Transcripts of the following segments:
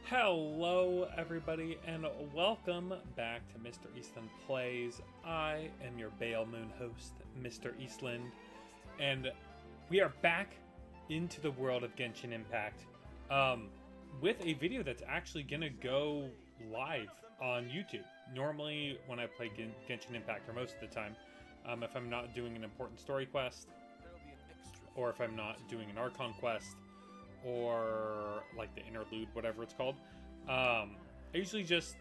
Hello, everybody, and welcome back to Mr. Eastland Plays. I am your Bale Moon host, Mr. Eastland, and we are back into the world of Genshin Impact with a video that's actually going to go live on YouTube. Normally, when I play Genshin Impact, or most of the time, if I'm not doing an important story quest, or if I'm not doing an Archon quest, or like the interlude, whatever it's called. I usually just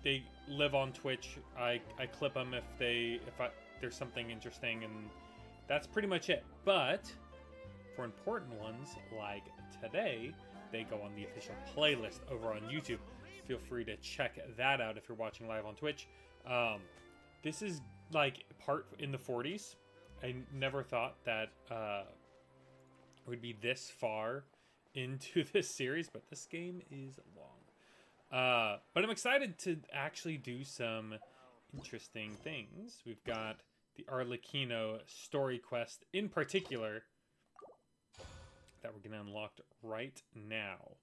they live on Twitch. I clip them if there's something interesting, and that's pretty much it. But for important ones like today, they go on the official playlist over on YouTube. Feel free to check that out if you're watching live on Twitch. This is like part in the 40s. I never thought that it would be this far into this series, but this game is long. But I'm excited to actually do some interesting things. We've got the Arlecchino story quest in particular that we're going to unlock right now.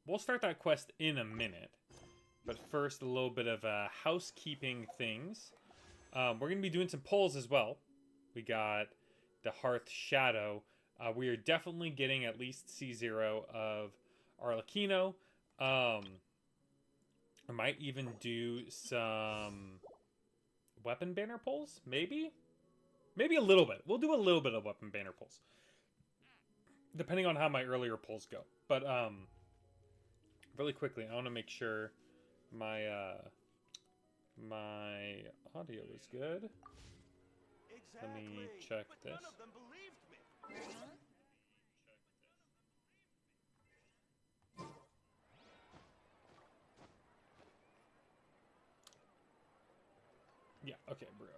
We'll start that quest in a minute, but first a little bit of housekeeping things. We're going to be doing some polls as well. We got the Hearth Shadow. We are definitely getting at least C0 of Arlecchino. I might even do some weapon banner pulls, maybe? Maybe a little bit. We'll do a little bit of weapon banner pulls, depending on how my earlier pulls go. But really quickly, I want to make sure my my audio is good. Let me check this. Yeah, okay, right.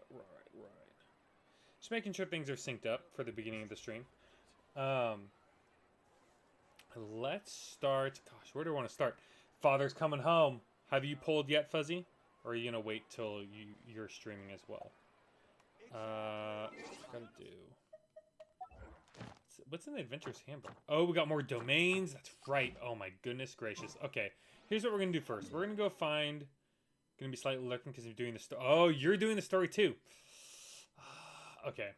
Just making sure things are synced up for the beginning of the stream. Let's start. Gosh, where do I want to start? Father's coming home. Have you pulled yet, Fuzzy? Or are you going to wait till you're streaming as well? Gotta do. What's in the Adventurer's Handbook? Oh, we got more domains. That's right. Oh my goodness gracious. Okay, here's what we're gonna do first. We're gonna go find. Gonna be slightly lurking because I'm doing the story. Oh, you're doing the story too. Okay.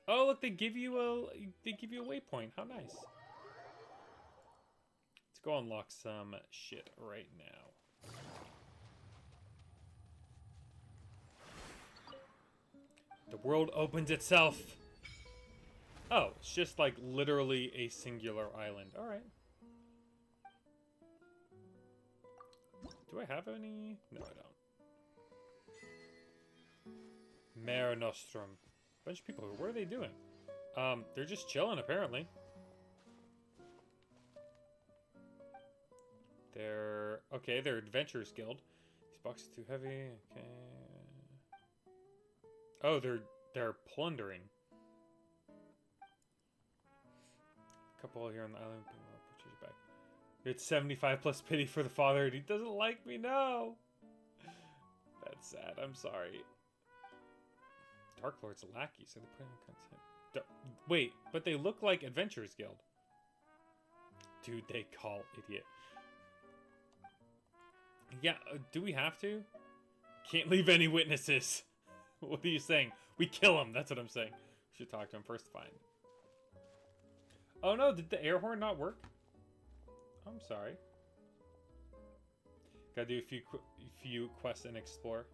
Oh, look, they give you a waypoint. How nice. Let's go unlock some shit right now. The world opens itself. Oh, it's just like literally a singular island. Alright. Do I have any? No, I don't. Mare Nostrum. Bunch of people. What are they doing? They're just chilling, apparently. They're Adventurers Guild. These boxes are too heavy. Okay. Oh, they're plundering. Couple here on the island. Put you back. It's 75 plus pity for the father, and he doesn't like me. No, that's sad. I'm sorry. Dark Lord's lackeys. So they're putting on consent. Wait, but they look like Adventurers Guild. Dude, they call idiot. Yeah, do we have to? Can't leave any witnesses. What are you saying? We kill him. That's what I'm saying. We should talk to him first. Fine. Oh no, did the air horn not work? I'm sorry. Gotta do a few quests and explore.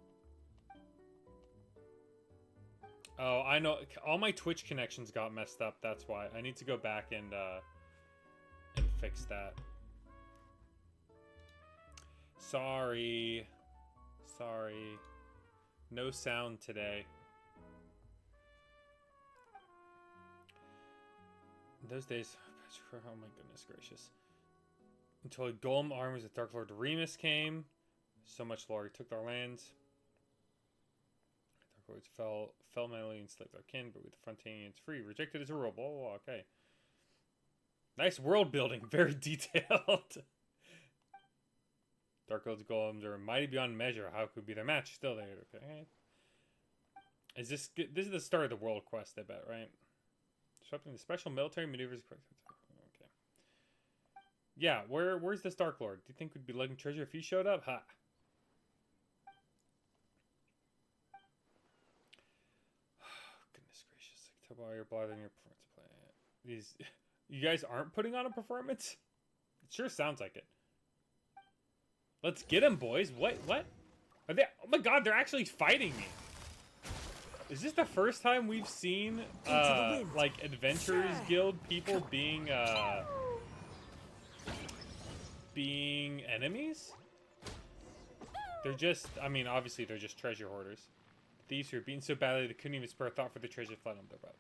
Oh, I know. All my Twitch connections got messed up. That's why. I need to go back and fix that. Sorry. No sound today. In those days, oh my goodness gracious. Until Golem armies with Dark Lord Remus came. So much lore. He took our lands. Dark Lords fell mentally, enslaved our kin, but with the Frontanians free, rejected as a rule. Blah, blah, blah. Okay. Nice world building. Very detailed. Dark Lord's golems are mighty beyond measure. How could be their match? Still there. Okay. Is this is the start of the world quest, I bet, right? Disrupting the special military maneuvers. Okay. Yeah, where's this Dark Lord? Do you think we'd be lugging treasure if he showed up? Ha! Goodness gracious. Tell while you're blathering your performance plan. These... You guys aren't putting on a performance? It sure sounds like it. Let's get him, boys. What? Are they... Oh my god, they're actually fighting me. Is this the first time we've seen, like, Adventurers Guild people being enemies? They're just... I mean, obviously they're just treasure hoarders. Thieves who are beaten so badly they couldn't even spare a thought for the treasure fled on their boat.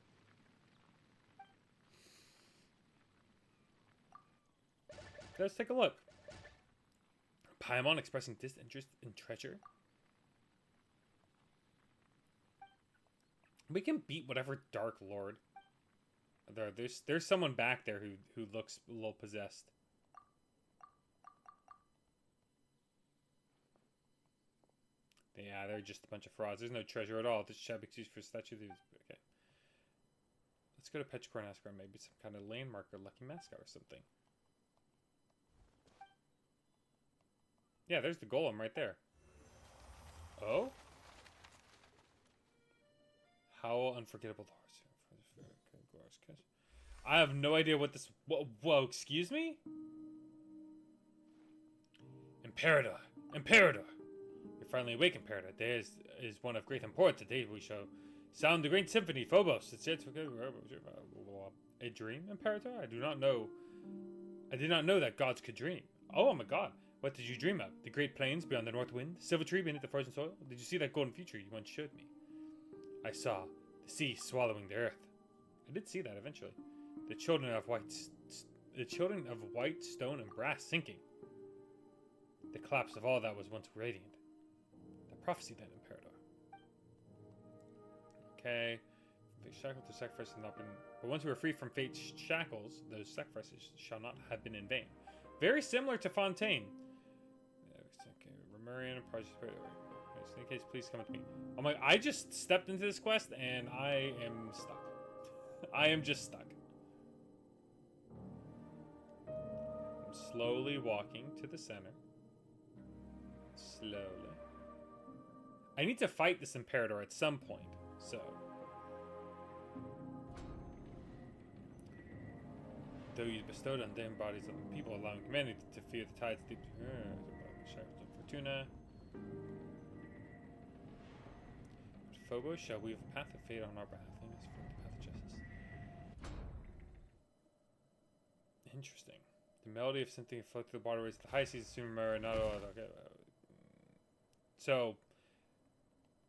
Let's take a look. Paimon expressing disinterest in treasure. We can beat whatever Dark Lord. There's someone back there who looks a little possessed. Yeah, they're just a bunch of frauds. There's no treasure at all. This shabby excuse for a statue. Okay. Let's go to Petrichor and ask her maybe some kind of landmark or lucky mascot or something. Yeah, there's the golem right there. Oh? How unforgettable the horse. I have no idea what this... Whoa, excuse me? Imperator! Imperator! You're finally awake, Imperator. There is one of great import. Today we shall sound the great symphony, Phobos. It's yet a dream, Imperator? I did not know that gods could dream. Oh my god. What did you dream of? The great plains beyond the north wind? The silver tree beneath the frozen soil? Did you see that golden future you once showed me? I saw the sea swallowing the earth. I did see that eventually. The children of white stone and brass sinking. The collapse of all that was once radiant. The prophecy then, Imperator. Okay. The shackles to sacrifice have not been... But once we are free from fate's shackles, those sacrifices shall not have been in vain. Very similar to Fontaine. Remurian Project Spirit. In any case, please come with me. Oh my! I just stepped into this quest and I am stuck. I am just stuck. I'm slowly walking to the center. Slowly. I need to fight this Imperator at some point, so. Though you bestowed on them bodies of the people, allowing humanity to fear the tides deep. Shackles of Fortuna. But Phobos shall weave a path of fate on our behalf. Lead us for the path of justice. Interesting. The melody of something float through the waterways. The high seas assume not all. Okay. So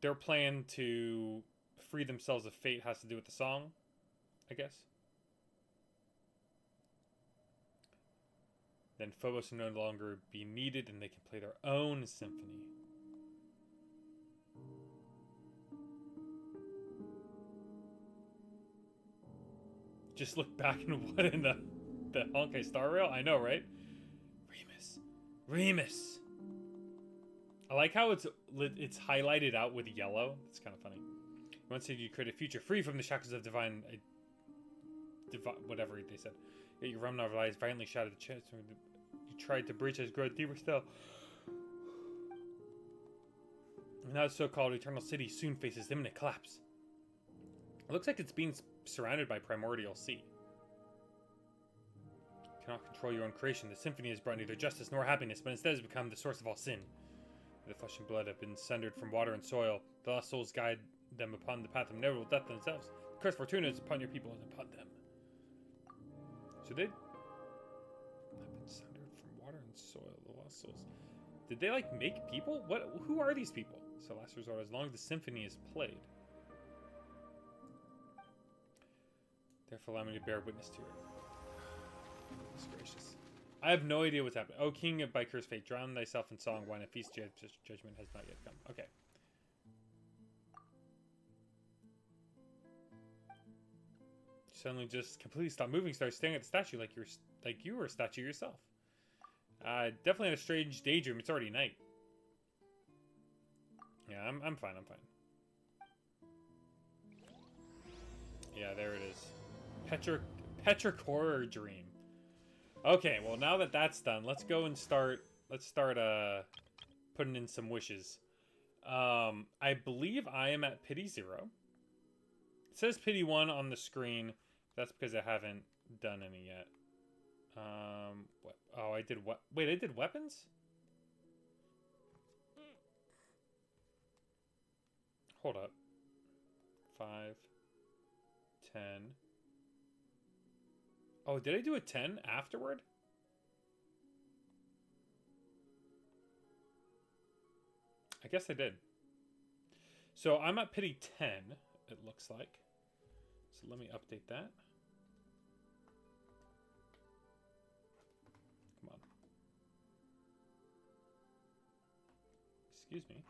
their plan to free themselves of fate has to do with the song, I guess. Then Phobos will no longer be needed and they can play their own symphony. Just look back and what in the Honkai Star Rail? I know, right? Remus. I like how it's highlighted out with yellow. It's kind of funny. Once said you create a future free from the shackles of divine whatever they said. Yet your remnant of lies violently shattered the chance. You tried to breach has grown deeper still. And now the so-called Eternal City soon faces imminent collapse. It looks like it's being surrounded by primordial sea. You cannot control your own creation. The symphony has brought neither justice nor happiness, but instead has become the source of all sin. The flesh and blood have been sundered from water and soil. The lost souls guide them upon the path of inevitable death themselves. The curse Fortuna is upon your people and upon them. So they have been sundered from water and soil. The lost souls. Did they like make people? Who are these people? So last resort, as long as the symphony is played. Therefore, allow me to bear witness to it. Goodness gracious. I have no idea what's happening. Oh, king of by cursed fate, drown thyself in song, wine, and feast. Judgment has not yet come. Okay. Suddenly, just completely stop moving. Start staring at the statue like you were a statue yourself. Definitely had a strange daydream. It's already night. Yeah, I'm fine. I'm fine. Yeah, there it is. Petrichor dream. Okay, well now that that's done, let's go and start. Let's start putting in some wishes. I believe I am at pity 0. It says pity 1 on the screen. That's because I haven't done any yet. What? Oh, I did what? Wait, I did weapons? Hold up. 5, 10. Oh, did I do a 10 afterward? I guess I did. So I'm at pity 10, it looks like. So let me update that. Come on. Excuse me.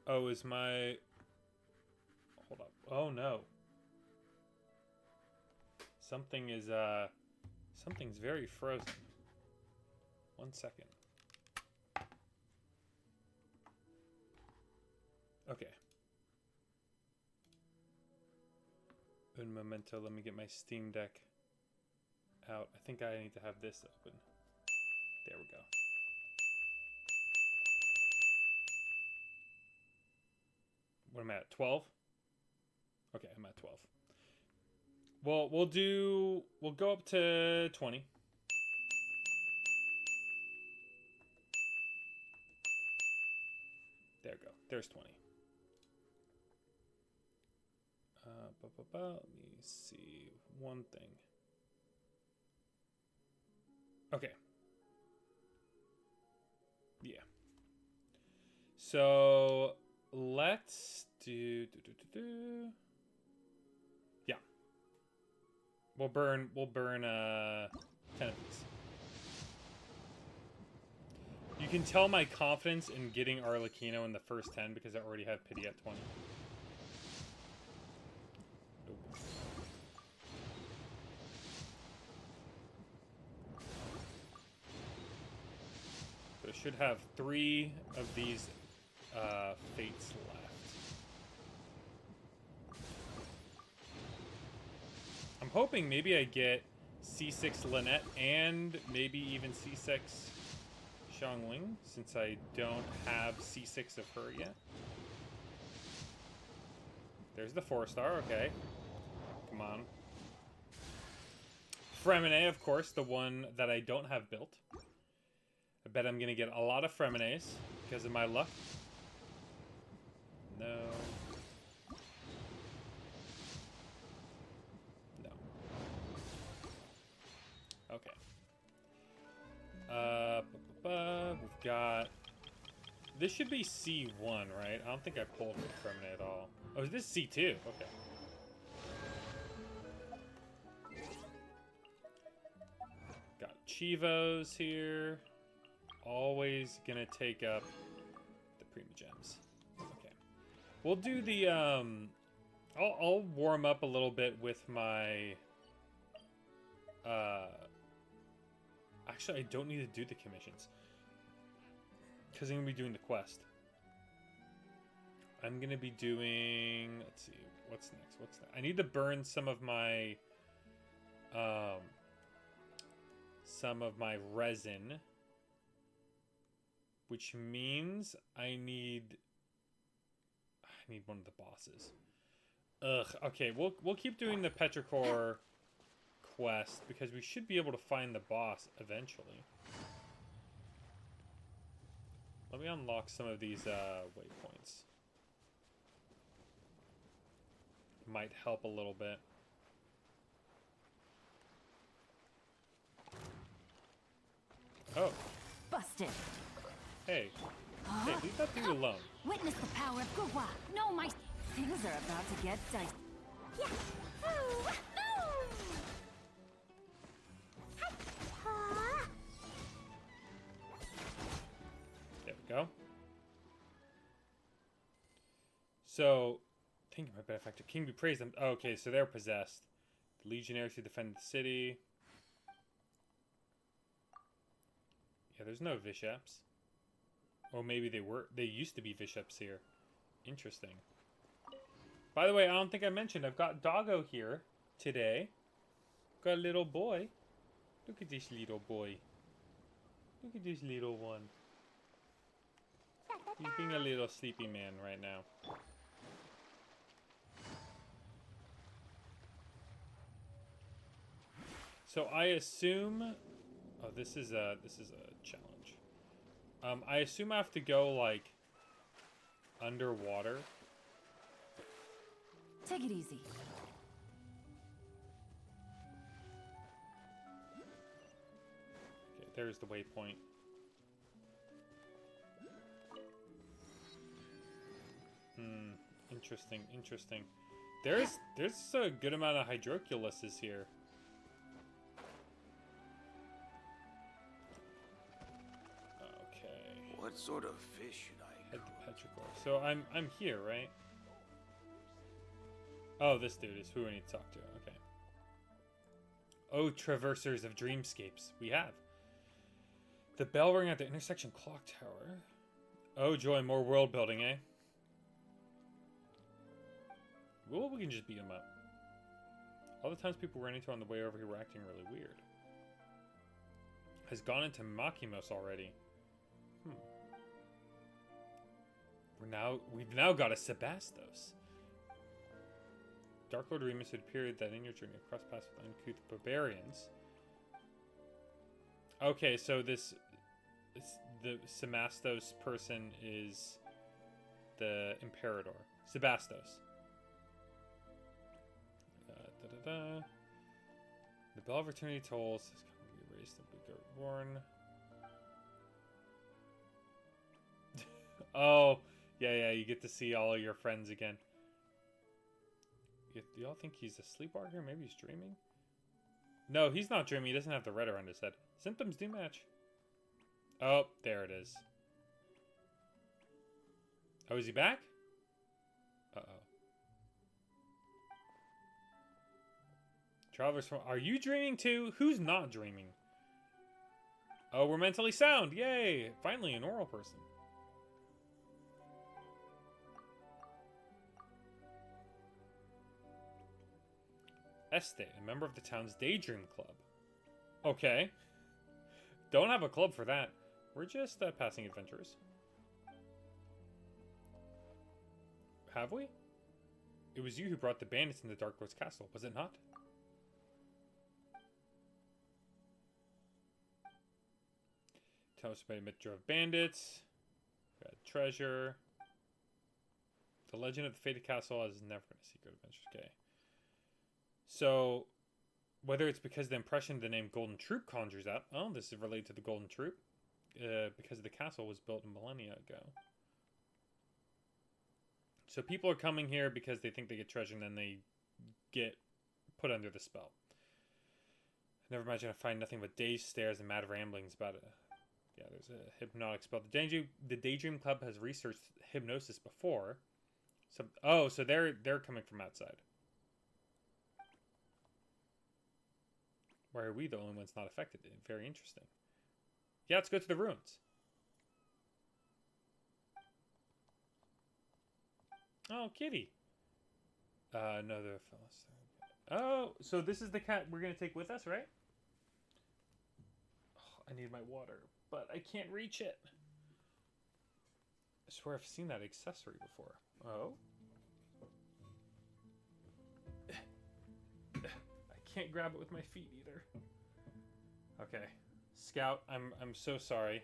Oh, is my... Hold up. Oh, no. Something is, something's very frozen. 1 second. Okay. Un momento, let me get my Steam Deck out. I think I need to have this open. There we go. What am I at? 12? Okay, I'm at 12. Well, we'll go up to 20. There we go. There's 20. Let me see one thing. Okay. Yeah. So let's do. Yeah. We'll burn 10 of these. You can tell my confidence in getting Arlecchino in the first 10 because I already have pity at 20. But I should have 3 of these fates left. I'm hoping maybe I get C6 Lynette and maybe even C6 Xiangling, since I don't have C6 of her yet. There's the 4-star, okay. Come on. Fremine, of course, the one that I don't have built. I bet I'm going to get a lot of Fremines because of my luck. No. No. Okay. We've got... This should be C1, right? I don't think I pulled Fremine at all. Oh, is this C2? Okay. Got Chivos here. Always gonna take up the Primogems. Okay. We'll do the, I'll warm up a little bit with my, actually, I don't need to do the commissions. Because I'm gonna be doing the quest. I'm gonna be doing, let's see, what's next? I need to burn some of my resin, which means I need one of the bosses. Ugh. Okay, we'll keep doing the Petrichor quest because we should be able to find the boss eventually. Let me unlock some of these waypoints. Might help a little bit. Oh. Busted. Hey. Hey, leave that dude alone. Witness the power of Gurwa. No, my things are about to get dicey. Yeah. There we go. So, thank you, my benefactor. King be praised. Them. Okay, so they're possessed. The legionaries who defended the city. Yeah, there's no Vishaps. Or maybe they were. They used to be Vishaps here. Interesting. By the way, I don't think I mentioned I've got Doggo here today. Got a little boy. Look at this little boy. Look at this little one. He's being a little sleepy man right now. So I assume... Oh, this is a challenge. I assume I have to go, like, underwater. Take it easy. Okay, there's the waypoint. Interesting, interesting. There's a good amount of hydroculuses here. Okay. What sort of fish should I Head to petrichor. So I'm here, right? Oh, this dude is who I need to talk to. Okay. Oh, traversers of dreamscapes. We have. The bell ring at the intersection clock tower. Oh joy, more world building, eh? Well, we can just beat him up. All the times people ran into on the way over here were acting really weird. Has gone into Makimos already. We've now got a Sebastos. Dark Lord Remus, it appeared that in your journey across paths with uncouth barbarians. Okay, so the Sebastos person is the Imperator. Sebastos. The Bell of Eternity tolls has come to be erased and we are born. Oh, yeah, you get to see all of your friends again. Do y'all think he's a sleepwalker? Maybe he's dreaming? No, he's not dreaming. He doesn't have the red around his head. Symptoms do match. Oh, there it is. Oh, is he back? Uh-oh. Travelers from... Are you dreaming too? Who's not dreaming? Oh, we're mentally sound. Yay! Finally, a normal person. Este, a member of the town's Daydream Club. Okay. Don't have a club for that. We're just passing adventurers. Have we? It was you who brought the bandits into Dark Lord's castle, was it not? Tell us about a metro of bandits. Got treasure. The legend of the fated castle has never been a secret adventure. Okay. So, whether it's because the impression the name Golden Troop conjures up. Oh, this is related to the Golden Troop. Because the castle was built millennia ago. So people are coming here because they think they get treasure and then they get put under the spell. I never imagined I'd find nothing but dazed stares and mad ramblings about it. Yeah, there's a hypnotic spell. The Daydream Club has researched hypnosis before. So they're coming from outside. Why are we the only ones not affected? Very interesting. Yeah, let's go to the ruins. Oh, kitty. No, the fellas. Oh, so this is the cat we're going to take with us, right? Oh, I need my water, but I can't reach it. I swear I've seen that accessory before. Oh. I can't grab it with my feet either. Okay. Scout, I'm so sorry.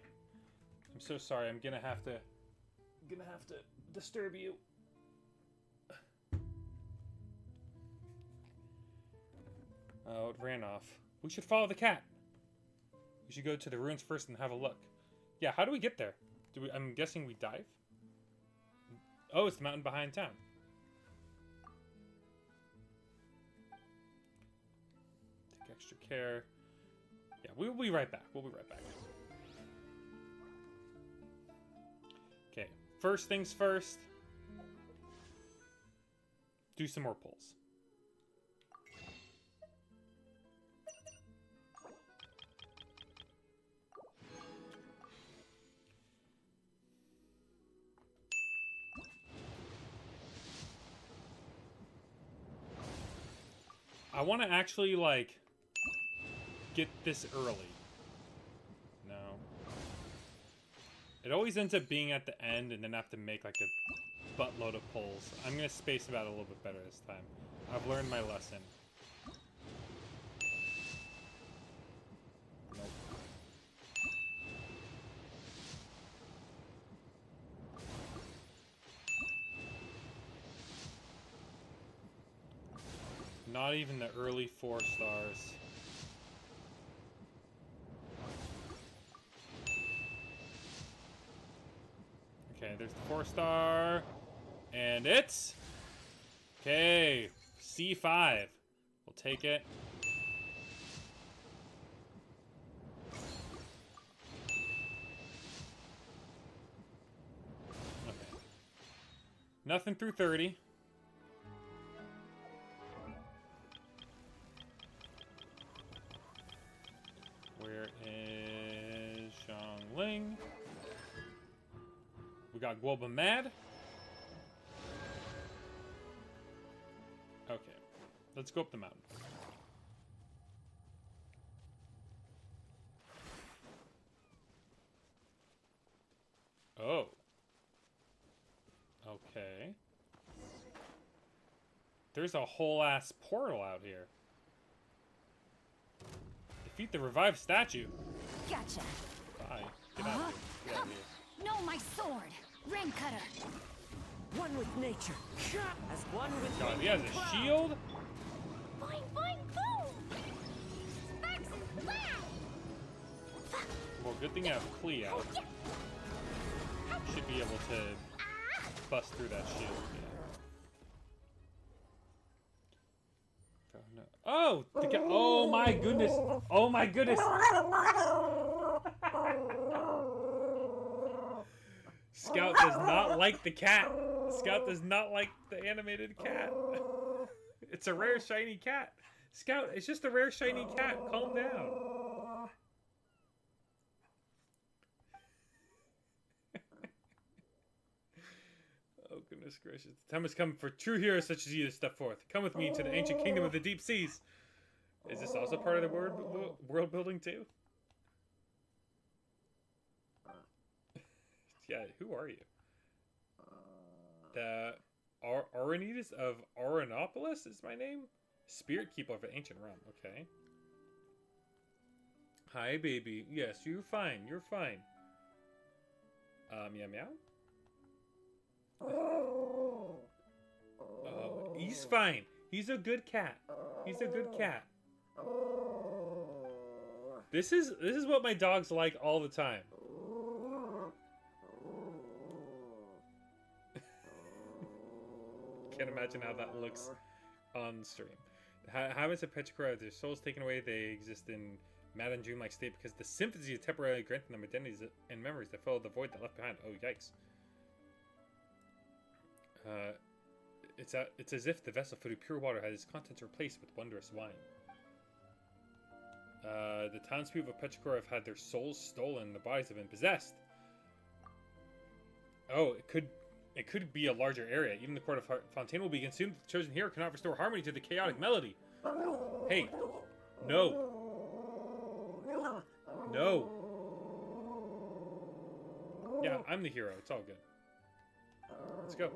I'm so sorry. I'm gonna have to disturb you. Oh, it ran off. We should follow the cat. We should go to the ruins first and have a look. Yeah, how do we get there? I'm guessing we dive? Oh, it's the mountain behind town. Take extra care. Yeah, we'll be right back. We'll be right back. Okay, first things first. Do some more pulls. I want to actually, like, get this early. No. It always ends up being at the end and then I have to make like a buttload of pulls. I'm going to space them out a little bit better this time. I've learned my lesson. Nope. Not even the early 4 stars. Okay, there's the 4-star. And it's... Okay, C5. We'll take it. Okay. Nothing through 30. Where is Xiangling? We got Guoba Mad. Okay, let's go up the mountain. Oh. Okay. There's a whole ass portal out here. Defeat the revived statue. Gotcha. Bye. Get out of here. Get out of here. No, my sword. Ring cutter. One with nature. As one with God, he has a shield? Boing, boing, boom. Sparks and flash. Well, good thing I have Klee out. Should be able to bust through that shield. Yeah. Oh, no. Oh! Oh my goodness! Oh my goodness! Scout does not like the cat. Scout does not like the animated cat. It's a rare shiny cat. Scout, it's just a rare shiny cat. Calm down. Oh goodness gracious. The time has come for true heroes such as you to step forth. Come with me to the ancient kingdom of the deep seas. Is this also part of the world building too? Yeah, who are you? The Aurenides of Auranopolis is my name? Spirit Keeper of an Ancient Realm, okay. Hi, baby. Yes, you're fine. You're fine. Meow meow? He's fine. He's a good cat. He's a good cat. This is what my dog's like all the time. Can't imagine how that looks on stream. Habits of Petrichor have their souls taken away. They exist in mad and dreamlike state because the sympathy is temporarily granting them identities and memories that fill the void that left behind. Oh, yikes. It's as if the vessel filled with pure water had its contents replaced with wondrous wine. The townspeople of Petrichor have had their souls stolen and their bodies have been possessed. Oh, it could be a larger area. Even the court of Fontaine will be consumed. The chosen hero cannot restore harmony to the chaotic melody. Hey, no. No. Yeah, I'm the hero. It's all good. Let's go.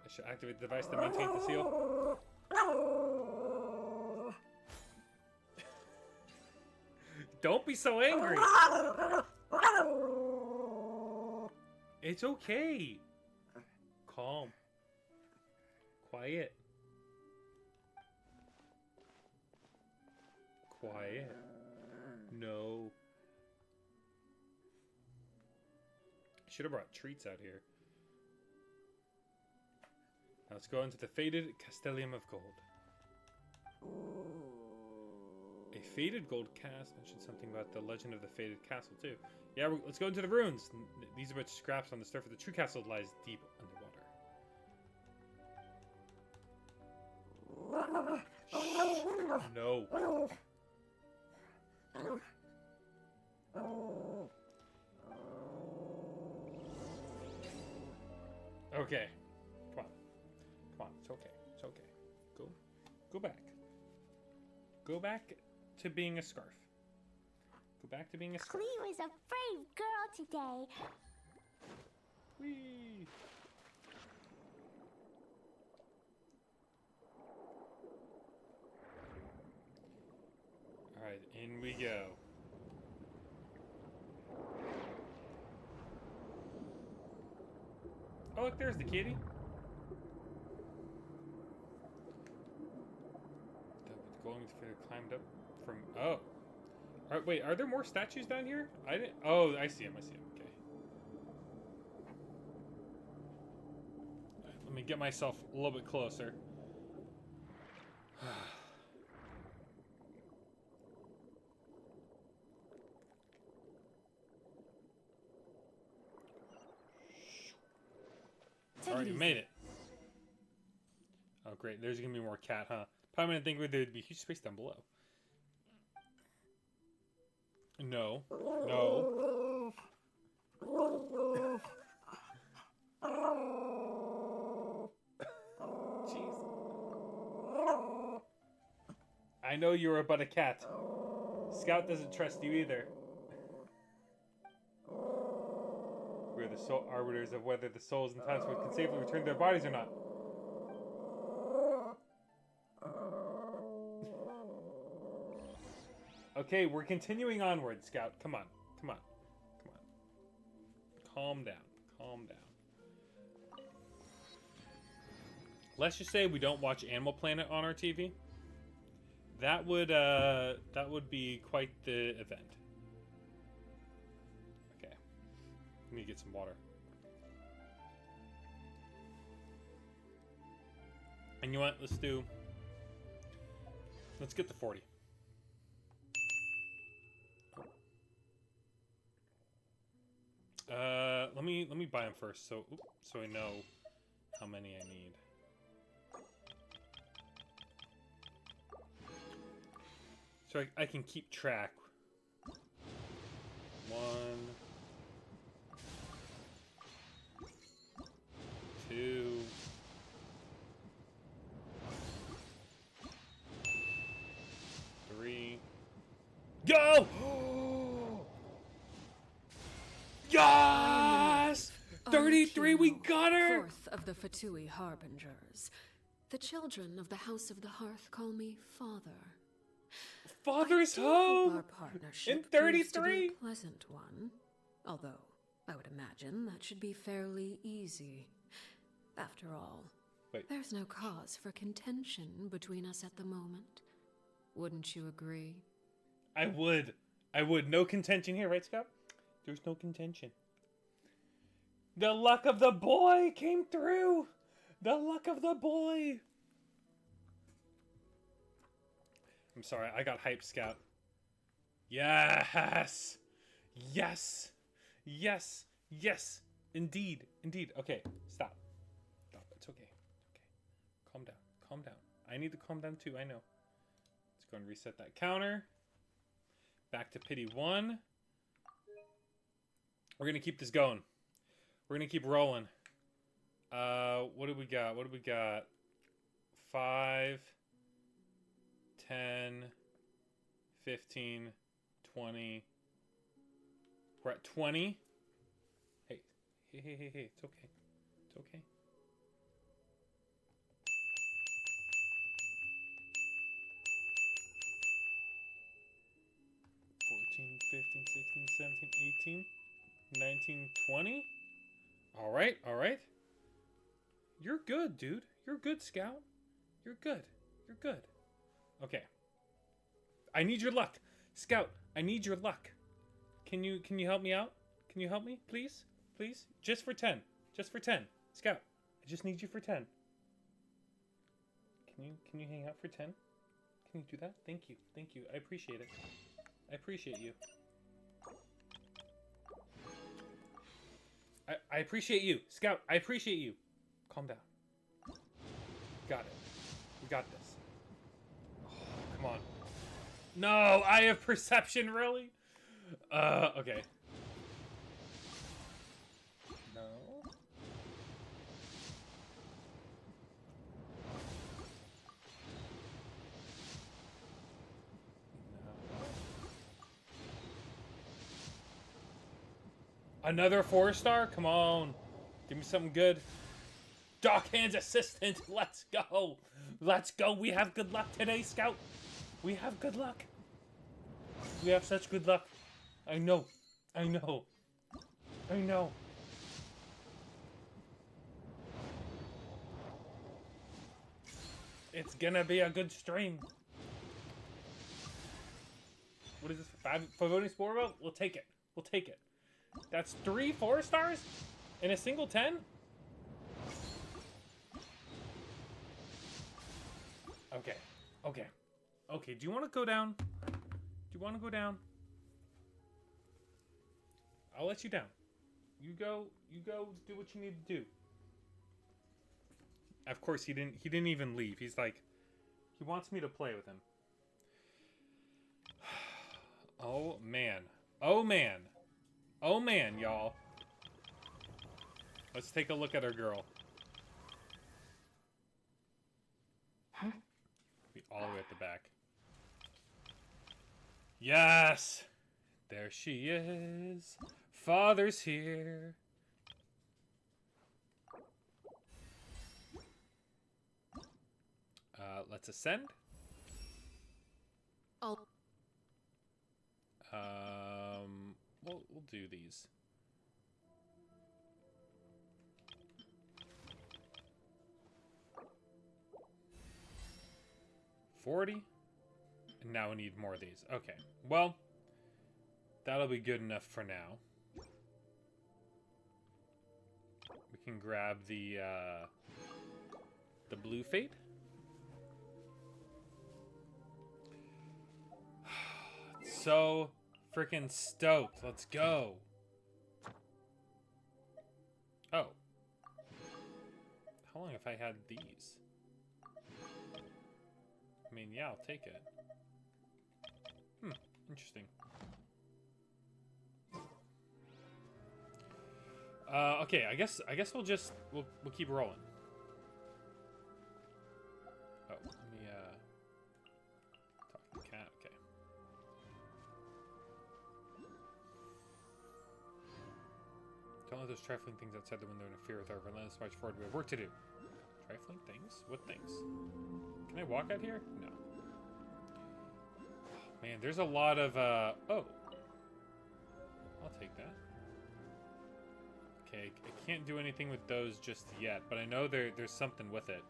I should activate the device to maintain the seal. Don't be so angry. It's okay. Calm. Quiet. Quiet. No. Should have brought treats out here. Now let's go into the faded Castellium of Gold. A faded gold cast mentioned something about the legend of the faded castle too. Yeah, let's go into the ruins. These are but scraps on the surface. The true castle lies deep underwater. Shh. No. Okay. Come on. Come on. It's okay. It's okay. Go. Go back. Go back to being a scarf. Go back to being a scarf. Cleo is a brave girl today. Whee! Alright, in we go. Oh, look, there's the kitty. The golden figure climbed up from... Oh. Wait, are there more statues down here? I didn't... Oh, I see him, okay. Right, let me get myself a little bit closer. Alright, made it. Oh, great. There's gonna be more cat, huh? Probably didn't think there'd be huge space down below. No. No. Jeez. I know you were but a cat. Scout doesn't trust you either. We're the sole arbiters of whether the souls in Townswood can safely return to their bodies or not. Okay, we're continuing onward, Scout. Come on. Come on. Come on. Calm down. Calm down. Let's just say we don't watch Animal Planet on our TV. That would be quite the event. Okay. Let me get some water. And you know what? Let's get the 40. Let me buy them first, so I know how many I need. So I can keep track. 1, 2, 3. Go! Yes! 33, we got her! Fourth of the Fatui Harbingers. The children of the House of the Hearth call me Father. Father's I do hope home! our partnership In proves to be 33! a pleasant one. Although, I would imagine that should be fairly easy. After all, Wait. there's no cause for contention between us at the moment. Wouldn't you agree? I would. No contention here, right, Scott? There's no contention. The luck of the boy came through! The luck of the boy! I'm sorry, I got hyped, Scout. Yes! Yes! Yes! Yes! Indeed. Indeed. Okay, stop. Stop. It's okay. Okay. Calm down. Calm down. I need to calm down too, I know. Let's go and reset that counter. Back to pity 1. We're gonna keep this going. We're gonna keep rolling. What do we got? 5, 10, 15, 20. We're at 20. Hey. It's okay. It's okay. $14, $15, $16, $17, $18, $19, $20. All right. You're good, dude. You're good, Scout. You're good. Okay. I need your luck. Scout, I need your luck. Can you help me out? Can you help me, please? Please? Just for 10. Scout, I just need you for 10. Can you hang out for 10? Can you do that? Thank you. I appreciate it. I appreciate you. I appreciate you. Scout, I appreciate you. Calm down. Got it. We got this. Oh, come on. No, I have perception, really? Okay. No. Another 4-star? Come on. Give me something good. Dockhand's assistant. Let's go. Let's go. We have good luck today, Scout. We have good luck. We have such good luck. I know. I know. I know. It's gonna be a good stream. What is this? 5 voting spore vote? We'll take it. We'll take it. That's 3 4-stars in a single 10? Okay. Okay. Okay, do you want to go down? Do you want to go down? I'll let you down. You go do what you need to do. Of course he didn't even leave. He's like, he wants me to play with him. Oh man. Oh man. Oh man, y'all. Let's take a look at our girl. Be all the way at the back. Yes! There she is. Father's here. Let's ascend. We'll do these. $40. And now we need more of these. Okay. Well, that'll be good enough for now. We can grab the blue fate. So freaking stoked. Let's go. Oh. How long have I had these? I mean, yeah, I'll take it. Interesting. Okay, I guess we'll keep rolling. Oh, let me talk to the cat. Okay. Don't let those trifling things outside the window interfere with our relentless march forward. We have work to do. Trifling things? What things? Can I walk out here? No. Oh, man, there's a lot of, oh. I'll take that. Okay, I can't do anything with those just yet, but I know there's something with it.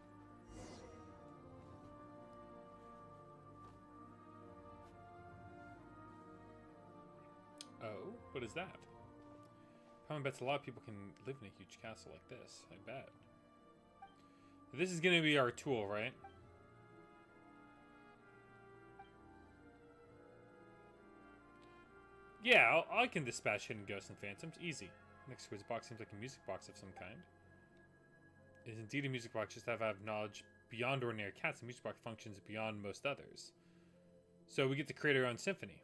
Oh, what is that? Probably bets a lot of people can live in a huge castle like this. I bet. This is going to be our tool, right? Yeah, I can dispatch hidden ghosts and phantoms. Easy. Next to his box seems like a music box of some kind. It is indeed a music box, just to have knowledge beyond ordinary cats. The music box functions beyond most others. So we get to create our own symphony.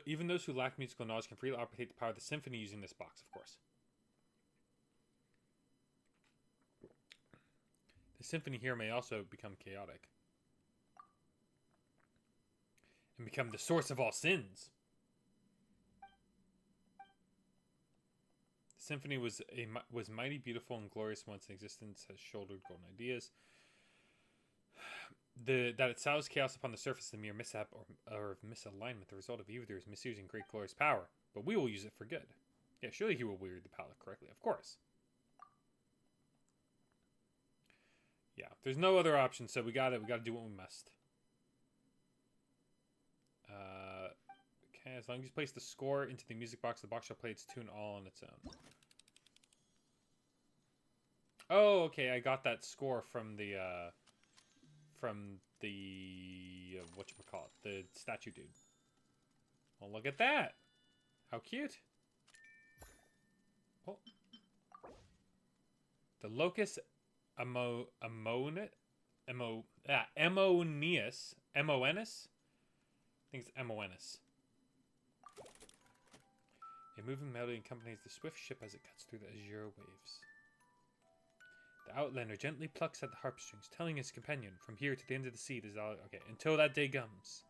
Even those who lack musical knowledge can freely operate the power of the symphony using this box, of course. The symphony here may also become chaotic. And become the source of all sins. The symphony was mighty beautiful and glorious once in existence, has shouldered golden ideas. That it sows chaos upon the surface is a mere mishap or misalignment, the result of evildoers misusing great glorious power. But we will use it for good. Yeah, surely he will wield the palette correctly, of course. Yeah, there's no other option, so we gotta do what we must. Okay, as long as you place the score into the music box, the box shall play its tune all on its own. Oh, okay, I got that score from the whatchamacallit, the statue dude. Well, look at that! How cute! Oh. The Locus Ammonius? M-O-N-I-S? I think it's M-O-N-I-S. A moving melody accompanies the swift ship as it cuts through the azure waves. The outlander gently plucks at the harp strings, telling his companion, from here to the end of the sea, there's all... Okay, until that day comes.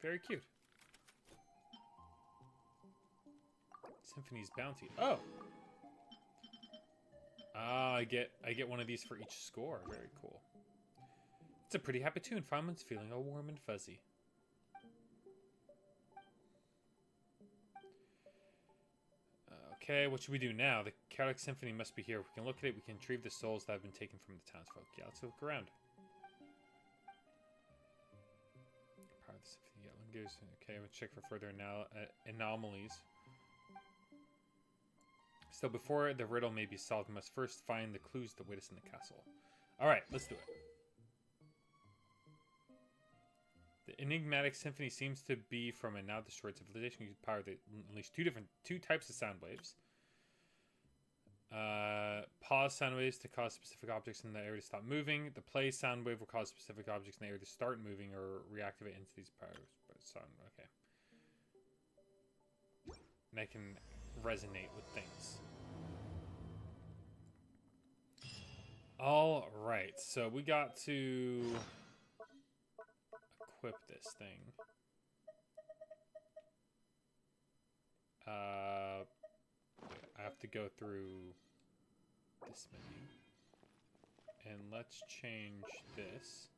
Very cute. Symphony's bounty. Oh! Ah, I get one of these for each score. Very cool. It's a pretty happy tune. Fineman's feeling all warm and fuzzy. Okay, what should we do now? The chaotic symphony must be here. If we can look at it, we can retrieve the souls that have been taken from the townsfolk. Yeah, let's look around. Power of the symphony. Yeah, lingers. Okay, we'll check for further anomalies. Still, before the riddle may be solved, we must first find the clues that await us in the castle. Alright, let's do it. The enigmatic symphony seems to be from a now destroyed civilization using power that unleashed two types of sound waves. Pause sound waves to cause specific objects in the area to stop moving. The play sound wave will cause specific objects in the area to start moving or reactivate into these powers. Okay. And I can resonate with things. All right, so we got to equip this thing. I have to go through this menu. And let's change this.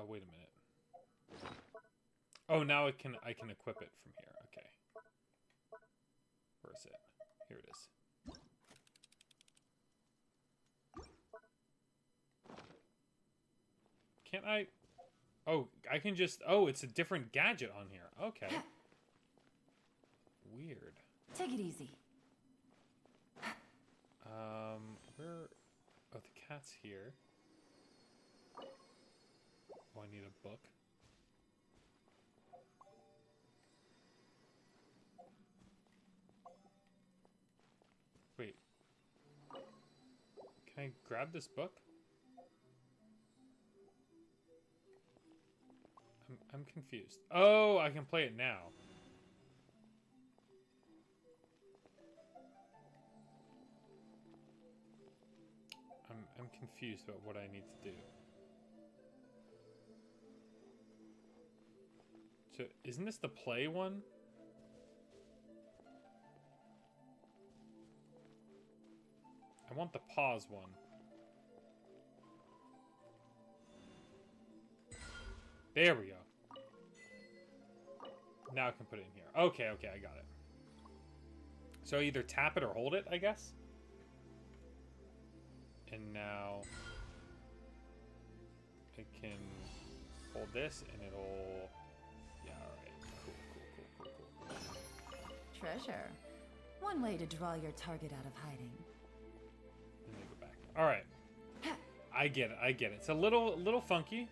Wait a minute. Oh, now I can equip it from here. Okay. Where is it? Here it is. Can't I? Oh, I can just... Oh, it's a different gadget on here. Okay. Weird. Take it easy. Where... Oh, the cat's here. Oh, I need a book. Wait. Can I grab this book? I'm confused. Oh, I can play it now. I'm confused about what I need to do. So, isn't this the play one? I want the pause one. There we go. Now I can put it in here. Okay, okay, I got it. So either tap it or hold it, I guess. And now I can hold this and it'll... Yeah, alright. Cool. Treasure. One way to draw your target out of hiding. Let me go back. Alright. I get it. It's a little funky,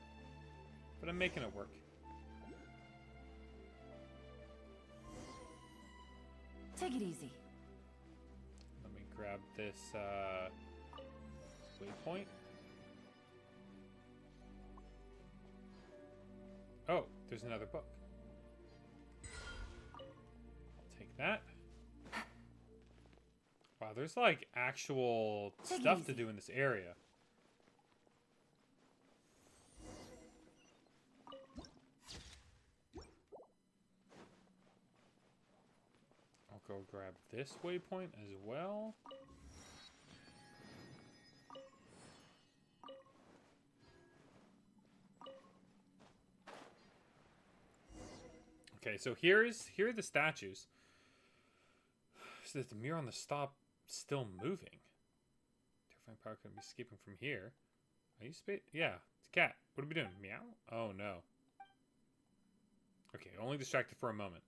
but I'm making it work. Take it easy. Let me grab this waypoint. Oh, there's another book. I'll take that. Wow, there's like actual stuff to do in this area. I'll go grab this waypoint as well. Okay, so here are the statues. So that the mirror on the stop still moving. Terrifying power could be escaping from here. Are you Yeah, it's a cat. What are we doing? Meow? Oh no. Okay, only distracted for a moment.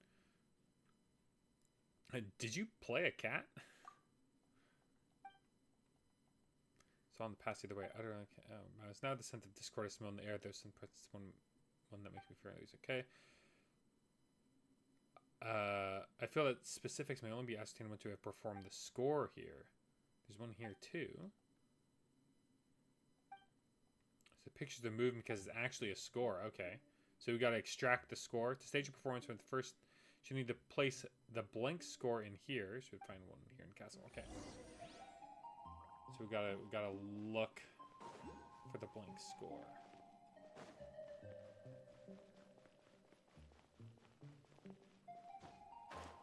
Did you play a cat? So on the path either way. I don't know. Oh, it's now the scent of discord I smell in the air. There's some one that makes me feel at least okay. I feel that specifics may only be ascertained once you have performed the score here. There's one here too. pictures of movement because it's actually a score. Okay. So we got to extract the score. To stage a performance with the first, you need to place the blank score in here. So we find one here in Castle. Okay. So we gotta look for the blank score.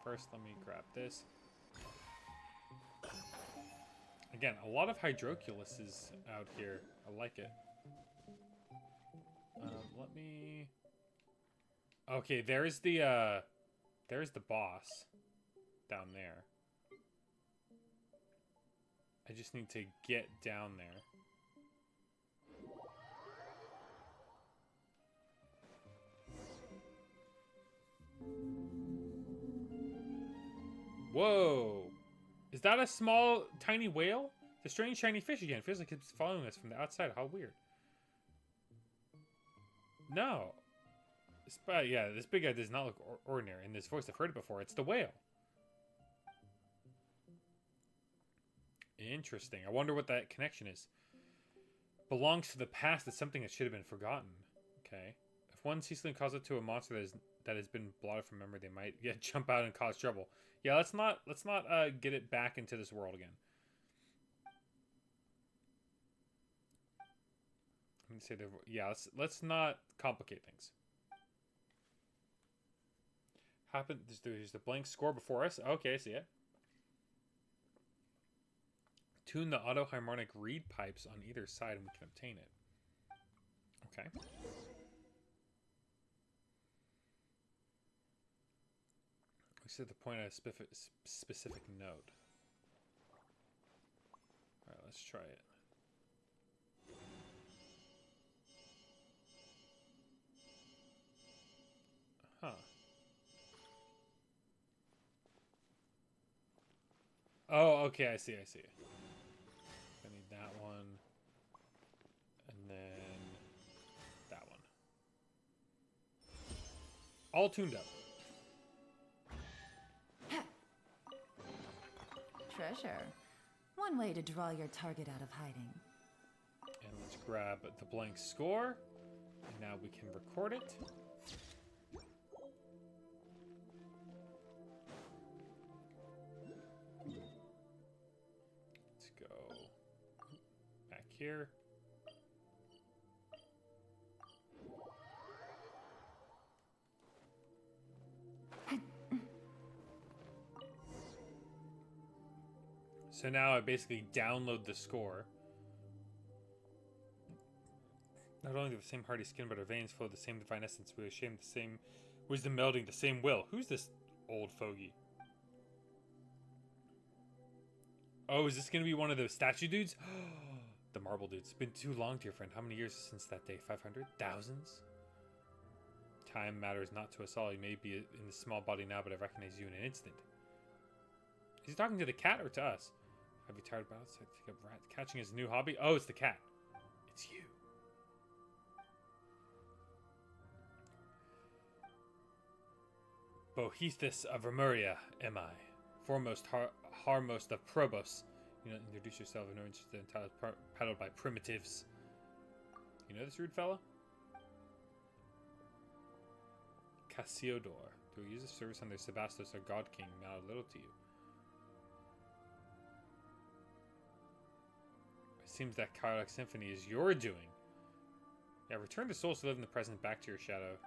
First, let me grab this. Again, a lot of hydroculuses out here. I like it. Let me... Okay, there's the boss down there. I just need to get down there. Whoa! Is that a small, tiny whale? The strange shiny fish again. Feels like it's following us from the outside. How weird. No. Yeah, this big guy does not look ordinary. In this voice, I've heard it before. It's the whale. Interesting. I wonder what that connection is. Belongs to the past. It's something that should have been forgotten. Okay. If one ceaselessly calls it to a monster that has been blotted from memory, they might jump out and cause trouble. Yeah, let's not get it back into this world again. Let me say let's not complicate things. There's the blank score before us. Okay, I see it. Tune the auto harmonic reed pipes on either side and we can obtain it. Okay. We set the point at a specific note. Alright, let's try it. Huh. Oh, okay, I see. I need that one. And then that one. All tuned up. Treasure. One way to draw your target out of hiding. And let's grab the blank score. And now we can record it. Let's go back here. So now I basically download the score. Not only do we have the same hearty skin, but our veins flow the same divine essence. We are ashamed the same wisdom melding, the same will. Who's this old fogey? Oh, is this going to be one of those statue dudes? The marble dudes. It's been too long, dear friend. How many years since that day? 500? Thousands? Time matters not to us all. You may be in the small body now, but I recognize you in an instant. Is he talking to the cat or to us? Have you tired about it? So I take up rat catching his new hobby? Oh, it's the cat. It's you. Bohethus of Remuria am I. Foremost, harmost of Probos. You know, introduce yourself in no interest in titles paddled by primitives. You know this rude fella? Cassiodor. Do we use a service under Sebastos, our god king, mattered little to you? It seems that Kyriac Symphony is your doing. Yeah, return the souls to live in the present back to your shadow.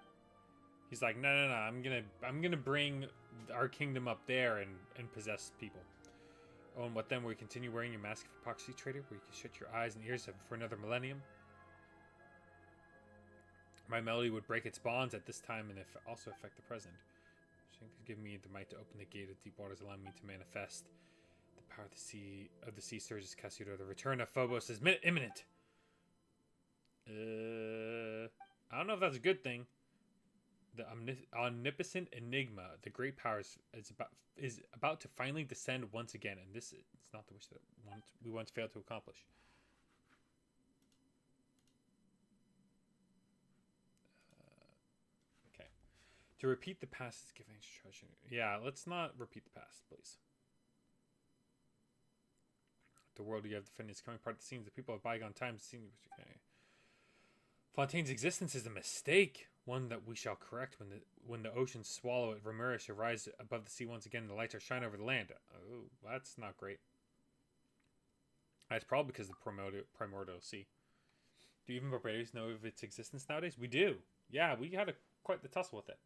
He's like, no, I'm gonna bring our kingdom up there and possess people. Oh, and what then? Will you continue wearing your mask of hypocrisy, traitor? Where you can shut your eyes and ears for another millennium? My melody would break its bonds at this time and also affect the present. She could give me the might to open the gate of deep waters, allowing me to manifest the power of the sea surges, Cassiodor. The return of Phobos is imminent. I don't know if that's a good thing. The omnipotent enigma, the great powers, is about to finally descend once again, and this is not the wish that we once failed to accomplish. Okay. To repeat the past is giving treasure. Yeah, let's not repeat the past, please. The world you have defended is coming apart. It seems the people of bygone times seem okay. Fontaine's existence is a mistake, one that we shall correct when the oceans swallow it. Remuria shall rise above the sea once again, and the light shall shine over the land. Oh, that's not great. That's probably because of the primordial sea. Do even barbarians know of its existence nowadays? We do. Yeah, we had quite the tussle with it.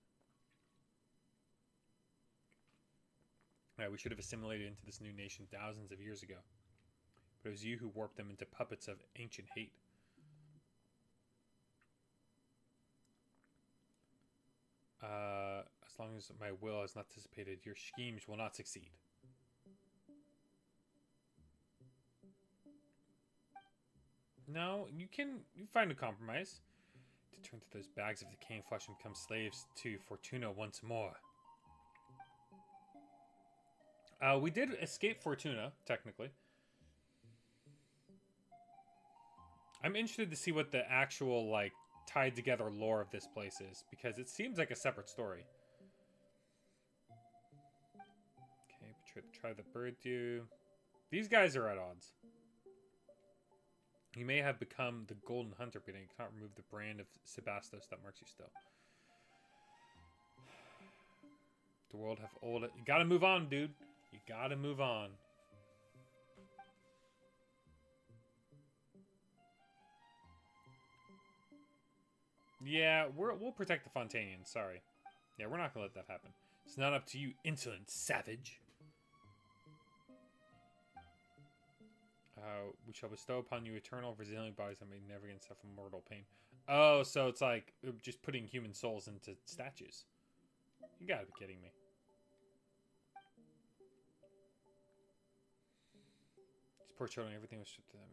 We should have assimilated into this new nation thousands of years ago. But it was you who warped them into puppets of ancient hate. As long as my will has not dissipated, your schemes will not succeed. No, you find a compromise. To turn to those bags of decaying flesh and become slaves to Fortuna once more. We did escape Fortuna, technically. I'm interested to see what the actual, like, tied together lore of this place is, because it seems like a separate story. Okay, betray the tribe that birthed you. These guys are at odds. You may have become the Golden Hunter, but you cannot remove the brand of Sebastos that marks you still. The world have old... You gotta move on, dude. You gotta move on. Yeah, we'll protect the Fontanians, sorry. Yeah, we're not gonna let that happen. It's not up to you, insolent savage. We shall bestow upon you eternal, resilient bodies that may never again suffer mortal pain. Oh, so it's like just putting human souls into statues. You gotta be kidding me. These poor children, everything was stripped to them.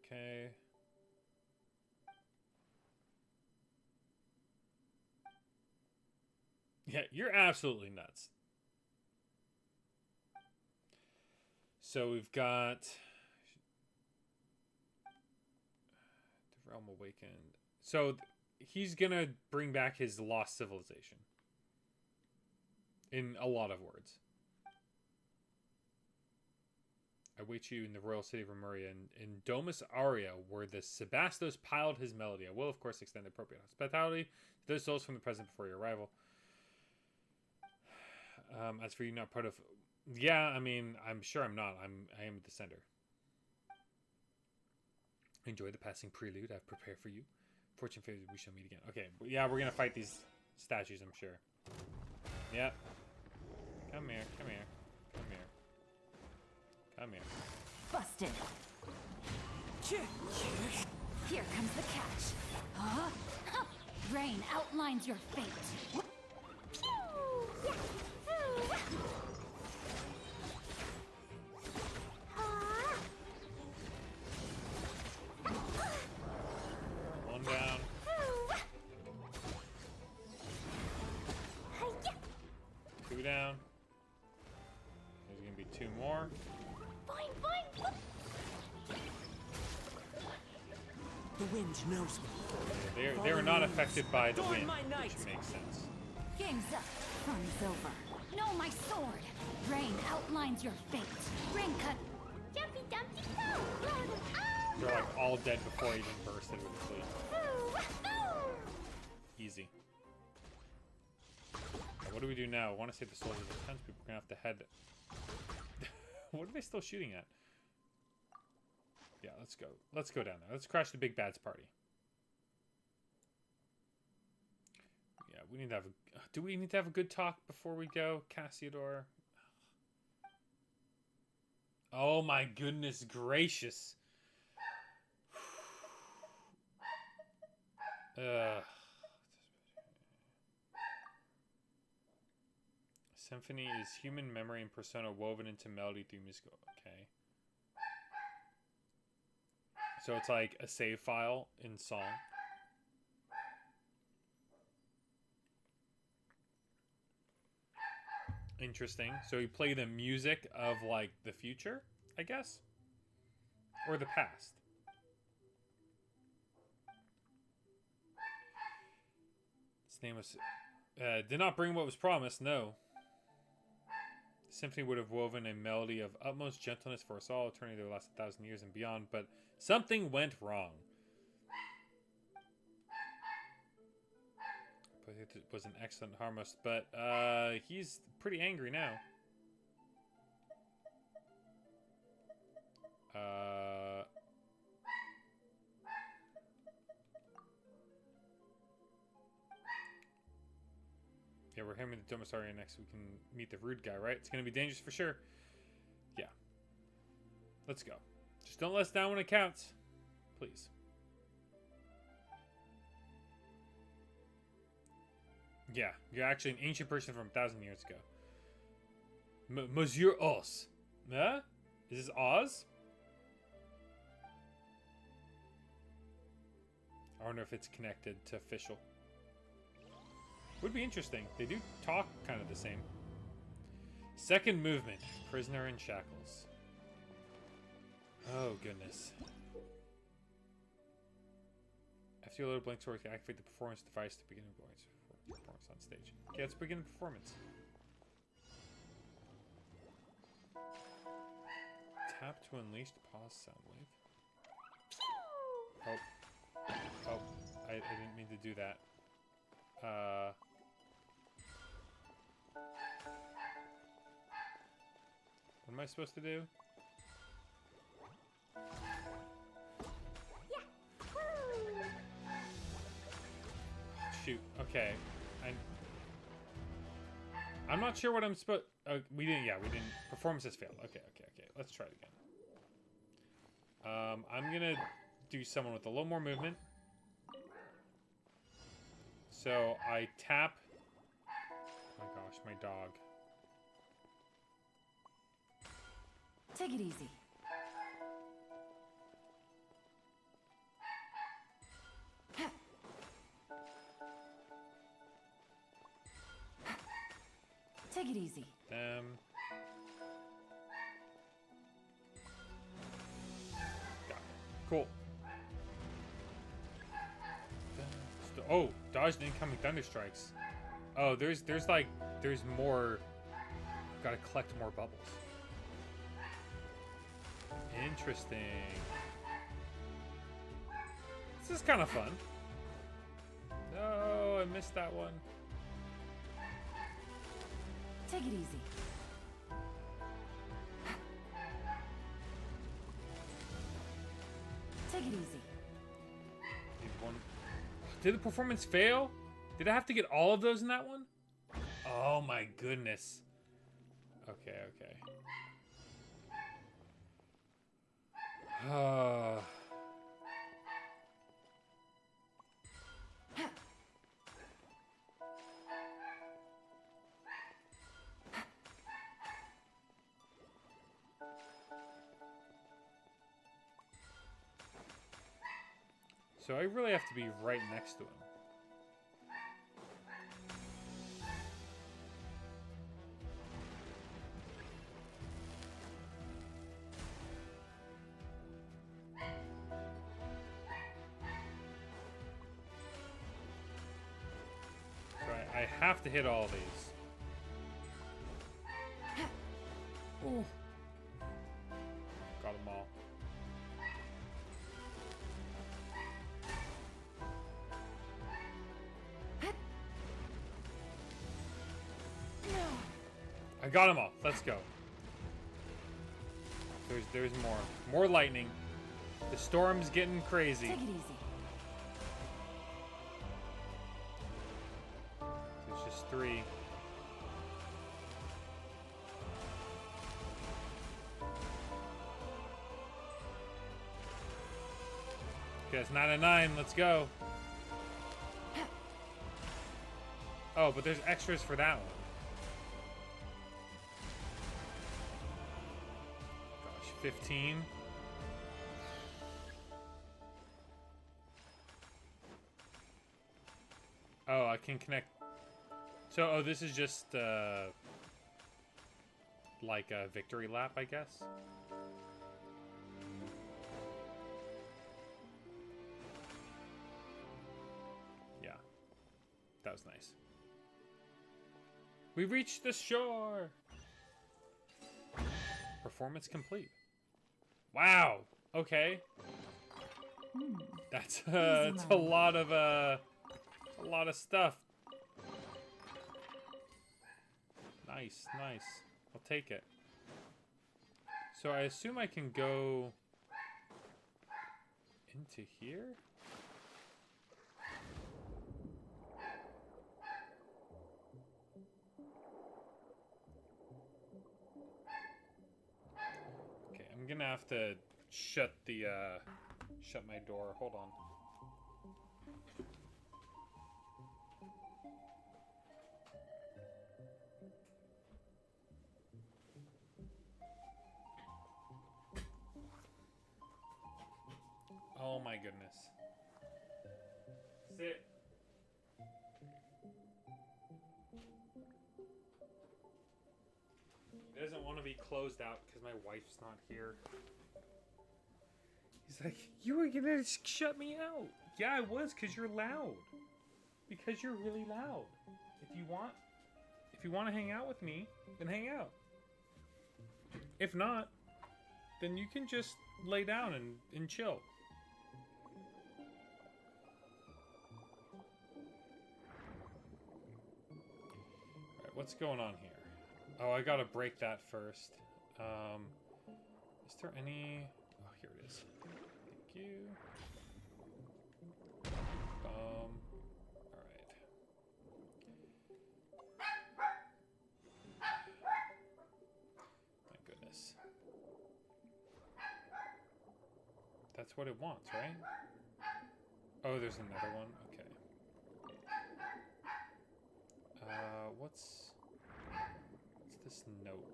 Okay. Yeah, you're absolutely nuts. So we've got the Realm Awakened. So he's gonna bring back his lost civilization. In a lot of words. I wait you in the royal city of Remuria in Domus Aurea, where the Sebastos piled his melody. I will, of course, extend appropriate hospitality to those souls from the present before your arrival. As for you, not part of... Yeah, I mean, I'm sure I'm not. I am the sender. Enjoy the passing prelude I've prepared for you. Fortune favors, we shall meet again. Okay, yeah, we're gonna fight these statues, I'm sure. Yep. Come here, come here, come here. Come here. Busted. Here comes the catch. Huh? Rain outlines your fate. Pew! Yeah. Ooh. One down. Two down. There's gonna be two more. Boing, boing. The wind knows me. They're not affected by the wind, which makes sense. Game's up. Fun's over. No, my sword. Rain outlines your fate. Rain cut. Jumpy dumpty go. Blow them all. They're like all dead before I even bursted with the fleet. Ooh. Easy. Now, what do we do now? I want to save the souls of the townspeople. We're gonna have to head. What are they still shooting at? Yeah, let's go. Let's go down there. Let's crash the big bad's party. Yeah, we need to have a... Do we need to have a good talk before we go, Cassiodor? Oh my goodness gracious. Symphony is human memory and persona woven into melody through musical. Okay. So it's like a save file in song. Interesting. So you play the music of like the future, I guess? Or the past. Its name was... did not bring what was promised, no. The symphony would have woven a melody of utmost gentleness for us all, eternity that would last 1,000 years and beyond, but something went wrong. It was an excellent harmless, but he's pretty angry now. Yeah, we're heading to the Domisaria next. We can meet the rude guy, right? It's gonna be dangerous for sure. Yeah. Let's go. Just don't let us down when it counts. Please. Yeah, you're actually an ancient person from 1,000 years ago. Monsieur Oz. Huh? Is this Oz? I wonder if it's connected to official. Would be interesting. They do talk kind of the same. Second movement. Prisoner in shackles. Oh, goodness. After you load a blank sword, you can activate the performance device to begin performance on stage. Okay, let's begin the performance. Tap to unleash the pause sound wave. Oh, I didn't mean to do that. What am I supposed to do? Shoot. Okay. I'm not sure what I'm supposed. We didn't. Yeah, we didn't. Performance has failed. Okay. Let's try it again. I'm gonna do someone with a little more movement. So I tap. Oh my gosh, my dog. Take it easy. Take it easy. Got it. Cool. Oh, dodged incoming thunder strikes. Oh, there's more. Gotta collect more bubbles. Interesting. This is kind of fun. No, I missed that one. Take it easy. Take it easy. Need one. Did the performance fail? Did I have to get all of those in that one? Oh my goodness. Okay. So I really have to be right next to him. So I have to hit all of these. Ooh. Got them all. I got them all. Let's go. There's more. More lightning. The storm's getting crazy. Take it easy. There's just 3. Okay, it's 9 and 9. Let's go. Oh, but there's extras for that one. Gosh, 15. Oh, I can connect. So, oh, this is just like a victory lap, I guess. Yeah, that was nice. We reached the shore. Performance complete. Wow. Okay. That's a lot of stuff. Nice, nice. I'll take it. So I assume I can go into here? Okay, I'm gonna have to shut my door. Hold on. Oh my goodness. Sit. He doesn't want to be closed out because my wife's not here. He's like, you were gonna shut me out. Yeah, I was, because you're loud. Because you're really loud. If you want to hang out with me, then hang out. If not, then you can just lay down and chill. Alright, what's going on here? Oh, I gotta break that first. Is there any... Oh, here it is. Thank you. Alright. My goodness. That's what it wants, right? Oh, there's another one. Okay. What's this note?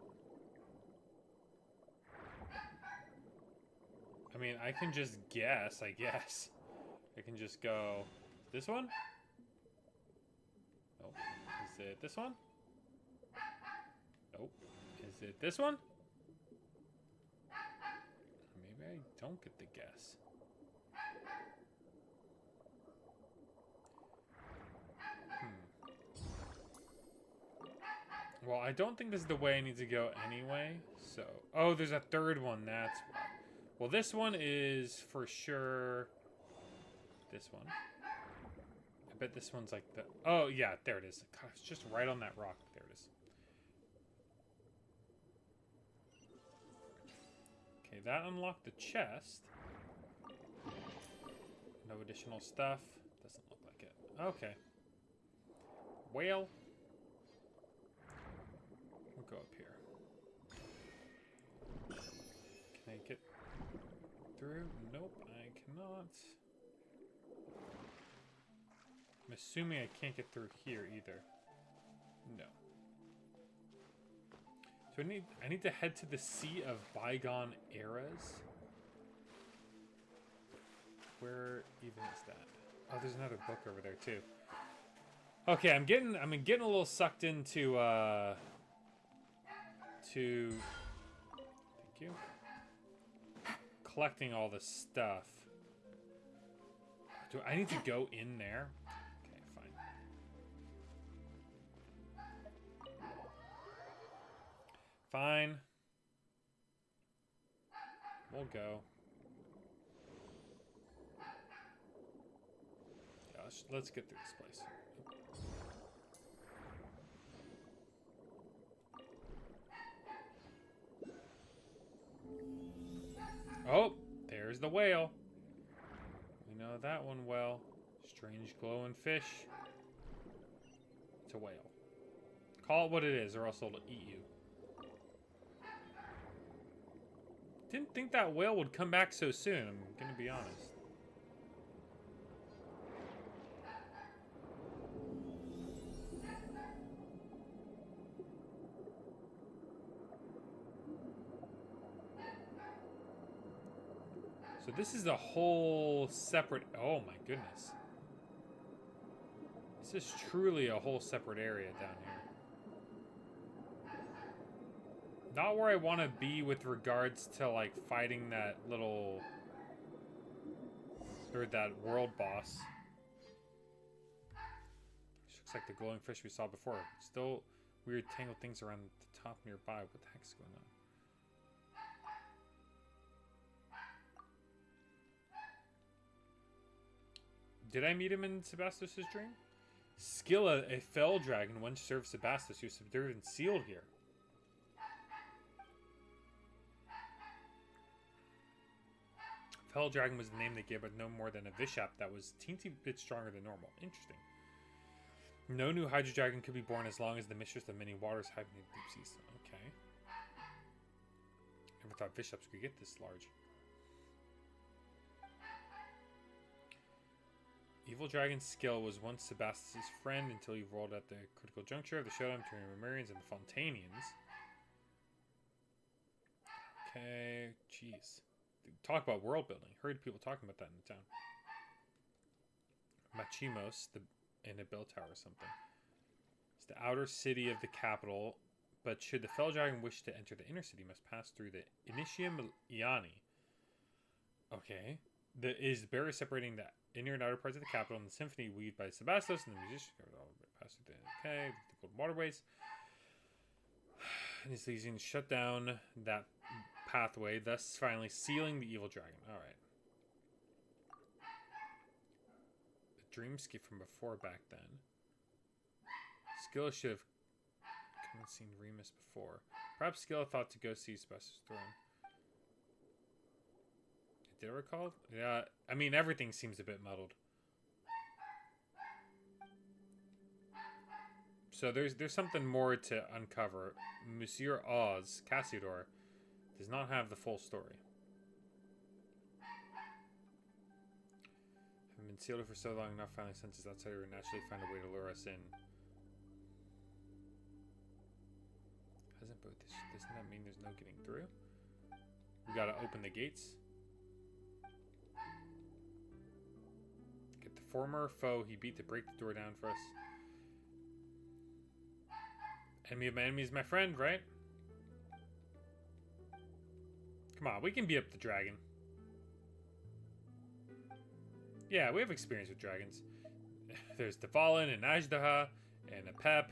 I mean, I can just guess, I guess. I can just go, this one? Nope. Is it this one? Nope. Is it this one? Maybe I don't get the guess. Well, I don't think this is the way I need to go anyway, so... Oh, there's a third one, that's why. Well, this one is for sure... This one. I bet this one's like the... Oh, yeah, there it is. God, it's just right on that rock. There it is. Okay, that unlocked the chest. No additional stuff. Doesn't look like it. Okay. Whale. We'll go up here. Can I get through? Nope, I cannot. I'm assuming I can't get through here either. No. So I need to head to the Sea of Bygone Eras. Where even is that? Oh, there's another book over there too. Okay, I'm getting a little sucked into thank you. Collecting all the stuff. Do I need to go in there? Okay, fine. Fine. We'll go. Gosh, let's get through this place. Oh, there's the whale. We know that one well. Strange glowing fish. It's a whale. Call it what it is, or else it'll eat you. Didn't think that whale would come back so soon, I'm gonna be honest. So this is a whole separate... Oh my goodness. This is truly a whole separate area down here. Not where I want to be with regards to, like, fighting that little... or that world boss. This looks like the glowing fish we saw before. Still weird tangled things around the top nearby. What the heck's going on? Did I meet him in Sebastos' dream? Scylla, a fell dragon, once served Sebastos, who was subdued and sealed here. Fell dragon was the name they gave, but no more than a Vishap that was a teensy bit stronger than normal. Interesting. No new Hydra dragon could be born as long as the mistress of many waters hibernated deep seas. Okay. Never thought Vishaps could get this large. Evil Dragon's skill was once Sebastus' friend until he rolled at the critical juncture of the showdown between the Romarians and the Fontanians. Okay, jeez. Talk about world building. Heard people talking about that in the town. Machimos, in a bell tower or something. It's the outer city of the capital, but should the Fell Dragon wish to enter the inner city, must pass through the Initium Iani. Okay. Is the barrier separating the inner and outer parts of the capital and the symphony weaved by Sebastos and the musicians pass through the golden waterways. And he's using to shut down that pathway, thus finally sealing the evil dragon. Alright. The dreamscape from before back then. Scylla should have come and seen Remus before. Perhaps Scylla thought to go see Sebastos' throne. Did I recall? Yeah, I mean, everything seems a bit muddled. So there's something more to uncover. Monsieur Oz, Cassiodor, does not have the full story. Having been sealed for so long, not finally senses outsider would naturally find a way to lure us in. Doesn't that mean there's no getting through? We gotta open the gates. Get the former foe he beat to break the door down for us. Enemy of my enemy is my friend, right? Come on, we can beat up the dragon. Yeah, we have experience with dragons. There's Devalin and Ajdaha and Apep.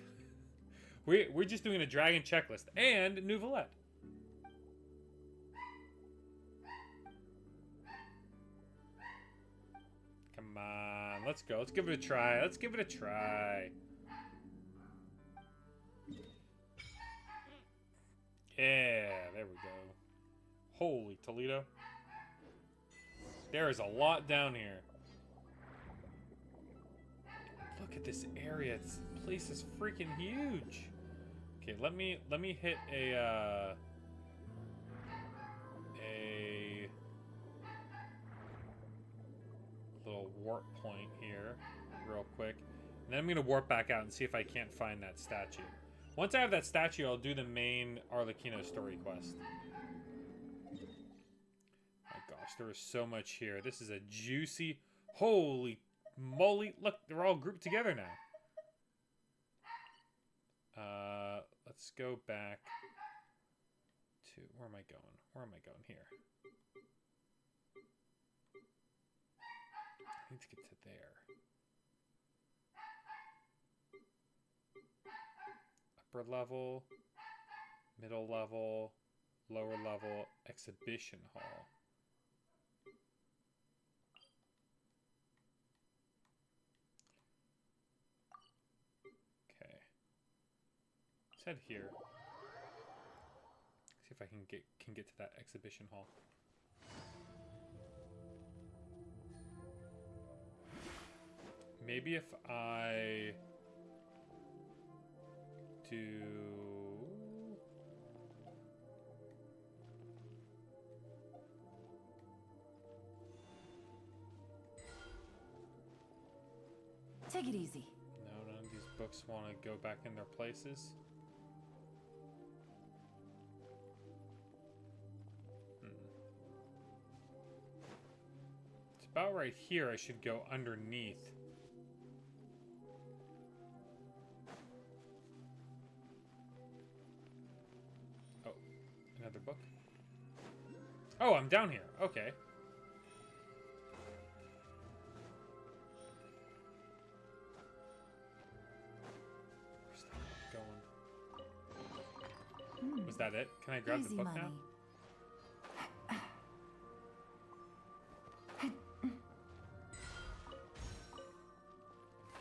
We're just doing a dragon checklist. And Nouvelette. Come on, let's go. Let's give it a try. Let's give it a try. Yeah, there we go. Holy Toledo. There is a lot down here. Look at this area. This place is freaking huge. Okay, let me hit a little warp point here real quick. And then I'm going to warp back out and see if I can't find that statue. Once I have that statue, I'll do the main Arlecchino story quest. My gosh, there is so much here. This is a juicy... Holy moly. Look, they're all grouped together now. Let's go back to... Where am I going? Where am I going here? I need to get to there. Upper level, middle level, lower level, exhibition hall. Okay. Let's head here. See if I can get to that exhibition hall. Maybe if I do... Take it easy. No, none of these books want to go back in their places. It's about right here. I should go underneath. Another book. Oh, I'm down here. Okay. Where's that going? Was that it? Can I grab the book now? Thank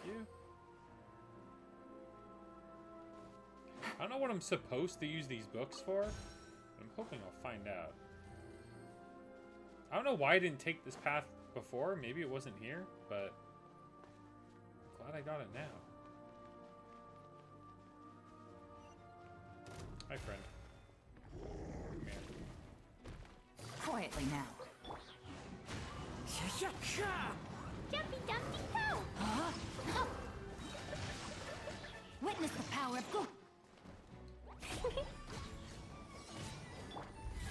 you. know what I'm supposed to use these books for, but I'm hoping I'll find out. I don't know why I didn't take this path before. Maybe it wasn't here, but glad I got it now. Hi, friend. Come here. Quietly now. Jumpy Dumpty Go! Huh? Witness the power of go.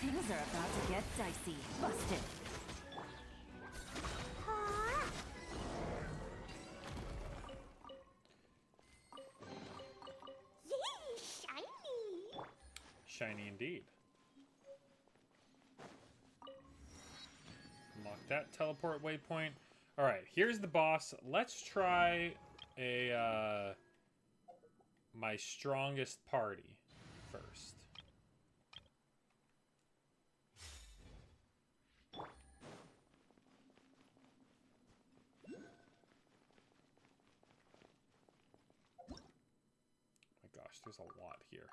Things are about to get dicey. Busted. Ah. Yay, shiny! Shiny indeed. Unlock that teleport waypoint. All right, here's the boss. Let's try a my strongest party first. My gosh, there's a lot here.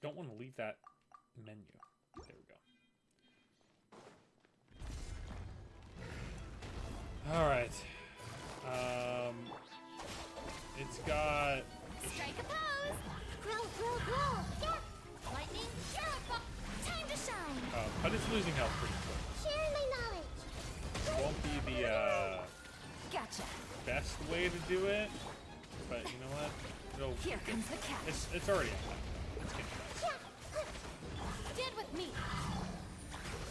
Don't want to leave that menu. There we go. All right. It's got. Strike a pose! Grow, grow, grow! Yeah! Lightning, purify! Time to shine! But it's losing health pretty quick. Share my knowledge! Won't be the Gotcha. best way to do it, but you know what? Here comes the catch. It's already at that. It's getting nice. Yeah! Stand with me.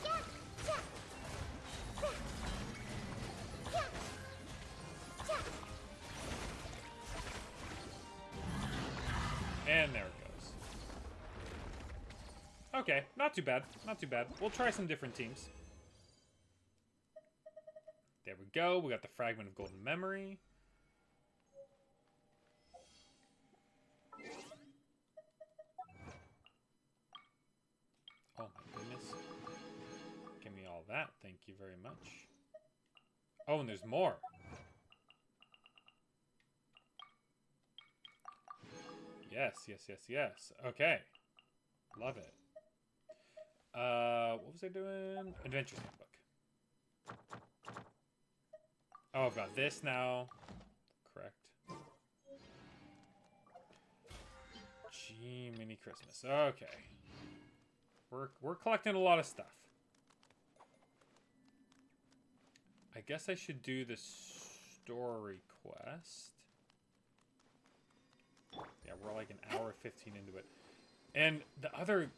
Yeah! Yeah! Yeah! Yeah! And there it goes. Okay, not too bad. Not too bad. We'll try some different teams. There we go. We got the fragment of golden memory. Oh my goodness. Give me all that. Thank you very much. Oh, and there's more. Yes, yes, yes, yes. Okay. Love it. What was I doing? Adventure Handbook. Oh, I've got this now. Correct. Gee, mini Christmas. Okay. We're collecting a lot of stuff. I guess I should do the story quest. Yeah, we're like an hour 15 into it. And the other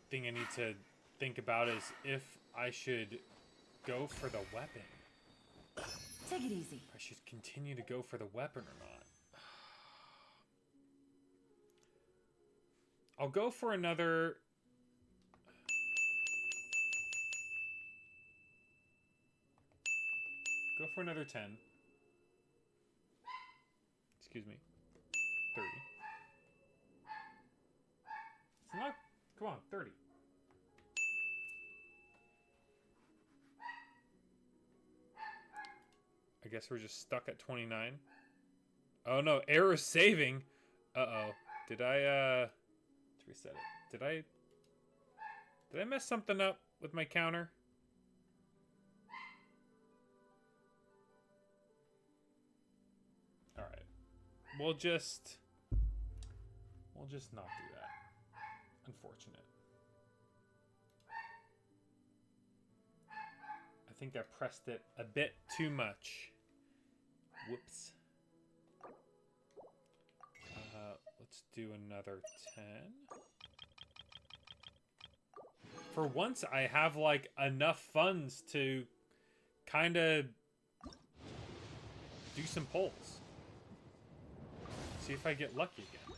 thing I need to think about is if I should go for the weapon. Take it easy. I should continue to go for the weapon or not. I'll go for another... Go for another 10. Excuse me. 30. It's not... Come on, 30. I guess we're just stuck at 29. Oh no, error saving. Uh-oh. Did I, let's reset it. Did I mess something up with my counter? Alright. We'll just not do that. Unfortunate. I think I pressed it a bit too much. Whoops. Let's do another 10. For once, I have, like, enough funds to kind of do some polls. See if I get lucky again.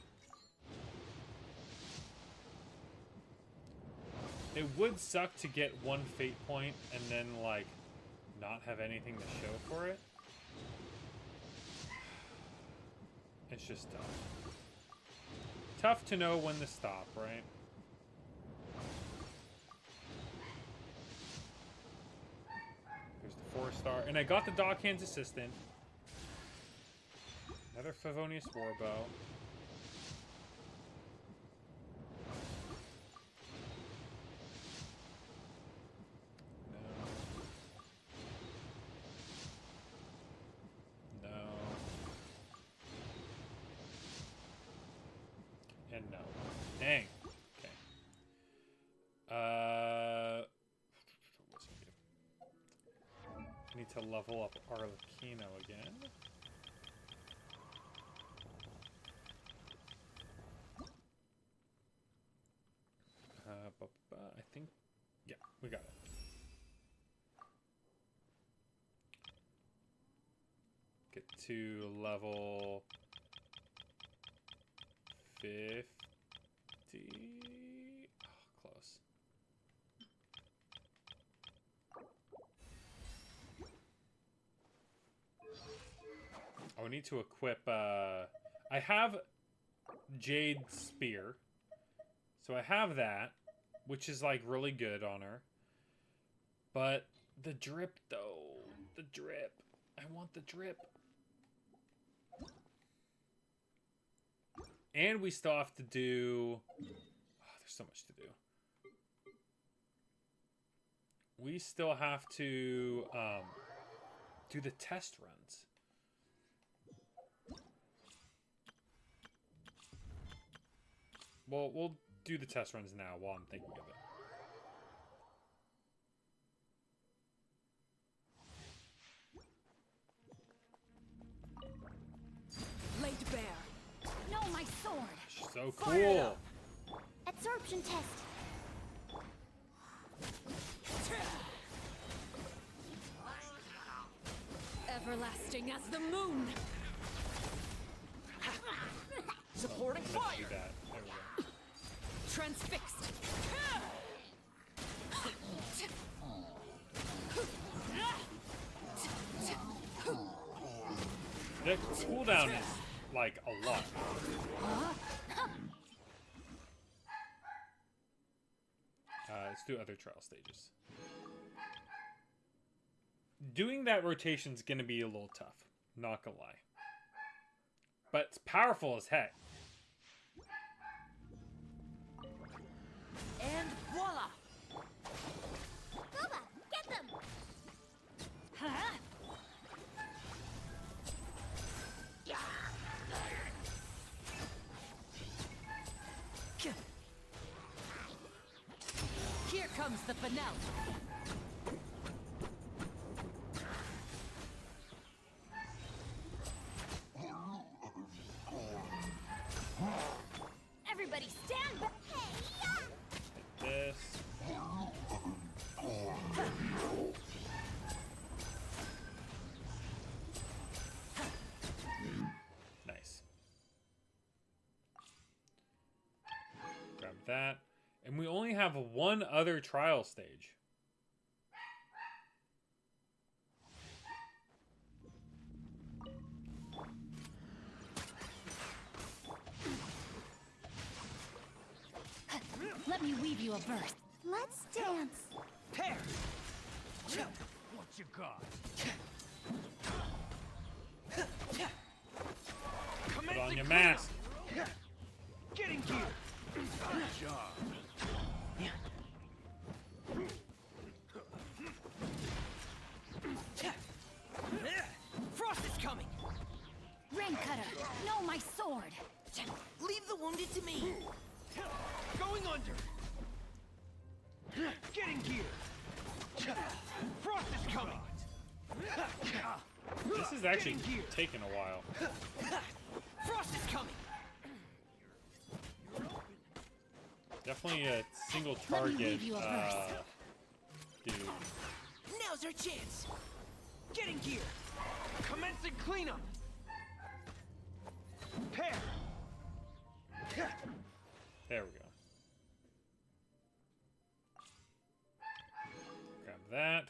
It would suck to get one fate point and then, like, not have anything to show for it. It's just tough. Tough to know when to stop, right? There's the 4-star. And I got the Dockhand's Assistant. Another Favonius Warbow. No. No. And no. Dang. Okay. What's it do? Need to level up Arlecchino again. I think, yeah, we got it. Get to level 50. Oh, close. Oh, I need to equip, I have Jade Spear. So I have that, which is like really good on her. But the drip though, the drip. I want the drip. And we still have to do, oh, there's so much to do. We still have to do the test runs. Well, we'll do the test runs now while I'm thinking of it. Laid bare. No, my sword. So Fire it cool. up. Absorption test. Everlasting as the moon. Supporting Let's fire. do that. There we go. Transfixed. The cooldown is like a lot. Let's do other trial stages. Doing that rotation's gonna be a little tough, not gonna lie. But it's powerful as heck. And voila. Boba, get them. Huh? Here comes the finale. Everybody stand back. This. Nice. Grab that. And we only have one other trial stage. Let me weave you a verse. Let's dance. Pair. What you got? Put on your mask. Get in gear. Good job. Frost is coming. Rain cutter. No, my sword. Leave the wounded to me. Going under. Get in gear. Frost is coming. This is actually taking a while. Frost is coming. Definitely a single Let me target weave you a verse. dude. Now's our chance. Get in gear. Commencing cleanup. Pair. There we go. Grab that.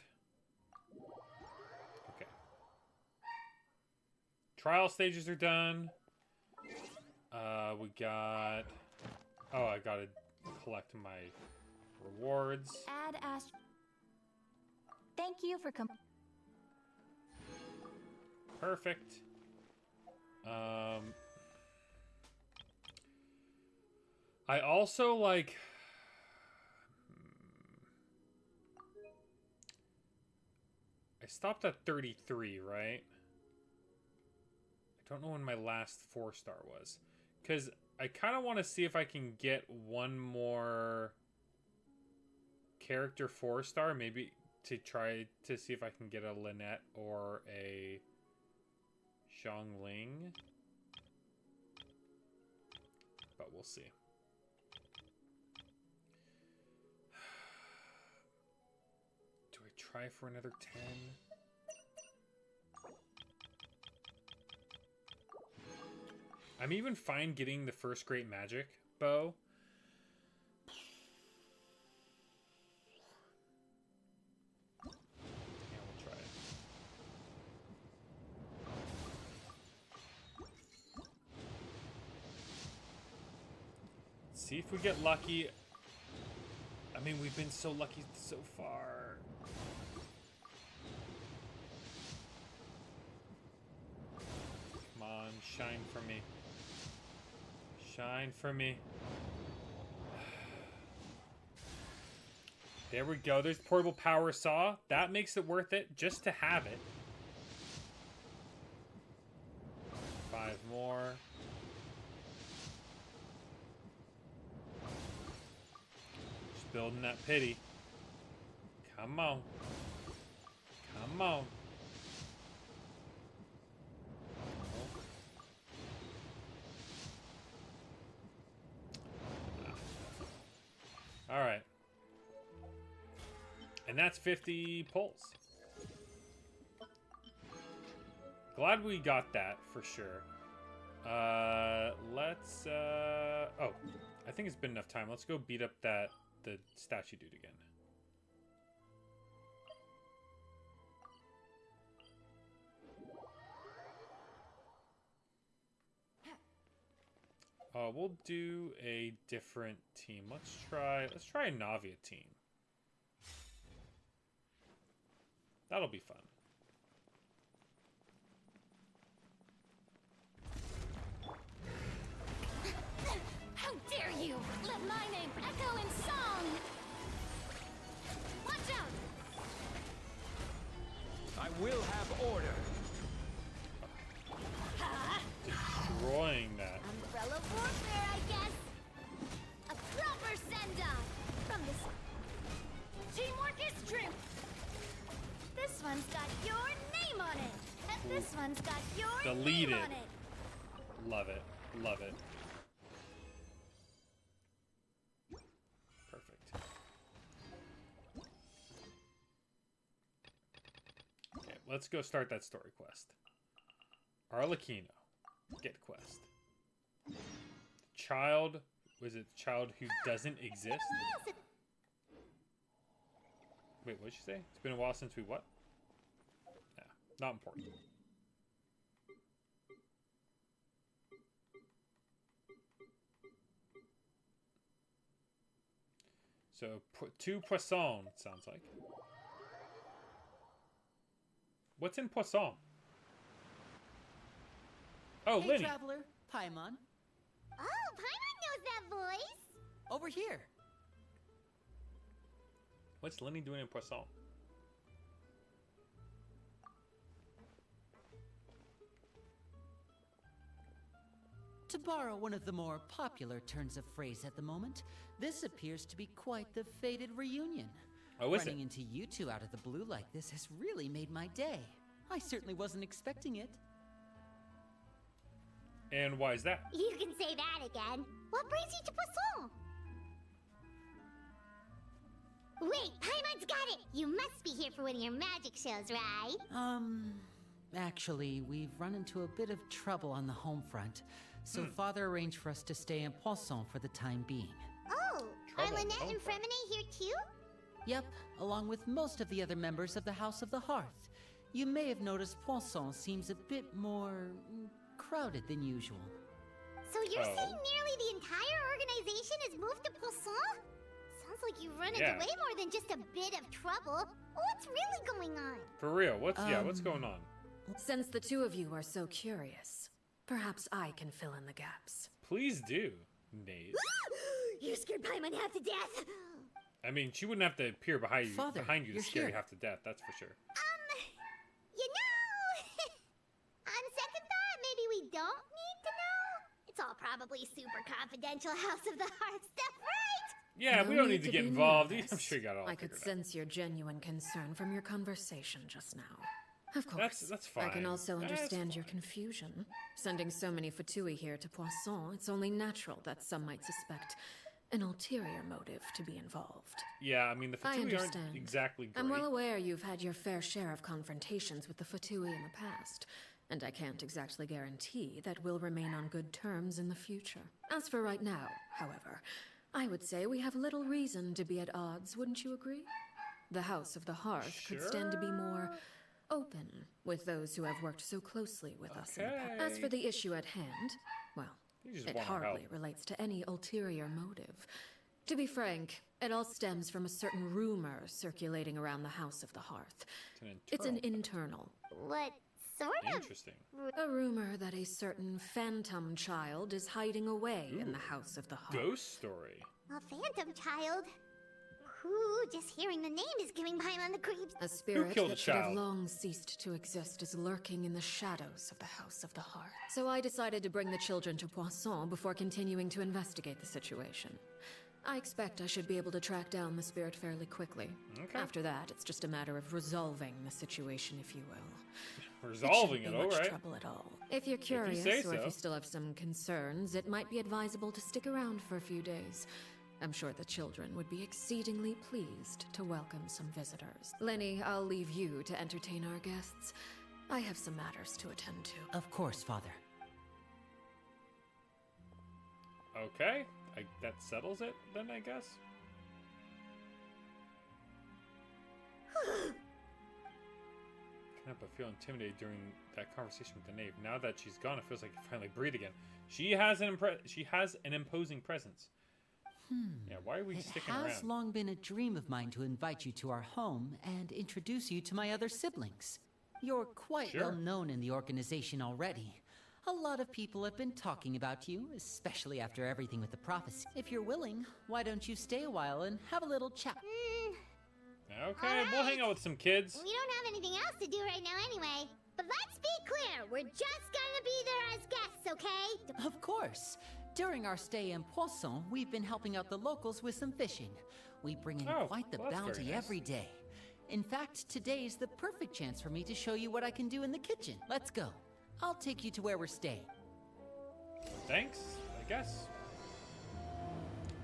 Okay. Trial stages are done. We got... Oh, I gotta collect my rewards. Add Ast. Thank you for Perfect. I also like. I stopped at 33, right? I don't know when my last 4-star was. Because I kind of want to see if I can get one more character 4-star. Maybe to try to see if I can get a Lynette or a Xiangling. But we'll see. Do I try for another 10? I'm even fine getting the first great magic bow. Yeah, we'll try it. See if we get lucky. I mean, we've been so lucky so far. Come on, shine for me. Shine for me. There we go. There's portable power saw. That makes it worth it just to have it. 5 more. Just building that pity. Come on. Come on. All right. And that's 50 pulls. Glad we got that for sure. Let's oh, I think it's been enough time. Let's go beat up the statue dude again. We'll do a different team. Let's try a Navia team. That'll be fun. How dare you! Let my name echo in song! Watch out! I will have order. Destroying that. Umbrella warfare, I guess. A proper send-off from this. Teamwork is strength! This one's got your name on it, and this one's got your Deleted. name on it. Love it. Love it. Perfect. Okay, let's go start that story quest. Arlecchino. Get quest. Child. Was it child who doesn't exist? Wait, what'd you say? It's been a while since we what? Yeah, not important. So, 2 poisson, it sounds like. What's in poisson? Oh, Hey, Lenny. traveler, Paimon, Oh, Paimon knows that voice. over here. What's Lenny doing in poisson? To borrow one of the more popular turns of phrase at the moment, this appears to be quite the fated reunion. Oh, is Running it? into you two out of the blue like this has really made my day. I certainly wasn't expecting it. And why is that? You can say that again. What brings you to Poisson? Wait, Paimon's got it. You must be here for one of your magic shows, right? Actually, we've run into a bit of trouble on the home front, so Father arranged for us to stay in Poisson for the time being. Oh, are Trouble, Lynette and trouble. Fremine here too? Yep, along with most of the other members of the House of the Hearth. You may have noticed Poisson seems a bit more crowded than usual. So you're Oh. saying nearly the entire organization has moved to Poisson? Sounds like you've run into Yeah. way more than just a bit of trouble. What's really going on? For real, what's going on? Since the two of you are so curious, Perhaps I can fill in the gaps. Please do, Nate. You scared Paimon half to death. I mean, she wouldn't have to appear behind you, Father, to you're scare you here. half to death. That's for sure. You know, on second thought, maybe we don't need to know. It's all probably super confidential House of the Hearth stuff, right? Yeah, No we don't need to be get involved. nervous. I'm sure you got it all I could figured out. sense your genuine concern from your conversation just now. Of course. That's I can fine. also That's understand your fine. confusion. Sending so many Fatui here to Poisson, it's only natural that some might suspect an ulterior motive to be involved. Yeah, I mean, the I Fatui aren't understand. exactly great. I'm well aware you've had your fair share of confrontations with the Fatui in the past, and I can't exactly guarantee that we'll remain on good terms in the future. As for right now, however, I would say we have little reason to be at odds, wouldn't you agree? The House of the Hearth could stand to be more open with those who have worked so closely with us in the past. As for the issue at hand, well, You just it want our hardly help. relates to any ulterior motive. To be frank, it all stems from a certain rumor circulating around the House of the Hearth. It's an internal. What sort of? Interesting. A rumor that a certain phantom child is hiding away in the House of the Hearth. Ghost story. A phantom child? Ooh, just hearing the name is giving Paimon the creeps. A spirit killed that a should have child? long ceased to exist is lurking in the shadows of the House of the Hearth. So I decided to bring the children to Poisson before continuing to investigate the situation. I expect I should be able to track down the spirit fairly quickly. Okay. After that, it's just a matter of resolving the situation, if you will. Resolving It it, shouldn't be much alright. trouble at all. If you're you curious, say or if so. you still have some concerns, it might be advisable to stick around for a few days. I'm sure the children would be exceedingly pleased to welcome some visitors. Lenny, I'll leave you to entertain our guests. I have some matters to attend to. Of course, Father. Okay, that settles it then, I guess. Can't help but feel intimidated during that conversation with the knave. Now that she's gone, it feels like I can finally breathe again. She has an imposing presence. Yeah, why are we It sticking has around? long been a dream of mine to invite you to our home and introduce you to my other siblings. You're quite Sure. well known in the organization already. A lot of people have been talking about you, especially after everything with the prophecy. If you're willing, why don't you stay a while and have a little chat? Okay, we'll hang out with some kids. We don't have anything else to do right now anyway. But let's be clear, we're just gonna be there as guests, okay? Of course. During our stay in Poisson, we've been helping out the locals with some fishing. We bring in Oh, quite the well, that's very bounty nice. every day. In fact, today's the perfect chance for me to show you what I can do in the kitchen. Let's go. I'll take you to where we're staying. Thanks, I guess.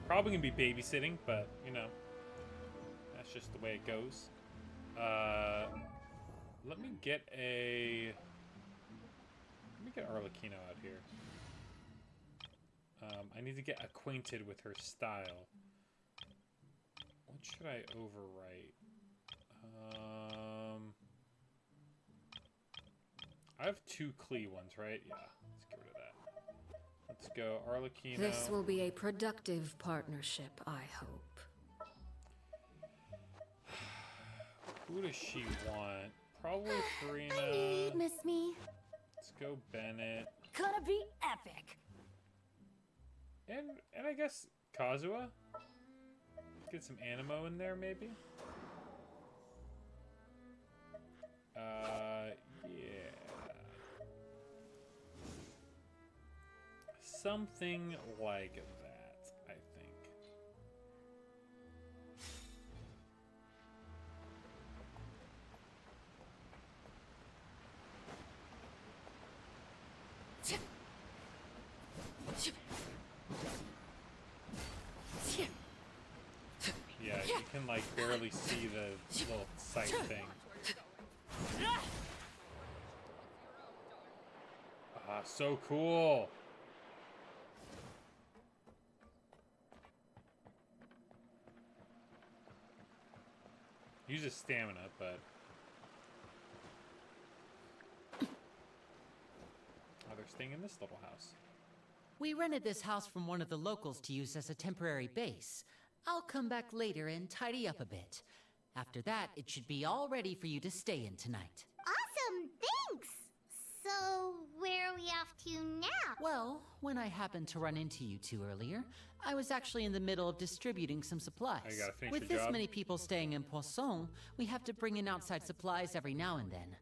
Probably gonna be babysitting, but you know, that's just the way it goes. Let me get Arlecchino out here. I need to get acquainted with her style. What should I overwrite? I have 2 Klee ones, right? Yeah, let's get rid of that. Let's go Arlecchino. This will be a productive partnership, I hope. Who does she want? Probably Farina. I knew you'd miss me. Let's go Bennett. Gonna be epic. And I guess Kazuha? Get some Animo in there, maybe? Yeah. Something like that, I think. Yeah, you can like barely see the little sight thing. Ah, so cool. Uses stamina, but oh, they're staying in this little house. We rented this house from one of the locals to use as a temporary base. I'll come back later and tidy up a bit. After that, it should be all ready for you to stay in tonight. Awesome, thanks! So, where are we off to Well, when I happened to run into you two earlier, I was actually in the middle of distributing some supplies. Oh, you gotta finish With your this job. many people staying in Poisson, we have to bring in outside supplies every now and then.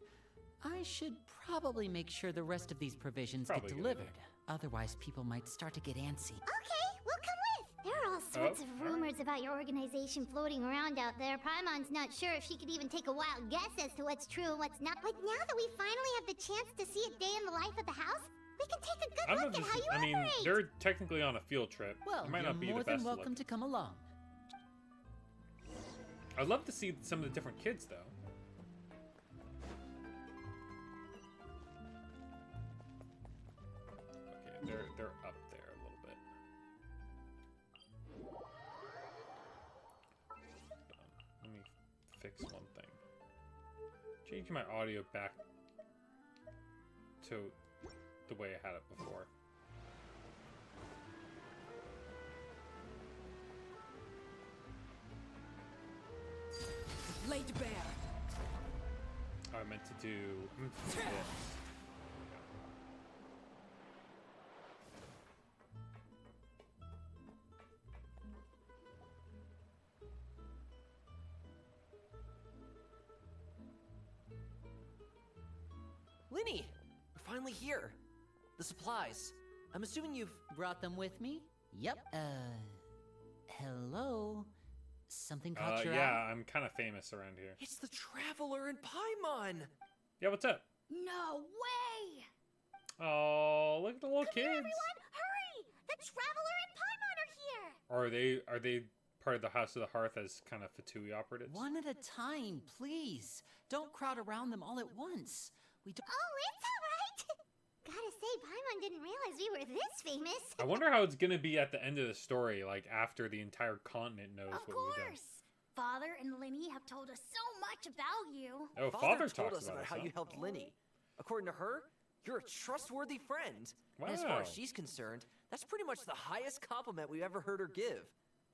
I should probably make sure the rest of these provisions Probably a get good delivered. Otherwise, people might start to get antsy. Okay, we'll come with. There are all sorts of rumors about your organization floating around out there. Paimon's not sure if she could even take a wild guess as to what's true and what's not. But now that we finally have the chance to see a day in the life of the house, we can take a good look at how you operate. They're technically on a field trip. Well, it might you're not be more the best than welcome to come along. I'd love to see some of the different kids, though. Okay, they're up there a little bit. Let me fix one thing. Change my audio back to the way I had it before. Laid bare. I meant to do this. Linny, we're finally here. The supplies. I'm assuming you've... Brought them with me? Yep. Hello? Something caught your Yeah, eye? I'm kind of famous around here. It's the Traveler and Paimon! Yeah, what's up? No way! Oh, look at the little kids. Everyone, hurry! The Traveler and Paimon are here! Are they part of the House of the Hearth as kind of Fatui operatives? One at a time, please. Don't crowd around them all at once. We don't... Oh, it's alright! Gotta say, Paimon didn't realize we were this famous. I wonder how it's gonna be at the end of the story, like after the entire continent knows Of what we've done. course! Father and Linny have told us so much about you. Oh, Father told talks us about how huh? you helped Linny. According to her, you're a trustworthy friend. And as Wow. far as she's concerned, that's pretty much the highest compliment we've ever heard her give.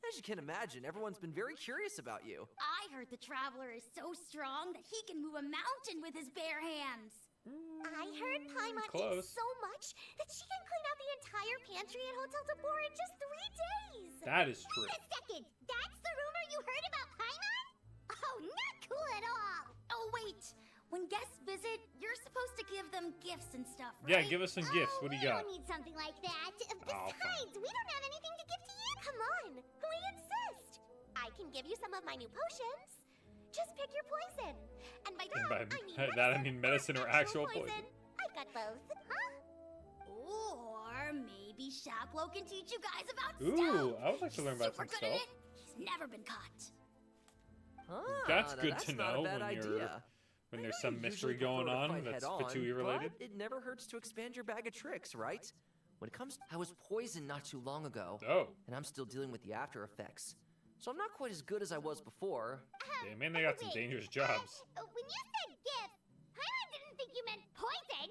As you can imagine, everyone's been very curious about you. I heard the Traveler is so strong that he can move a mountain with his bare hands. I heard Paimon Close. eats so much that she can clean out the entire pantry at Hotel Tabor in just 3 days. That is true. Wait a second! That's the rumor you heard about Paimon? Oh, not cool at all! Oh, wait. When guests visit, you're supposed to give them gifts and stuff, Yeah, right? give us some gifts. What do you We got? don't need something like that. fine. Besides, we don't have anything to give to you. Come on, we insist. I can give you some of my new potions. Just pick your poison. And by that, I mean medicine or actual poison. I've got both, huh? Or maybe Shaplo can teach you guys about Ooh, stealth. I would like to learn about Super some good at stealth. it. He's never been caught. That's now good that's to not know a bad when idea. you're when there's some I mystery usually going prefer to on fight that's head-on, Fatui related. But it never hurts to expand your bag of tricks, right? When it comes, I was poisoned not too long ago, Oh, and I'm still dealing with the after effects. So I'm not quite as good as I was before. damn, man, they got some dangerous jobs. When you said gift, Paimon didn't think you meant poison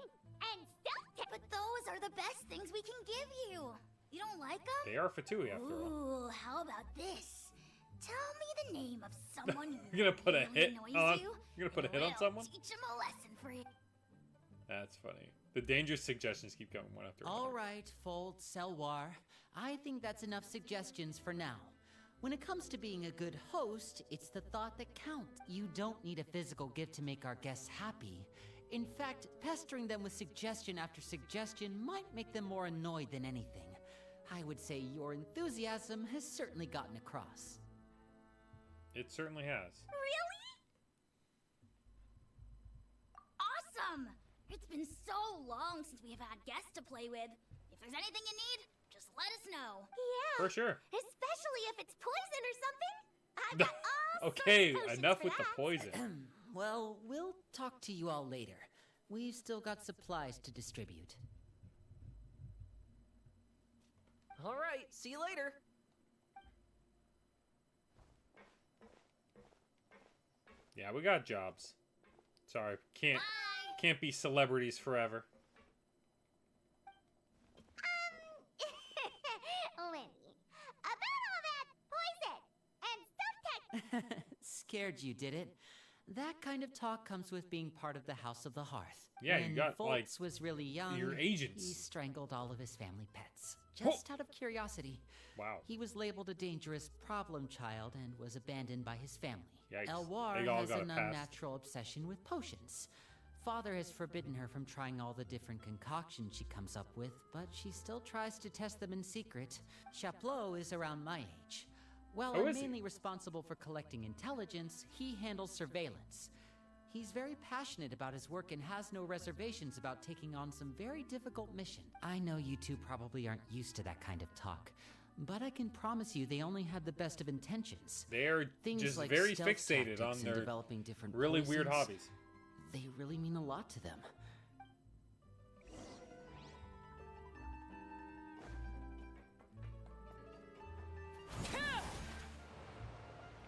and stealth tip. But those are the best things we can give you. You don't like them? They are Fatui after all. Ooh, how about this? Tell me the name of someone who You're gonna put a really hit annoys on- you, you're gonna put a and hit on we'll someone? Teach him a lesson for you. That's funny. The dangerous suggestions keep coming one after All another. right, Fold, Selwar. I think that's enough suggestions for now. When it comes to being a good host, it's the thought that counts. You don't need a physical gift to make our guests happy. In fact, pestering them with suggestion after suggestion might make them more annoyed than anything. I would say your enthusiasm has certainly gotten across. It certainly has. Really? Awesome! It's been so long since we have had guests to play with. If there's anything you need, just let us know. Yeah. For sure. Especially if it's poison or something. I've got all Okay, sorts of potions enough for with the that. poison. Well, we'll talk to you all later. We've still got supplies to distribute. All right, see you later. Yeah, we got jobs. Sorry, can't be celebrities forever. Lenny, about all that poison and stuff tech. Scared you, did it? That kind of talk comes with being part of the House of the Hearth. Yeah, when you got Foltz was really young, your agents. he strangled all of his family pets. Just out of curiosity. Wow. He was labeled a dangerous problem child and was abandoned by his family. Yikes. Elwar They all has got an a pass. unnatural obsession with potions. Father has forbidden her from trying all the different concoctions she comes up with, but she still tries to test them in secret. Chaplot is around my age. While Oh, I'm is he? mainly responsible for collecting intelligence, he handles surveillance. He's very passionate about his work and has no reservations about taking on some very difficult mission. I know you two probably aren't used to that kind of talk, but I can promise you they only had the best of intentions. They're Things just like very stealth fixated tactics on and their developing different really weird poisons. hobbies. They really mean a lot to them.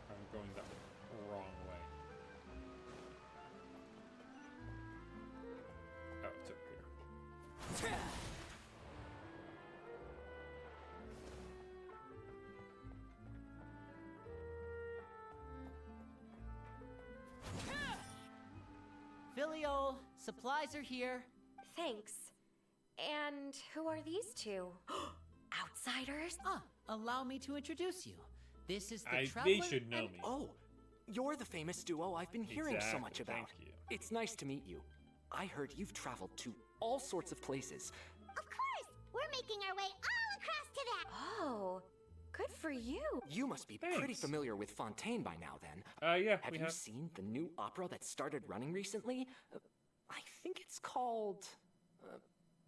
I'm going the wrong way. Oh, it's over here. Filio, supplies are here. Thanks. And who are these two? Outsiders? Allow me to introduce you. This is the They traveler. should know and- me. Oh, you're the famous duo I've been hearing so much Exactly, about. thank you. It's nice to meet you. I heard you've traveled to all sorts of places. Of course! We're making our way all across to that! Oh, good for you. You must be pretty Thanks. familiar with Fontaine by now, then. Yeah, Have we you have. seen the new opera that started running recently? I think it's called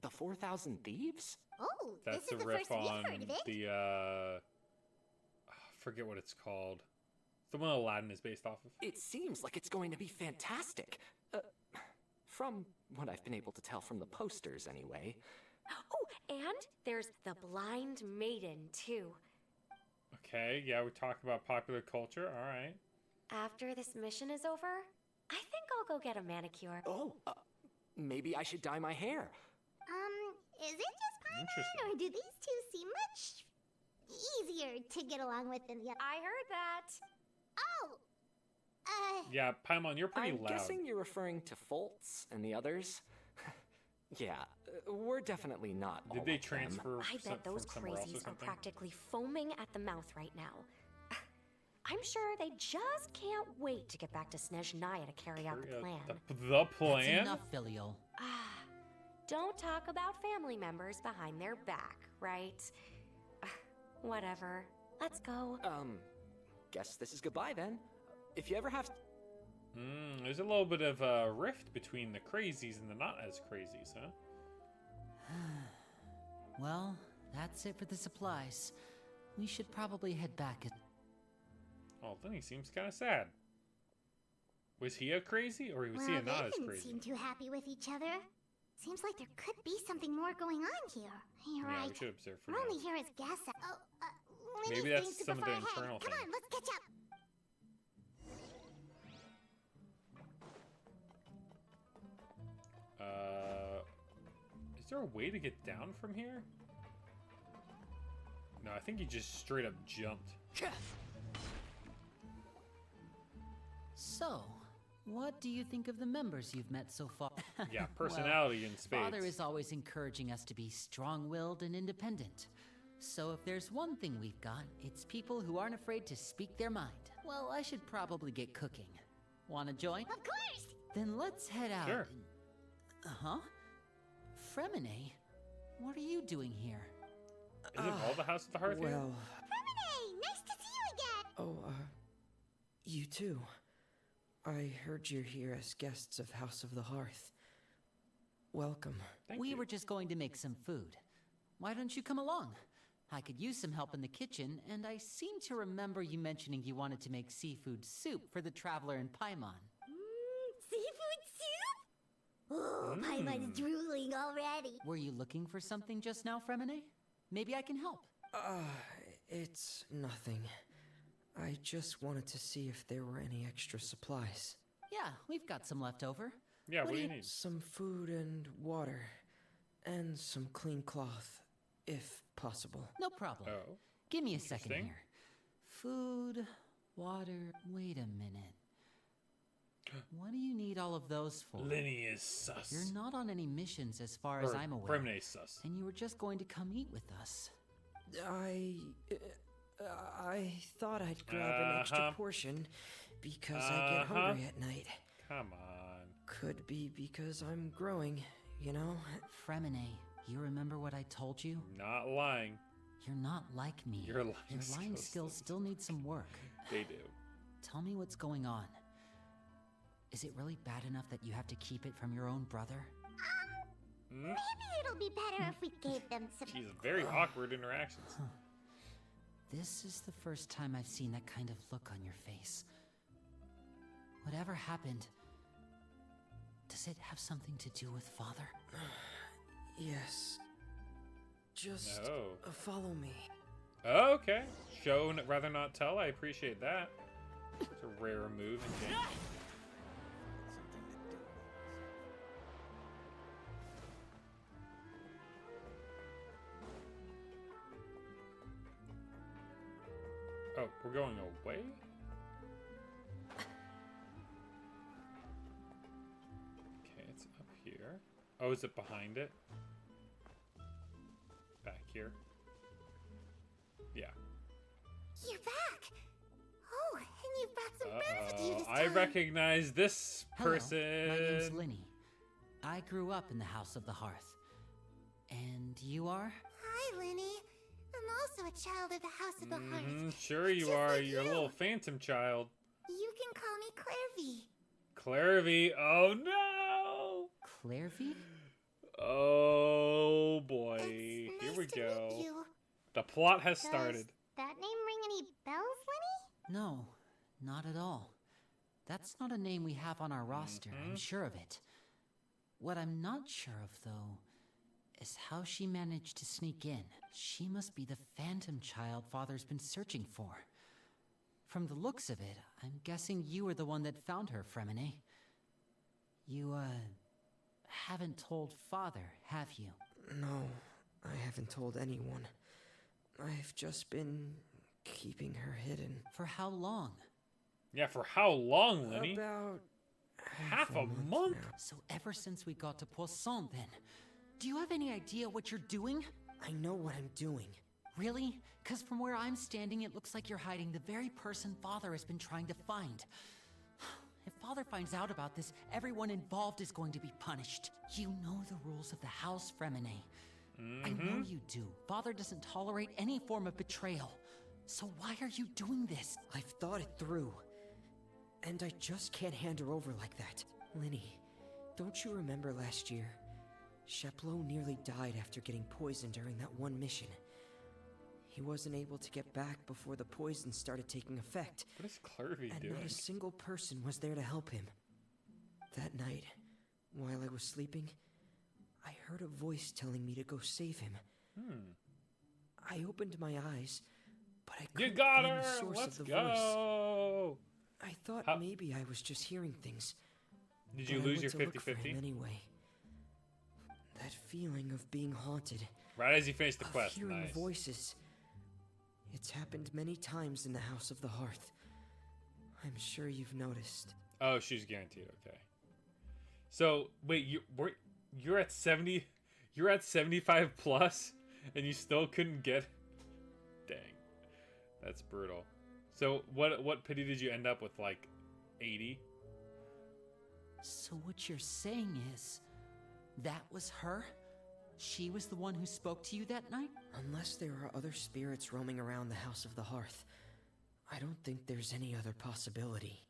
The 4,000 Thieves? Oh, That's this is the the riff first we've on heard of it. the I forget what it's called. The one Aladdin is based off of. It seems like it's going to be fantastic. From what I've been able to tell from the posters, anyway. Oh, and there's the Blind Maiden, too. Okay, yeah, we talk about popular culture. All right. After this mission is over, I think I'll go get a manicure. Oh, maybe I should dye my hair. Is it just Paimon, Interesting. or do these two seem much easier to get along with than the other? I heard that. Oh! Yeah, Paimon, you're pretty I'm loud. guessing you're referring to Foltz and the others. Yeah, we're definitely not all Did they like them. transfer I bet those from somewhere else or crazies are something? practically foaming at the mouth right now. I'm sure they just can't wait to get back to Snezhnaya to carry out the plan. The plan? That's enough, Filio. Don't talk about family members behind their back, right? Whatever. Let's go. Guess this is goodbye then. If you ever have... There's a little bit of a rift between the crazies and the not as crazies, huh? Well, that's it for the supplies. We should probably head back at... Oh, then he seems kind of sad. Was he a crazy, or was he a Well, not they as didn't crazy? seem too happy with each other. Seems like there could be something more going on here. You're Yeah, right. we should observe for We're now. only here as guests. Let Maybe me that's think super some of far the ahead. internal Come thing. on, let's catch up. Is there a way to get down from here? No, I think he just straight up jumped. So, what do you think of the members you've met so far? Yeah, Well, personality in spades. Father is always encouraging us to be strong-willed and independent. So if there's one thing we've got, it's people who aren't afraid to speak their mind. Well, I should probably get cooking. Wanna join? Of course. Then let's head out. Sure. Uh-huh. Fremine, what are you doing here? Is it all the House of the Hearth here? Well, Fremine, nice to see you again. oh, you too. I heard you're here as guests of House of the Hearth. Welcome. Thank We you. were just going to make some food. Why don't you come along? I could use some help in the kitchen, and I seem to remember you mentioning you wanted to make seafood soup for the traveler in Paimon. Seafood soup? Oh, Paimon's drooling already. Were you looking for something just now, Fremine? Maybe I can help. It's nothing. I just wanted to see if there were any extra supplies. Yeah, we've got some left over. Yeah, what do you need? Some food and water. And some clean cloth, if possible. No problem. Oh. Give me a second Interesting. here. Food, water, wait a minute. What do you need all of those for? Lenny is sus. You're not on any missions as far as I'm aware. Fremene's sus. And you were just going to come eat with us. I thought I'd grab an extra portion because I get hungry at night. Come on. Could be because I'm growing, you know? Fremene, you remember what I told you? Not lying. You're not like me. Your lying skills still need some work. They do. Tell me what's going on. Is it really bad enough that you have to keep it from your own brother? Maybe it'll be better if we gave them some... She's very awkward interactions. Huh. This is the first time I've seen that kind of look on your face. Whatever happened, does it have something to do with Father? Yes. Just follow me. Oh, okay. Show rather not tell. I appreciate that. It's a rare move in game. Oh, we're going away? Okay, it's up here. Oh, is it behind it? Back here? Yeah. You're back! Oh, and you've brought some friends with you this time. I recognize this person. Hello, my name's Linny. I grew up in the House of the Hearth. And you are? Hi, Linny. I'm also a child of the House of the Hearth. Sure you Just are. like You're a you. little phantom child. You can call me Clairvy. Clairvy. Oh no! Clairvy? Oh boy. It's Here nice we to go. meet you. The plot has Does started. that name ring any bells, Linny? No, not at all. That's not a name we have on our roster, I'm sure of it. What I'm not sure of, though, is how she managed to sneak in. She must be the phantom child Father's been searching for. From the looks of it, I'm guessing you were the one that found her, Fremene. You, haven't told Father, have you? No, I haven't told anyone. I've just been keeping her hidden. For how long? Yeah, for how long, Lenny? About half a month? now. So ever since we got to Poisson, then. Do you have any idea what you're doing? I know what I'm doing. Really? Because from where I'm standing, it looks like you're hiding the very person Father has been trying to find. If Father finds out about this, everyone involved is going to be punished. You know the rules of the house, Fremene. I know you do. Father doesn't tolerate any form of betrayal. So why are you doing this? I've thought it through. And I just can't hand her over like that. Linny, don't you remember last year? Sheplo nearly died after getting poisoned during that one mission. He wasn't able to get back before the poison started taking effect. What is Clairvy And doing? not a single person was there to help him. That night, while I was sleeping, I heard a voice telling me to go save him. I opened my eyes, but I couldn't You got find her! the source Let's of the voice. go! I thought maybe I was just hearing things. Did but you I lose went your to look for him 50-50? anyway. That feeling of being haunted, Right as you finish the of quest. hearing Nice. voices. It's happened many times in the House of the Hearth. I'm sure you've noticed. Oh, she's guaranteed. Okay. So wait, you're at 70. You're at 75 plus, and you still couldn't get. Dang, that's brutal. So what pity did you end up with? Like 80? So what you're saying is, that was her? She was the one who spoke to you that night? Unless there are other spirits roaming around the House of the Hearth, I don't think there's any other possibility.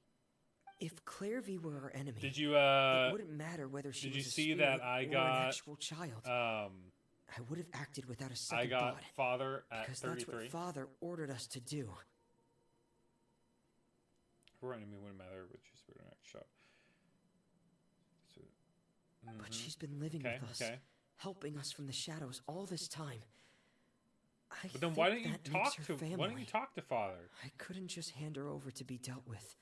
If Clairvy were our enemy, Did you it wouldn't matter whether she did was you a see spirit that I or got, an actual child. I would have acted without a second I got thought. Father at Because that's 33. what Father ordered us to do. We're enemy wouldn't matter, which is we're next shot. So, But she's been living Okay, with us, okay. helping us from the shadows all this time. I But then why think didn't you that makes talk her to? family. Why didn't you talk to Father? I couldn't just hand her over to be dealt with.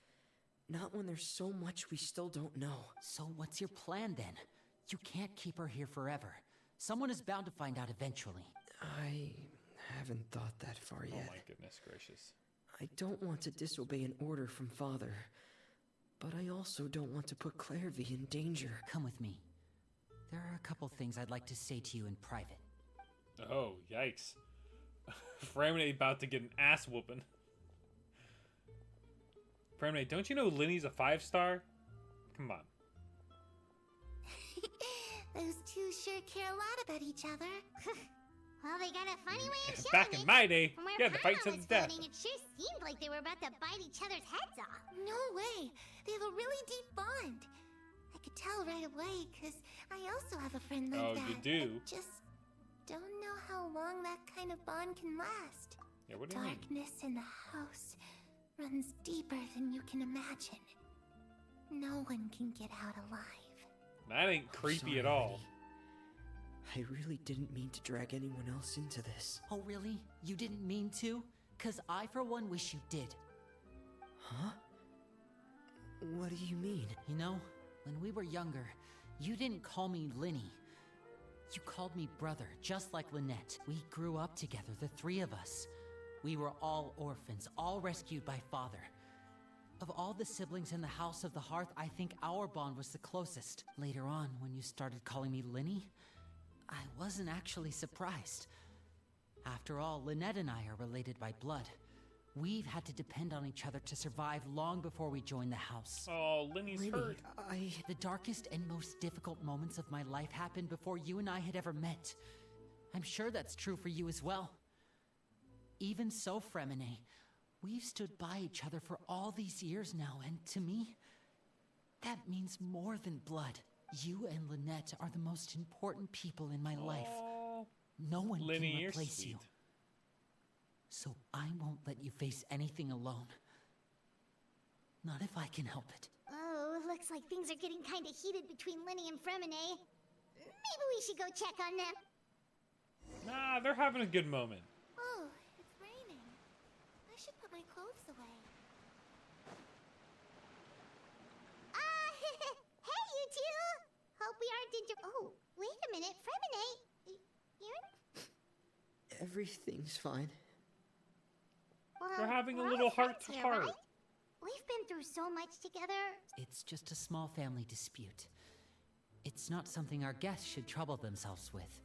Not when there's so much we still don't know. So what's your plan then? You can't keep her here forever. Someone is bound to find out eventually. I haven't thought that far Oh yet. my goodness gracious! I don't want to disobey an order from Father, But I also don't want to put Clairvy in danger. Come with me. There are a couple things I'd like to say to you in private. Oh, yikes. Fremine about to get an ass whooping. Fremine, don't you know Linny's a 5-star? Come on. Those two sure care a lot about each other. Well, they got a funny way of showing Back in it. my day, From where you had to fight to Paimon the was death. floating, it sure seemed like they were about to bite each other's heads off. No way. They have a really deep bond. I could tell right away, because I also have a friend like Oh, that. you do? I just don't know how long that kind of bond can last. Yeah, what do you mean? Darkness in the house runs deeper than you can imagine. No one can get out alive. That ain't creepy Sorry, at all. Lenny. I really didn't mean to drag anyone else into this. Oh, really? You didn't mean to? 'Cause I, for one, wish you did. Huh? What do you mean? You know, when we were younger, you didn't call me Linny. You called me brother, just like Lynette. We grew up together, the three of us. We were all orphans, all rescued by father. Of all the siblings in the House of the Hearth, I think our bond was the closest. Later on, when you started calling me Linny, I wasn't actually surprised. After all, Lynette and I are related by blood. We've had to depend on each other to survive long before we joined the house. Oh, Linny's Lenny, hurt. The darkest and most difficult moments of my life happened before you and I had ever met. I'm sure that's true for you as well. Even so, Fremine, we've stood by each other for all these years now, and to me, that means more than blood. You and Lynette are the most important people in my life. Oh, No one Linny, can you're replace sweet. you. So I won't let you face anything alone. Not if I can help it. Oh, looks like things are getting kind of heated between Linny and Fremine. Maybe we should go check on them. Nah, they're having a good moment. Oh, it's raining. I should put my clothes away. Hey, you two! Hope we aren't injured. Oh, wait a minute, Fremine. You're... Everything's fine. Well, They're having a we're little all friends here, heart-to-heart. right? We've been through so much together. It's just a small family dispute. It's not something our guests should trouble themselves with.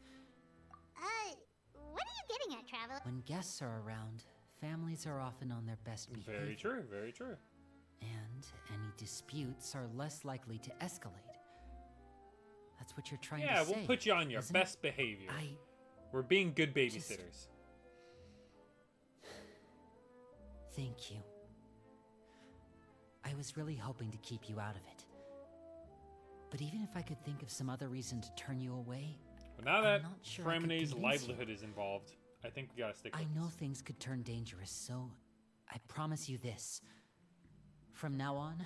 What are you getting at, Traveler? When guests are around, families are often on their best behavior. Very true, very true. And any disputes are less likely to escalate. That's what you're trying to say. Yeah, we'll put you on your isn't it? best behavior. I We're being good babysitters. thank you. I was really hoping to keep you out of it. But even if I could think of some other reason to turn you away, But now I'm that not sure I could Fremine's convince you. livelihood is involved, I think we gotta stick with I know this. things could turn dangerous, so I promise you this. From now on,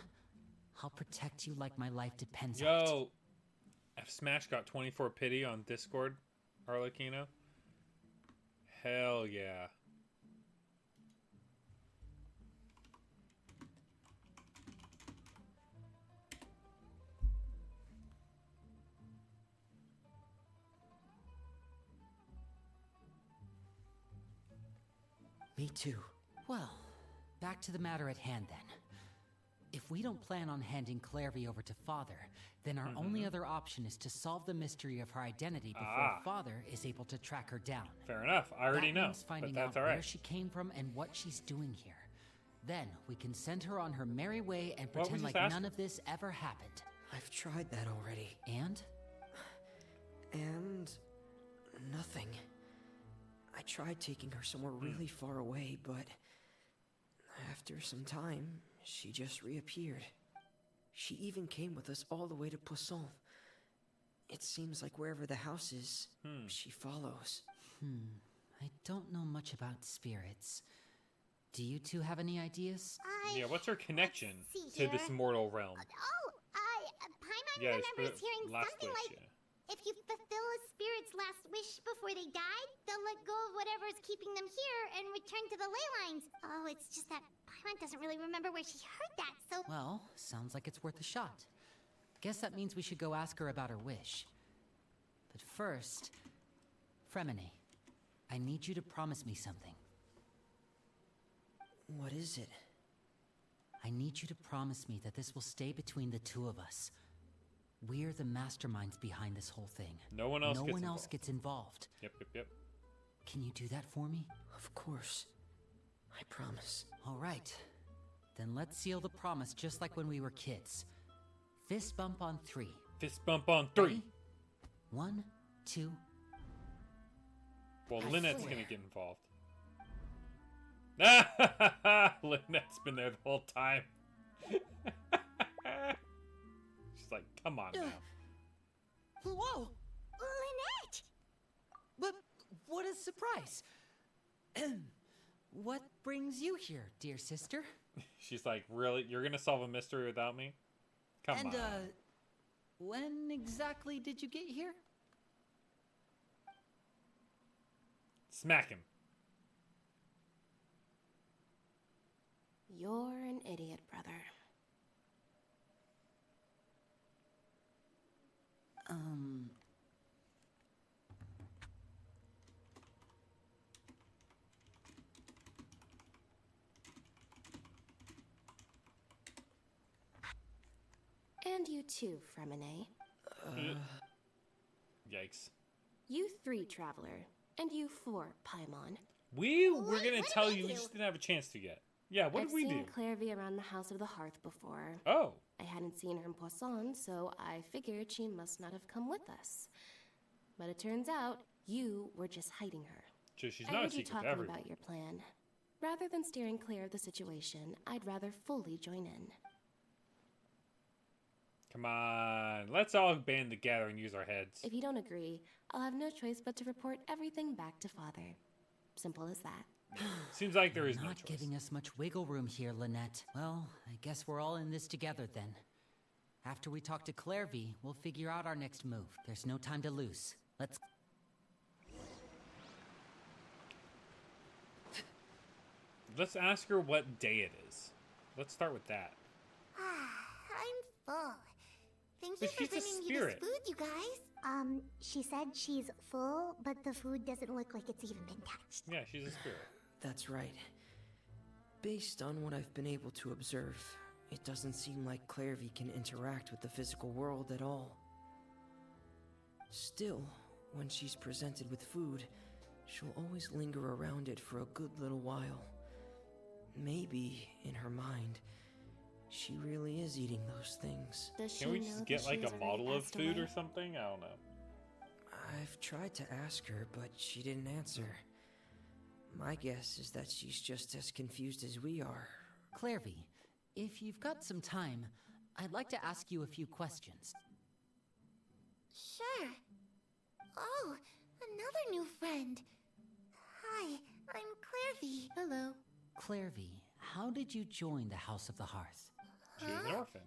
I'll protect you like my life depends on it. Yo, F Smash got 24 pity on Discord, Arlecchino. Hell yeah. Me too. Well, back to the matter at hand then. If we don't plan on handing Clairvy over to Father, then our only other option is to solve the mystery of her identity before Father is able to track her down. Fair enough. I already That know, means but finding that's out all where right. she came from and what she's doing here. Then we can send her on her merry way and What was pretend this like ask? none of this ever happened. I've tried that already. And? And... nothing. I tried taking her somewhere really far away, but... after some time, she just reappeared. She even came with us all the way to Poisson. It seems like wherever the house is, she follows. I don't know much about spirits. Do you two have any ideas? Yeah, what's her connection see to this here. mortal realm? Paimon Yeah, it's remembers the hearing last something wish, like, yeah. if you fulfill a spirit's last wish before they died, they'll let go of whatever is keeping them here and return to the ley lines. Oh, it's just that Paimon doesn't really remember where she heard that, so... Well, sounds like it's worth a shot. Guess that means we should go ask her about her wish. But first, Fremine, I need you to promise me something. What is it? I need you to promise me that this will stay between the two of us. We're the masterminds behind this whole thing. No one else gets involved. Yep. Can you do that for me? Of course. I promise. All right. Then let's seal the promise just like when we were kids. Fist bump on 3. Fist bump on 3. Ready? 1, 2. Well, I Lynette's swear. gonna get involved. Lynette's been there the whole time. She's like, come on now. Whoa! Lynette! But what a surprise! What brings you here, dear sister? She's like, really? You're gonna solve a mystery without me? Come on. When exactly did you get here? Smack him. You're an idiot, brother. And you too, Fremine. Yikes. You 3, Traveler. And you 4, Paimon. We were Wait, gonna what tell did you, we we do? just didn't have a chance to yet. Yeah, what I've did we do? seen Clairvy around the House of the Hearth before. Oh. I hadn't seen her in Poisson, so I figured she must not have come with us. But it turns out you were just hiding her. So she's I not a heard you secret to talking everyone. about your plan. Rather than steering clear of the situation, I'd rather fully join in. Come on. Let's all band together and use our heads. If you don't agree, I'll have no choice but to report everything back to Father. Simple as that. Seems like there is no Not choice. giving us much wiggle room here, Lynette. Well, I guess we're all in this together then. After we talk to Clairvy, we'll figure out our next move. There's no time to lose. Let's... Let's ask her what day it is. Let's start with that. I'm full. Thank But you for she's a bringing me this spirit. food, you guys. She said she's full, but the food doesn't look like it's even been touched. Yeah, she's a spirit. That's right. Based on what I've been able to observe, it doesn't seem like Clairvy can interact with the physical world at all. Still, when she's presented with food, she'll always linger around it for a good little while. Maybe, in her mind, she really is eating those things. Does she Can we know just that get she like has a already bottle of passed food away? or something? I don't know. I've tried to ask her, but she didn't answer. My guess is that she's just as confused as we are. Clairvy, if you've got some time, I'd like to ask you a few questions. Sure. Oh, another new friend. Hi, I'm Clairvy. Hello. Clairvy, how did you join the House of the Hearth? She's an orphan.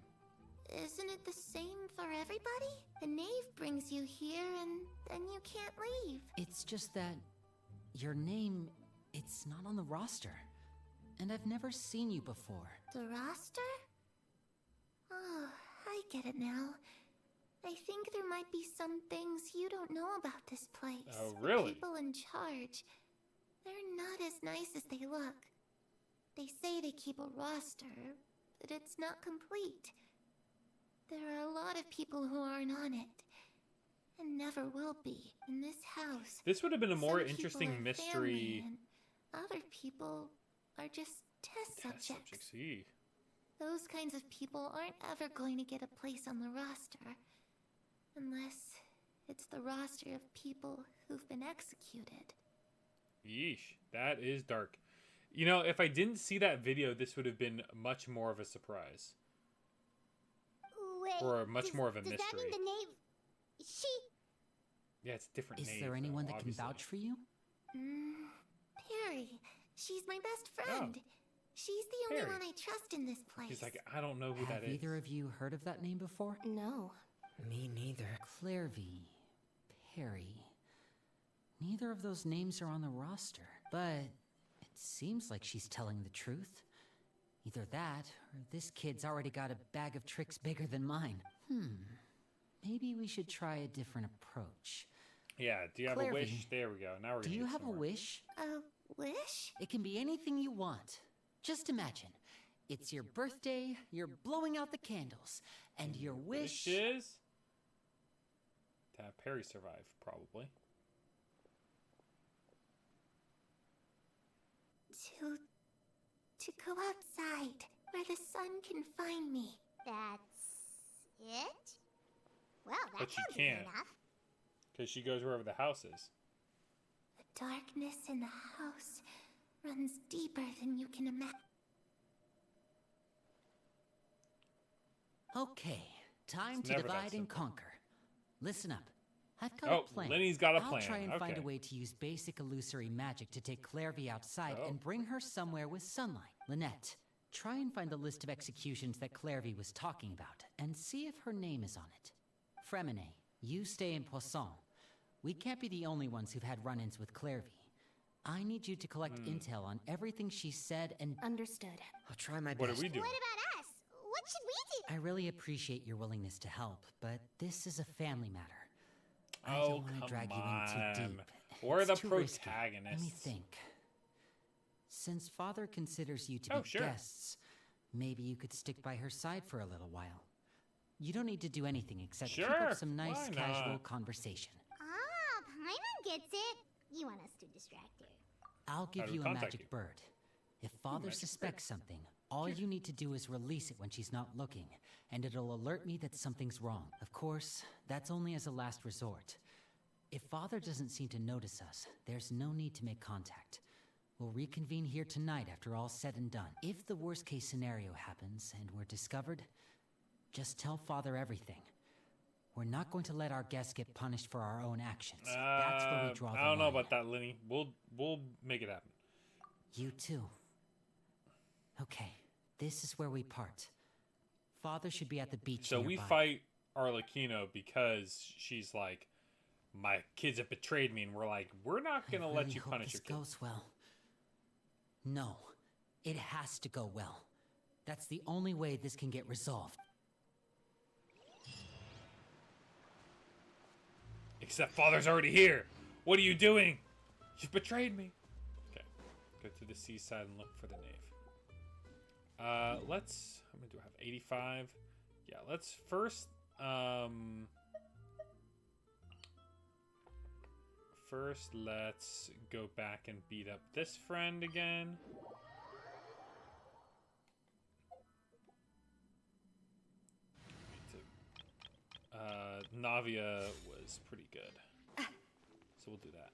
Isn't it the same for everybody? The knave brings you here and then you can't leave. It's just that your name, it's not on the roster. And I've never seen you before. The roster? Oh, I get it now. I think there might be some things you don't know about this place. Oh, The really? people in charge, they're not as nice as they look. They say they keep a roster, but it's not complete. There are a lot of people who aren't on it, and never will be. In this house, This would have been a more some people interesting are mystery. family, and other people are just test subjects. Yee. Those kinds of people aren't ever going to get a place on the roster. Unless it's the roster of people who've been executed. Yeesh, that is dark. You know, if I didn't see that video, this would have been much more of a surprise. Wait, Or much more of a does that mystery. mean the knave... She... Yeah, it's different. Is name, there anyone though, that obviously. can vouch for you? Perry. She's my best friend. She's the only Perry. one I trust in this place. She's like, I don't know who Have that is. either of you heard of that name before? No. Me neither. Clairvy, Perry. Neither of those names are on the roster, but it seems like she's telling the truth. Either that, or this kid's already got a bag of tricks bigger than mine. Maybe we should try a different approach. Yeah, do you have a Clairvy, wish? There we go. Now we're Do gonna you get have a somewhere. wish? A wish? It can be anything you want. Just imagine. It's your birthday, you're blowing out the candles, and your wish is to have Perry survive, probably. To go outside, where the sun can find me. That's it? Well, that But she sounds easy can't. enough. Because she goes wherever the house is. The darkness in the house runs deeper than you can imagine. Okay, time It's to never that divide and simple. conquer. Listen up. I've got Oh, a plan. Lenny's got a I'll plan. try and find Okay. a way to use basic illusory magic to take Clairvy outside Oh. and bring her somewhere with sunlight. Lynette, try and find the list of executions that Clairvy was talking about and see if her name is on it. Fremine, you stay in Poisson. We can't be the only ones who've had run-ins with Clairvy. I need you to collect intel on everything she said and... Understood. I'll try my What best. are we doing? What about us? What should we do? I really appreciate your willingness to help, but this is a family matter. I Oh, don't want to come drag you in too on. deep. We're It's the too risky. Let me protagonists. think. Since Father considers you to Oh, be sure. guests, maybe you could stick by her side for a little while. You don't need to do anything except keep Sure, up some nice why casual not? conversation. Ah, Paimon gets it. You want us to distract her. I'll give do we you a contact magic you? bird. If Father magic suspects something, all you need to do is release it when she's not looking, and it'll alert me that something's wrong. Of course, that's only as a last resort. If Father doesn't seem to notice us, there's no need to make contact. We'll reconvene here tonight after all's said and done. If the worst case scenario happens and we're discovered, just tell Father everything. We're not going to let our guests get punished for our own actions. That's where we draw the line. I don't know about that, Lenny. We'll make it happen. You too. Okay, this is where we part. Father should be at the beach So we nearby. fight Arlecchino because she's like, my kids have betrayed me, and we're like, we're not gonna I let really you hope punish this your kids. goes well. No, it has to go well. That's the only way this can get resolved. Except Father's already here. What are you doing? You've betrayed me. Okay, go to the seaside and look for the knave. Let's. How many do I have? 85. Yeah, let's first. First, let's go back and beat up this friend again. Navia was pretty good, so we'll do that.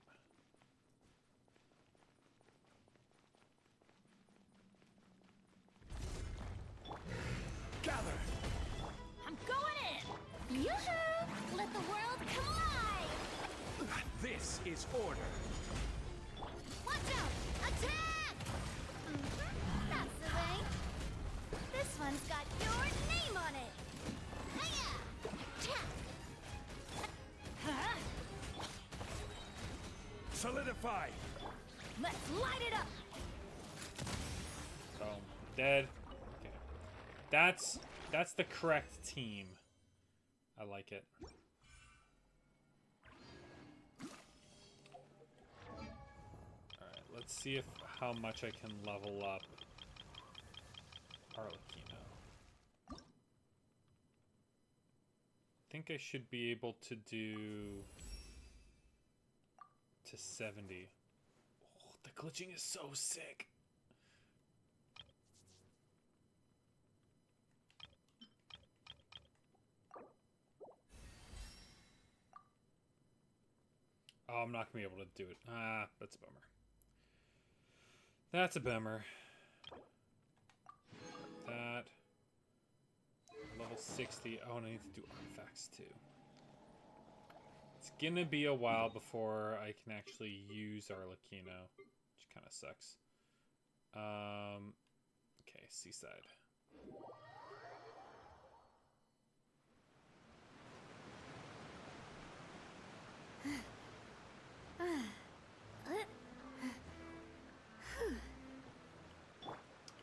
Gather! I'm going in! Yoo-hoo! Let the world collide! This is order. Watch out! Attack! That's the way. This one's got your name on it! Hiya! Cha! Huh? Solidify. Let's light it up! Boom. Dead. Okay. That's the correct team. I like it. Alright, let's see if how much I can level up Arlecchino. I think I should be able to do to 70. Oh, the glitching is so sick. Oh, I'm not gonna be able to do it. Ah, that's a bummer. That's a bummer. That. Level 60. Oh, and I need to do artifacts too. It's gonna be a while before I can actually use Arlecchino, which kind of sucks. Okay, seaside.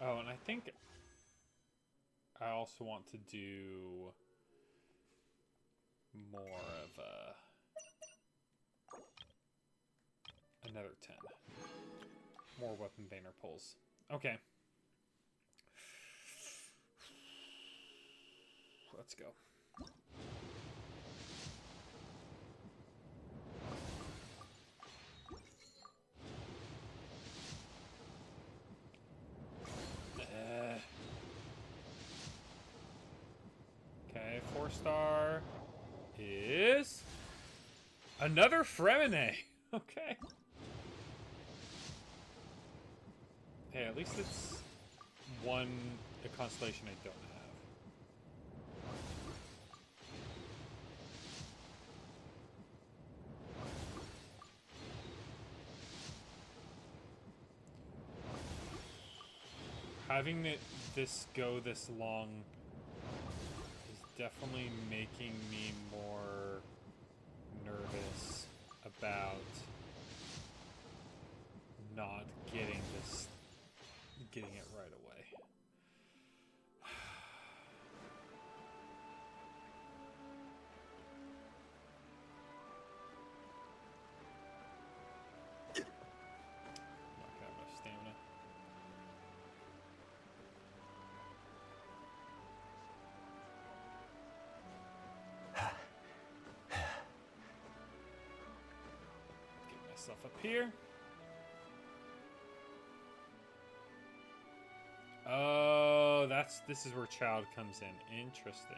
Oh, and I think I also want to do more of another 10. More weapon banner pulls. Okay. let's go. Okay, 4-star is another Fremine. Okay. Hey, at least it's a constellation I don't have. Having this go this long is definitely making me more nervous about not getting it right away. Not gonna have enough stamina. Get myself up here. Oh, this is where Child comes in. Interesting.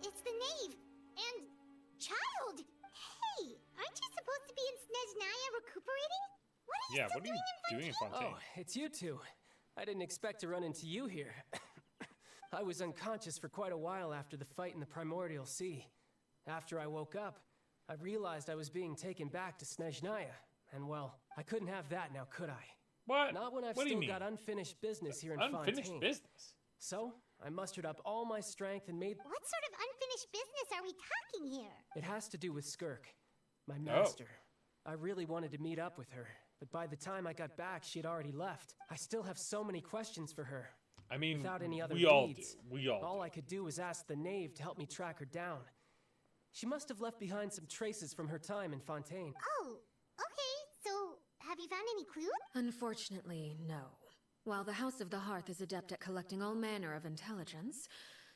It's the Knave and Child. Hey, aren't you supposed to be in Snezhnaya recuperating? What are you What are you doing in Fontaine? Oh, it's you two. I didn't expect to run into you here. I was unconscious for quite a while after the fight in the Primordial Sea. After I woke up, I realized I was being taken back to Snezhnaya, and well, I couldn't have that now, could I? What? Not when I've What do you still mean? got unfinished business here in Unfinished Fontaine. business? So, I mustered up all my strength and made... What sort of unfinished business are we talking here? It has to do with Skirk, my master. I really wanted to meet up with her, but by the time I got back, she had already left. I still have so many questions for her. I mean, without any other we all do. leads, We all do. I could do was ask the Knave to help me track her down. She must have left behind some traces from her time in Fontaine. Oh, okay. So, have you found any clues? Unfortunately, no. While the House of the Hearth is adept at collecting all manner of intelligence,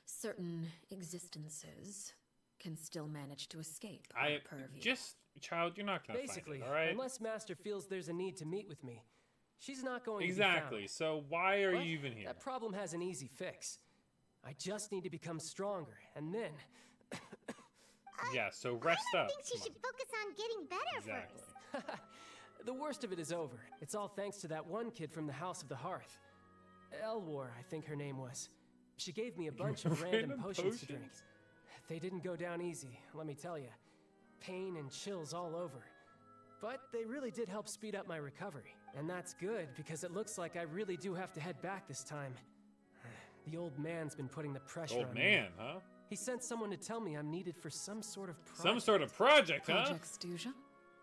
certain existences can still manage to escape our purview. Child, you're not gonna Basically, find it, all right? unless Master feels there's a need to meet with me, she's not going Exactly. to be found. So why are But you even here? that problem has an easy fix. I just need to become stronger, and then... Yeah, so rest I up. think she should focus on getting better Exactly. first. The worst of it is over. It's all thanks to that one kid from the House of the Hearth. Elwar, I think her name was. She gave me a bunch of random potions to drink. They didn't go down easy, let me tell you. Pain and chills all over. But they really did help speed up my recovery. And that's good, because it looks like I really do have to head back this time. The old man's been putting the pressure on Old me. man, huh? He sent someone to tell me I'm needed for some sort of project. Some sort of project, huh? Project Stuja?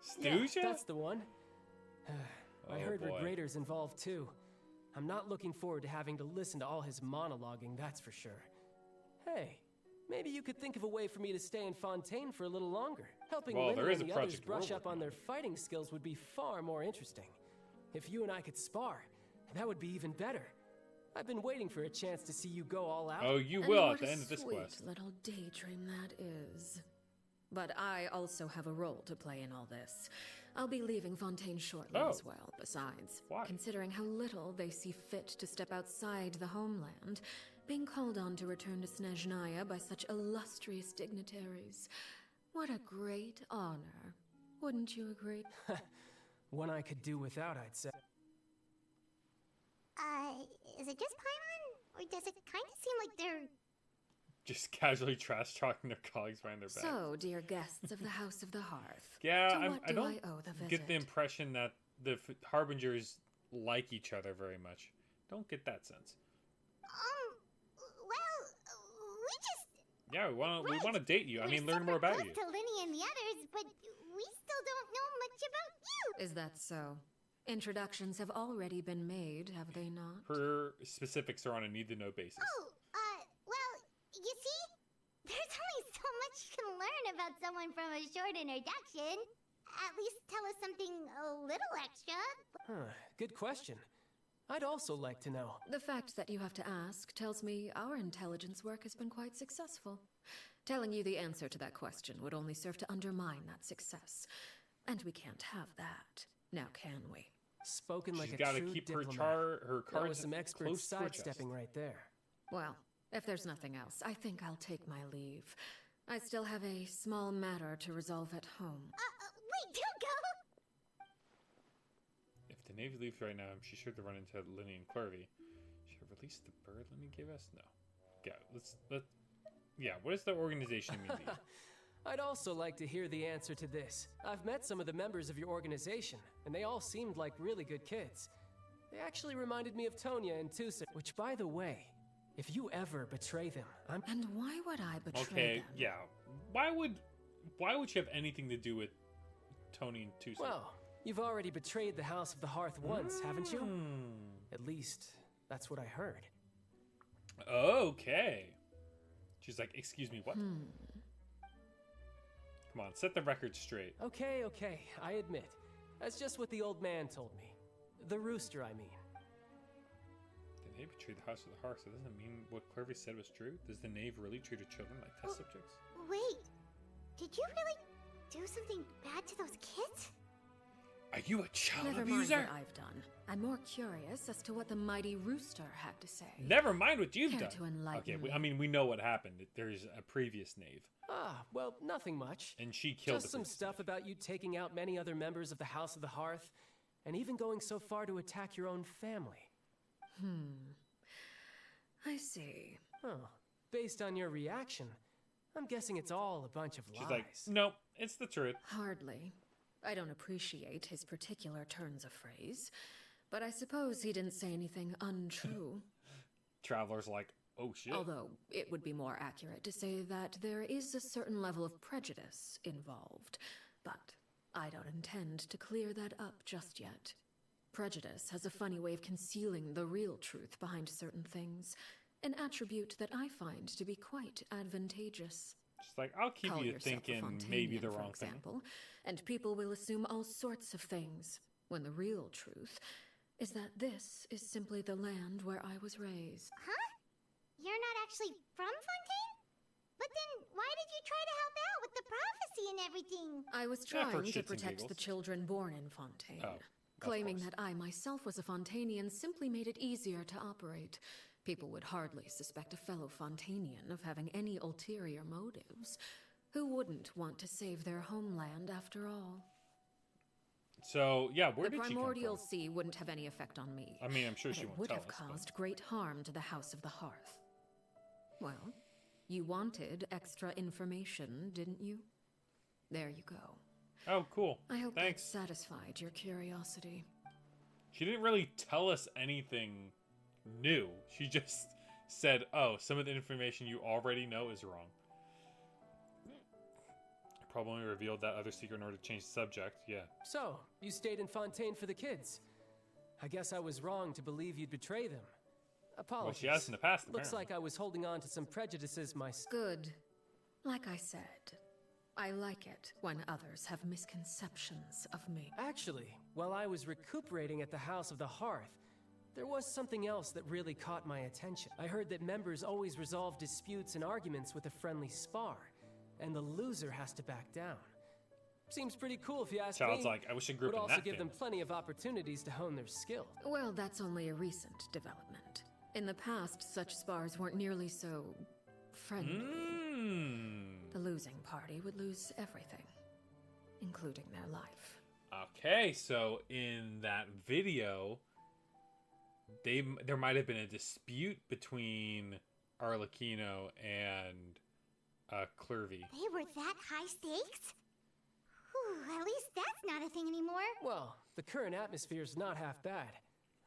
Stuja? Yeah, that's the one. I Oh, heard boy. Regrader's involved too. I'm not looking forward to having to listen to all his monologuing, that's for sure. Hey, maybe you could think of a way for me to stay in Fontaine for a little longer. Helping Well, there Linny is and a the others project we're brush up working on their fighting skills would be far more interesting. If you and I could spar, that would be even better. I've been waiting for a chance to see you go all out. Oh, you And will what at the a end of this sweet quest. little daydream that is. But I also have a role to play in all this. I'll be leaving Fontaine shortly Oh. as well. Besides, Why? considering how little they see fit to step outside the homeland, being called on to return to Snezhnaya by such illustrious dignitaries, what a great honor. Wouldn't you agree? One I could do without, I'd say. Is it just Paimon? Or does it kind of seem like they're... Just casually trash talking their colleagues behind their back. So, dear guests of the House of the Hearth, Yeah, to what I do don't I owe the visit? get the impression that the Harbingers like each other very much. Don't get that sense. Well, we just... Yeah, we want to date you. I mean, learn more about you. to Linny and the others, but we still don't know much about you. Is that so? Introductions have already been made, have they not? Her specifics are on a need-to-know basis. Well, you see, there's only so much you can learn about someone from a short introduction. At least tell us something a little extra. Good question. I'd also like to know. The fact that you have to ask tells me our intelligence work has been quite successful. Telling you the answer to that question would only serve to undermine that success. And we can't have that. Now can we? Spoken She's like a gotta true keep diplomat. her That cards was some expert close to her chest. sidestepping right there. Well, if there's nothing else, I think I'll take my leave. I still have a small matter to resolve at home. Wait, don't go! If the Navy leaves right now, she's sure to run into Linny and Clervy. Should I release the bird Linny gave us? No. Yeah, what does the organization mean to you? I'd also like to hear the answer to this. I've met some of the members of your organization, and they all seemed like really good kids. They actually reminded me of Tonya and Tusa, which, by the way, if you ever betray them, I'm... And why would I betray Okay, them? yeah. Why would you have anything to do with Tony and Tusa? Well, you've already betrayed the House of the Hearth once, haven't you? At least, that's what I heard. Okay. She's like, excuse me, what? Come on, set the record straight. Okay, I admit. That's just what the old man told me. The rooster, I mean. The Knave betrayed the House of the Hearth, so doesn't mean what Clervy said was true? Does the Knave really treat her children like test subjects? Wait, did you really do something bad to those kids? Are you a child Never abuser? mind what I've done. I'm more curious as to what the mighty rooster had to say. Never mind what you've Care done. to enlighten me? I mean, we know what happened. There's a previous Knave. Well, nothing much. And she killed Just some stuff about you taking out many other members of the House of the Hearth, and even going so far to attack your own family. I see. Oh, based on your reaction, I'm guessing it's all a bunch of lies. She's like, no, it's the truth. Hardly. I don't appreciate his particular turns of phrase, but I suppose he didn't say anything untrue. Traveler's like, oh shit. Although it would be more accurate to say that there is a certain level of prejudice involved, but I don't intend to clear that up just yet. Prejudice has a funny way of concealing the real truth behind certain things, an attribute that I find to be quite advantageous. She's like, I'll keep Call you yourself a thinking maybe the Fontanian, wrong for example, and people will assume all sorts of things, when the real truth is that this is simply the land where I was raised. Huh? You're not actually from Fontaine? But then why did you try to help out with the prophecy and everything? I was Yeah, for trying to shits and protect the giggles. children born in Fontaine. Oh, Claiming course. that I myself was a Fontanian simply made it easier to operate. People would hardly suspect a fellow Fontanian of having any ulterior motives. Who wouldn't want to save their homeland after all? So, yeah, where The did she come primordial from? sea wouldn't have any effect on me. I mean, I'm sure but she it won't would tell have us, but- caused great harm to the House of the Hearth. Well, you wanted extra information, didn't you? There you go. Oh, cool. I hope Thanks. that satisfied your curiosity. She didn't really tell us anything new. She just said, oh, some of the information you already know is wrong. Probably only revealed that other secret in order to change the subject. Yeah. So, you stayed in Fontaine for the kids. I guess I was wrong to believe you'd betray them. Apologies. Well, she has in the past, Looks apparently. like I was holding on to some prejudices myself. Good. Like I said, I like it when others have misconceptions of me. Actually, while I was recuperating at the House of the Hearth, there was something else that really caught my attention. I heard that members always resolve disputes and arguments with a friendly spar, and the loser has to back down. Seems pretty cool if you ask Child's me. like, I wish I grew up Would in also that give them family. plenty of opportunities to hone their skill. Well, that's only a recent development. In the past, such spars weren't nearly so friendly. The losing party would lose everything, including their life. Okay, so in that video, there might have been a dispute between Arlecchino and Clervy. They were that high stakes? Whew, at least that's not a thing anymore. Well, the current atmosphere's not half bad.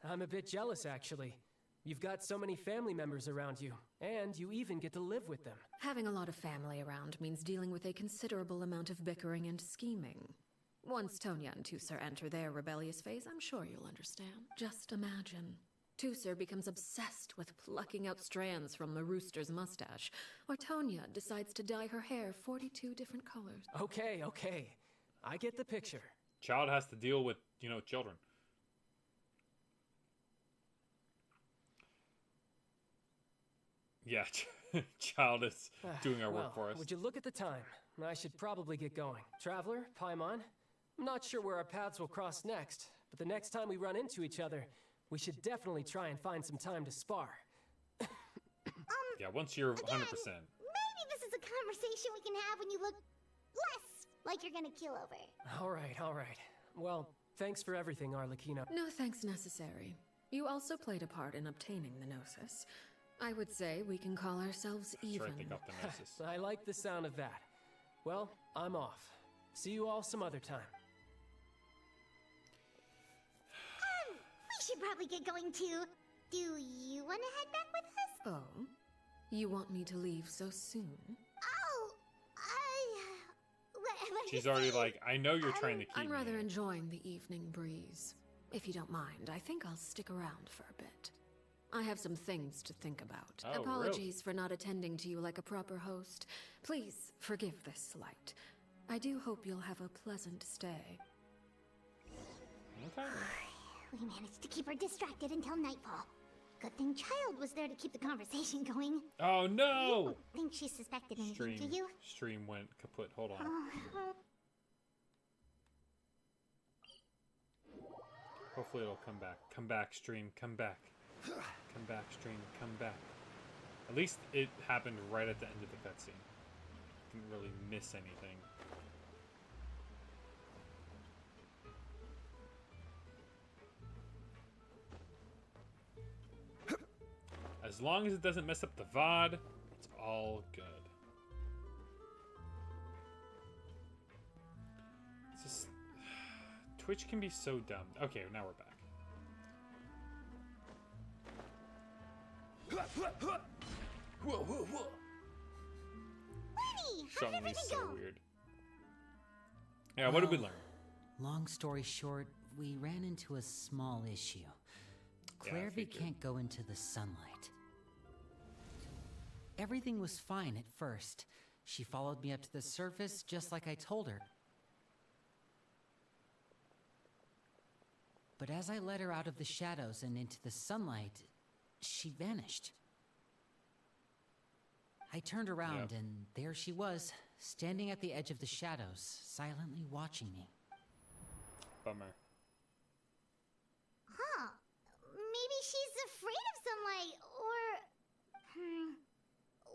I'm a bit jealous, actually. You've got so many family members around you, and you even get to live with them. Having a lot of family around means dealing with a considerable amount of bickering and scheming. Once Tonya and Tusser enter their rebellious phase, I'm sure you'll understand. Just imagine. Tusser becomes obsessed with plucking out strands from the rooster's mustache, or Tonya decides to dye her hair 42 different colors. Okay. I get the picture. Child has to deal with, children. Yeah, child is doing our well, work for us. Would you look at the time? I should probably get going. Traveler, Paimon, I'm not sure where our paths will cross next, but the next time we run into each other, we should definitely try and find some time to spar. Yeah, once you're 100%. Maybe this is a conversation we can have when you look less like you're gonna keel over. All right. Well, thanks for everything, Arlecchino. No thanks necessary. You also played a part in obtaining the Gnosis. I would say we can call ourselves even. Sure, I think up the Gnosis. I like the sound of that. Well, I'm off. See you all some other time. We should probably get going too. Do you want to head back with us? Oh? You want me to leave so soon? Oh, what She's already like, I know you're trying to keep I'm rather me. enjoying the evening breeze. If you don't mind, I think I'll stick around for a bit. I have some things to think about. Oh, Apologies for not attending to you like a proper host. Please forgive this slight. I do hope you'll have a pleasant stay. Okay. We managed to keep her distracted until nightfall. Good thing Child was there to keep the conversation going. Oh no! You think she suspected anything, do you? Stream went kaput. Hold on. Hopefully it'll come back. Come back, stream. Come back. Come back, stream. Come back. At least it happened right at the end of the cutscene. Didn't really miss anything. As long as it doesn't mess up the VOD, it's all good. It's just... Twitch can be so dumb. Okay, now we're back. Whoa, whoa, whoa. Lenny, how did Suddenly everything so go? weird. Yeah, what did we learn? Long story short, we ran into a small issue. Clairvy figured. can't go into the sunlight. Everything was fine at first. She followed me up to the surface just like I told her. But as I led her out of the shadows and into the sunlight, she vanished. I turned around and there she was, standing at the edge of the shadows, silently watching me. Bummer. Huh. Maybe she's afraid of sunlight, or...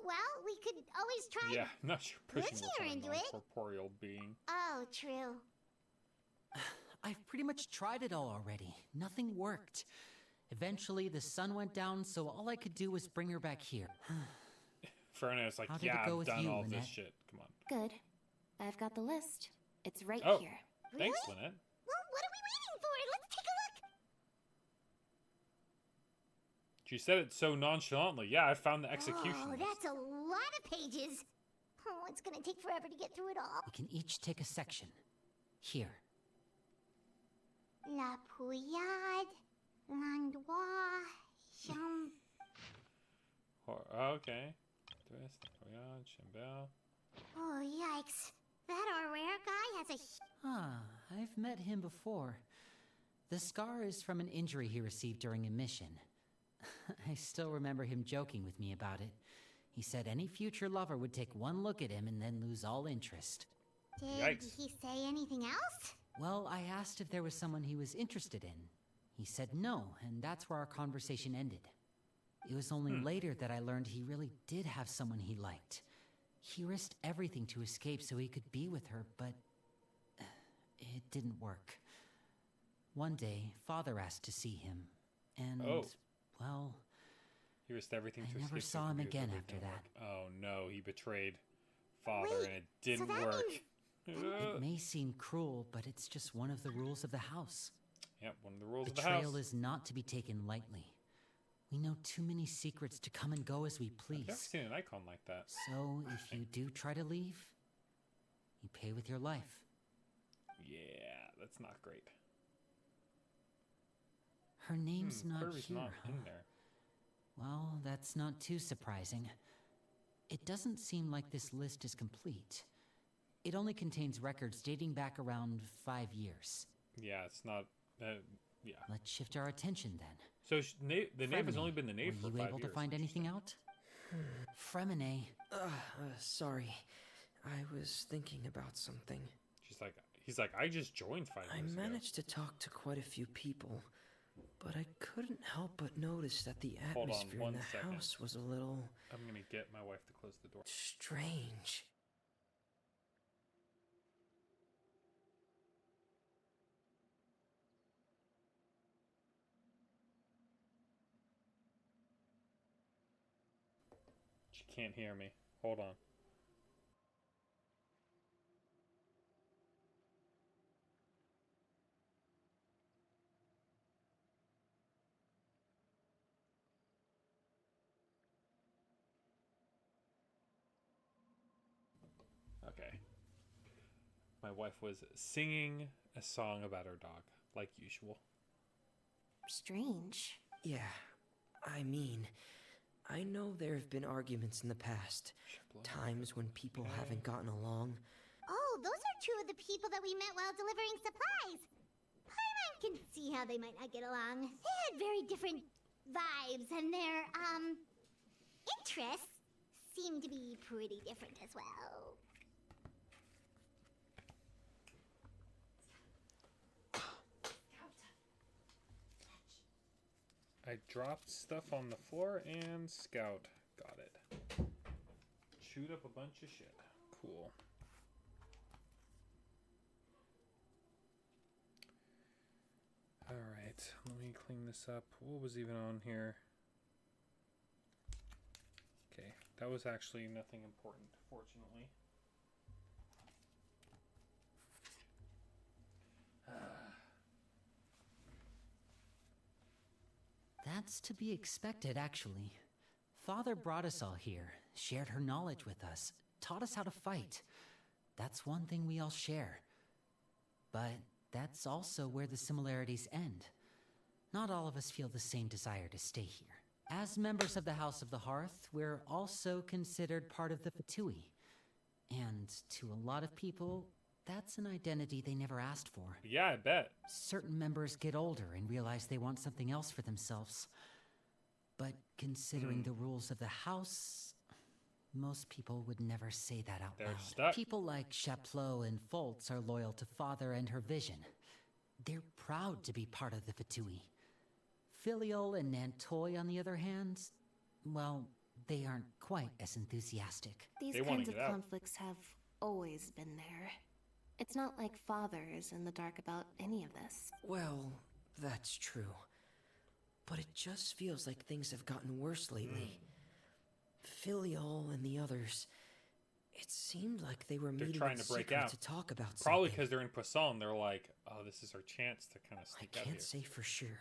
Well, we could always try... Yeah, not sure pushing pushing what's her on a into it. non-corporeal being. Oh, true. I've pretty much tried it all already. Nothing worked. Eventually, the sun went down, so all I could do was bring her back here. Fernand's like, How did yeah, it go I've with done you, all this Lynette? shit. Come on. Good. I've got the list. It's right Oh, here. thanks, Lynette. Well, what are we waiting for? Let's take a look. She said it so nonchalantly. Yeah, I found the execution Oh, list. that's a lot of pages. Oh, it's gonna take forever to get through it all. We can each take a section. Here. La Pouillade, Landois, Cham... Okay. Chambel. Oh, yikes. That our rare guy has a... Ah, I've met him before. The scar is from an injury he received during a mission. I still remember him joking with me about it. He said any future lover would take one look at him and then lose all interest. Did Yikes. he say anything else? Well, I asked if there was someone he was interested in. He said no, and that's where our conversation ended. It was only later that I learned he really did have someone he liked. He risked everything to escape so he could be with her, but it didn't work. One day, Father asked to see him, and, well, He risked everything to I never escape saw him because again it after didn't that. work. Oh no, he betrayed Father Wait, and it didn't so that work. It may seem cruel, but it's just one of the rules of the house. Yep, one of the rules of the house. Betrayal is not to be taken lightly. We know too many secrets to come and go as we I've never please. seen an icon like that. So, if you do try to leave, you pay with your life. Yeah, that's not great. Her name's not Kirby's here, not huh? in there. Well, that's not too surprising. It doesn't seem like this list is complete. It only contains records dating back around 5 years. Yeah, it's not. Yeah. Let's shift our attention then. So the knave has Fremony, only been the knave for were 5 you years. able to find anything out? Fremine. Sorry. I was thinking about something. He's like, I just joined 5 minutes ago. I managed to talk to quite a few people, but I couldn't help but notice that the atmosphere in the house was a little... I'm gonna get my wife to close the door. strange. She can't hear me. Hold on. Okay. My wife was singing a song about her dog, like usual. Strange. Yeah, I mean, I know there have been arguments in the past. Times when people haven't gotten along. Oh, those are two of the people that we met while delivering supplies. Paimon can see how they might not get along. They had very different vibes, and their, interests seem to be pretty different as well. I dropped stuff on the floor and Scout got it. Chewed up a bunch of shit. Cool. Alright, let me clean this up. What was even on here? Okay, that was actually nothing important, fortunately. That's to be expected, actually. Father brought us all here, shared her knowledge with us, taught us how to fight. That's one thing we all share. But that's also where the similarities end. Not all of us feel the same desire to stay here. As members of the House of the Hearth, we're also considered part of the Fatui. And to a lot of people, that's an identity they never asked for. Yeah, I bet. Certain members get older and realize they want something else for themselves. But considering the rules of the house, most people would never say that out They're loud. stuck. People like Chaplot and Foltz are loyal to Father and her vision. They're proud to be part of the Fatui. Filial and Nantoy, on the other hand, well, they aren't quite as enthusiastic. These kinds of conflicts have always been there. It's not like Father is in the dark about any of this. Well, that's true. But it just feels like things have gotten worse lately. Filial and the others, it seemed like they were They're meeting trying in to break secret out. to talk about Probably something. because they're in Poisson. They're like, oh, this is our chance to kind of I sneak out here. can't say for sure,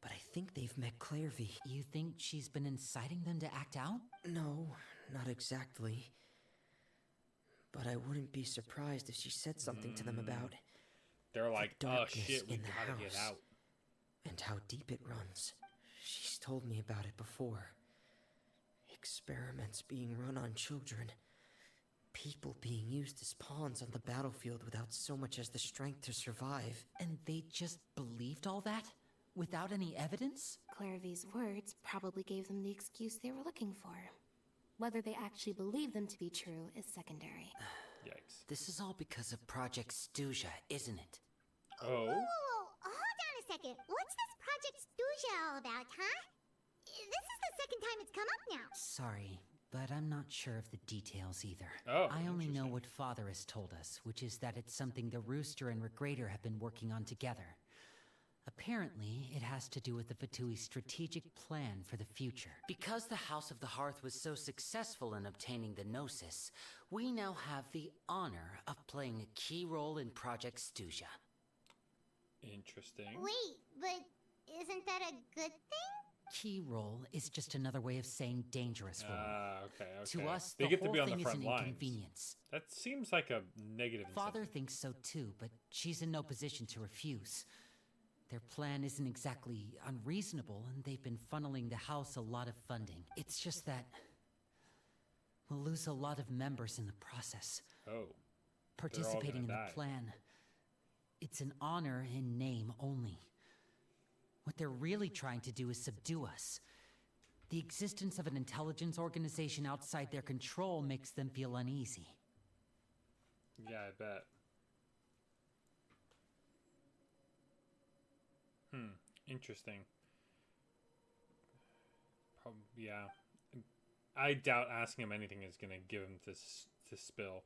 but I think they've met Clairvy. You think she's been inciting them to act out? No, not exactly. But I wouldn't be surprised if she said something to them about They're like, the oh darkness shit, we in the gotta get house out. and how deep it runs. She's told me about it before. Experiments being run on children. People being used as pawns on the battlefield without so much as the strength to survive. And they just believed all that? Without any evidence? Clairvy's words probably gave them the excuse they were looking for. Whether they actually believe them to be true is secondary. Yikes. This is all because of Project Stuja, isn't it? Oh? Whoa, hold on a second. What's this Project Stuja all about, huh? This is the second time it's come up now. Sorry, but I'm not sure of the details either. Oh, I only know what Father has told us, which is that it's something the Rooster and Regrader have been working on together. Apparently, it has to do with the Fatui's strategic plan for the future. Because the House of the Hearth was so successful in obtaining the Gnosis, we now have the honor of playing a key role in Project Stuja. Interesting. Wait, but isn't that a good thing? Key role is just another way of saying dangerous role. Okay. To us, they the get to whole be on the thing is front an lines. inconvenience. That seems like a negative Father incentive. thinks so too, but she's in no position to refuse. Their plan isn't exactly unreasonable, and they've been funneling the house a lot of funding. It's just that we'll lose a lot of members in the process. Oh. Participating in die. the plan, it's an honor in name only. What they're really trying to do is subdue us. The existence of an intelligence organization outside their control makes them feel uneasy. Yeah, I bet. Interesting. Yeah. I doubt asking him anything is gonna give him to spill.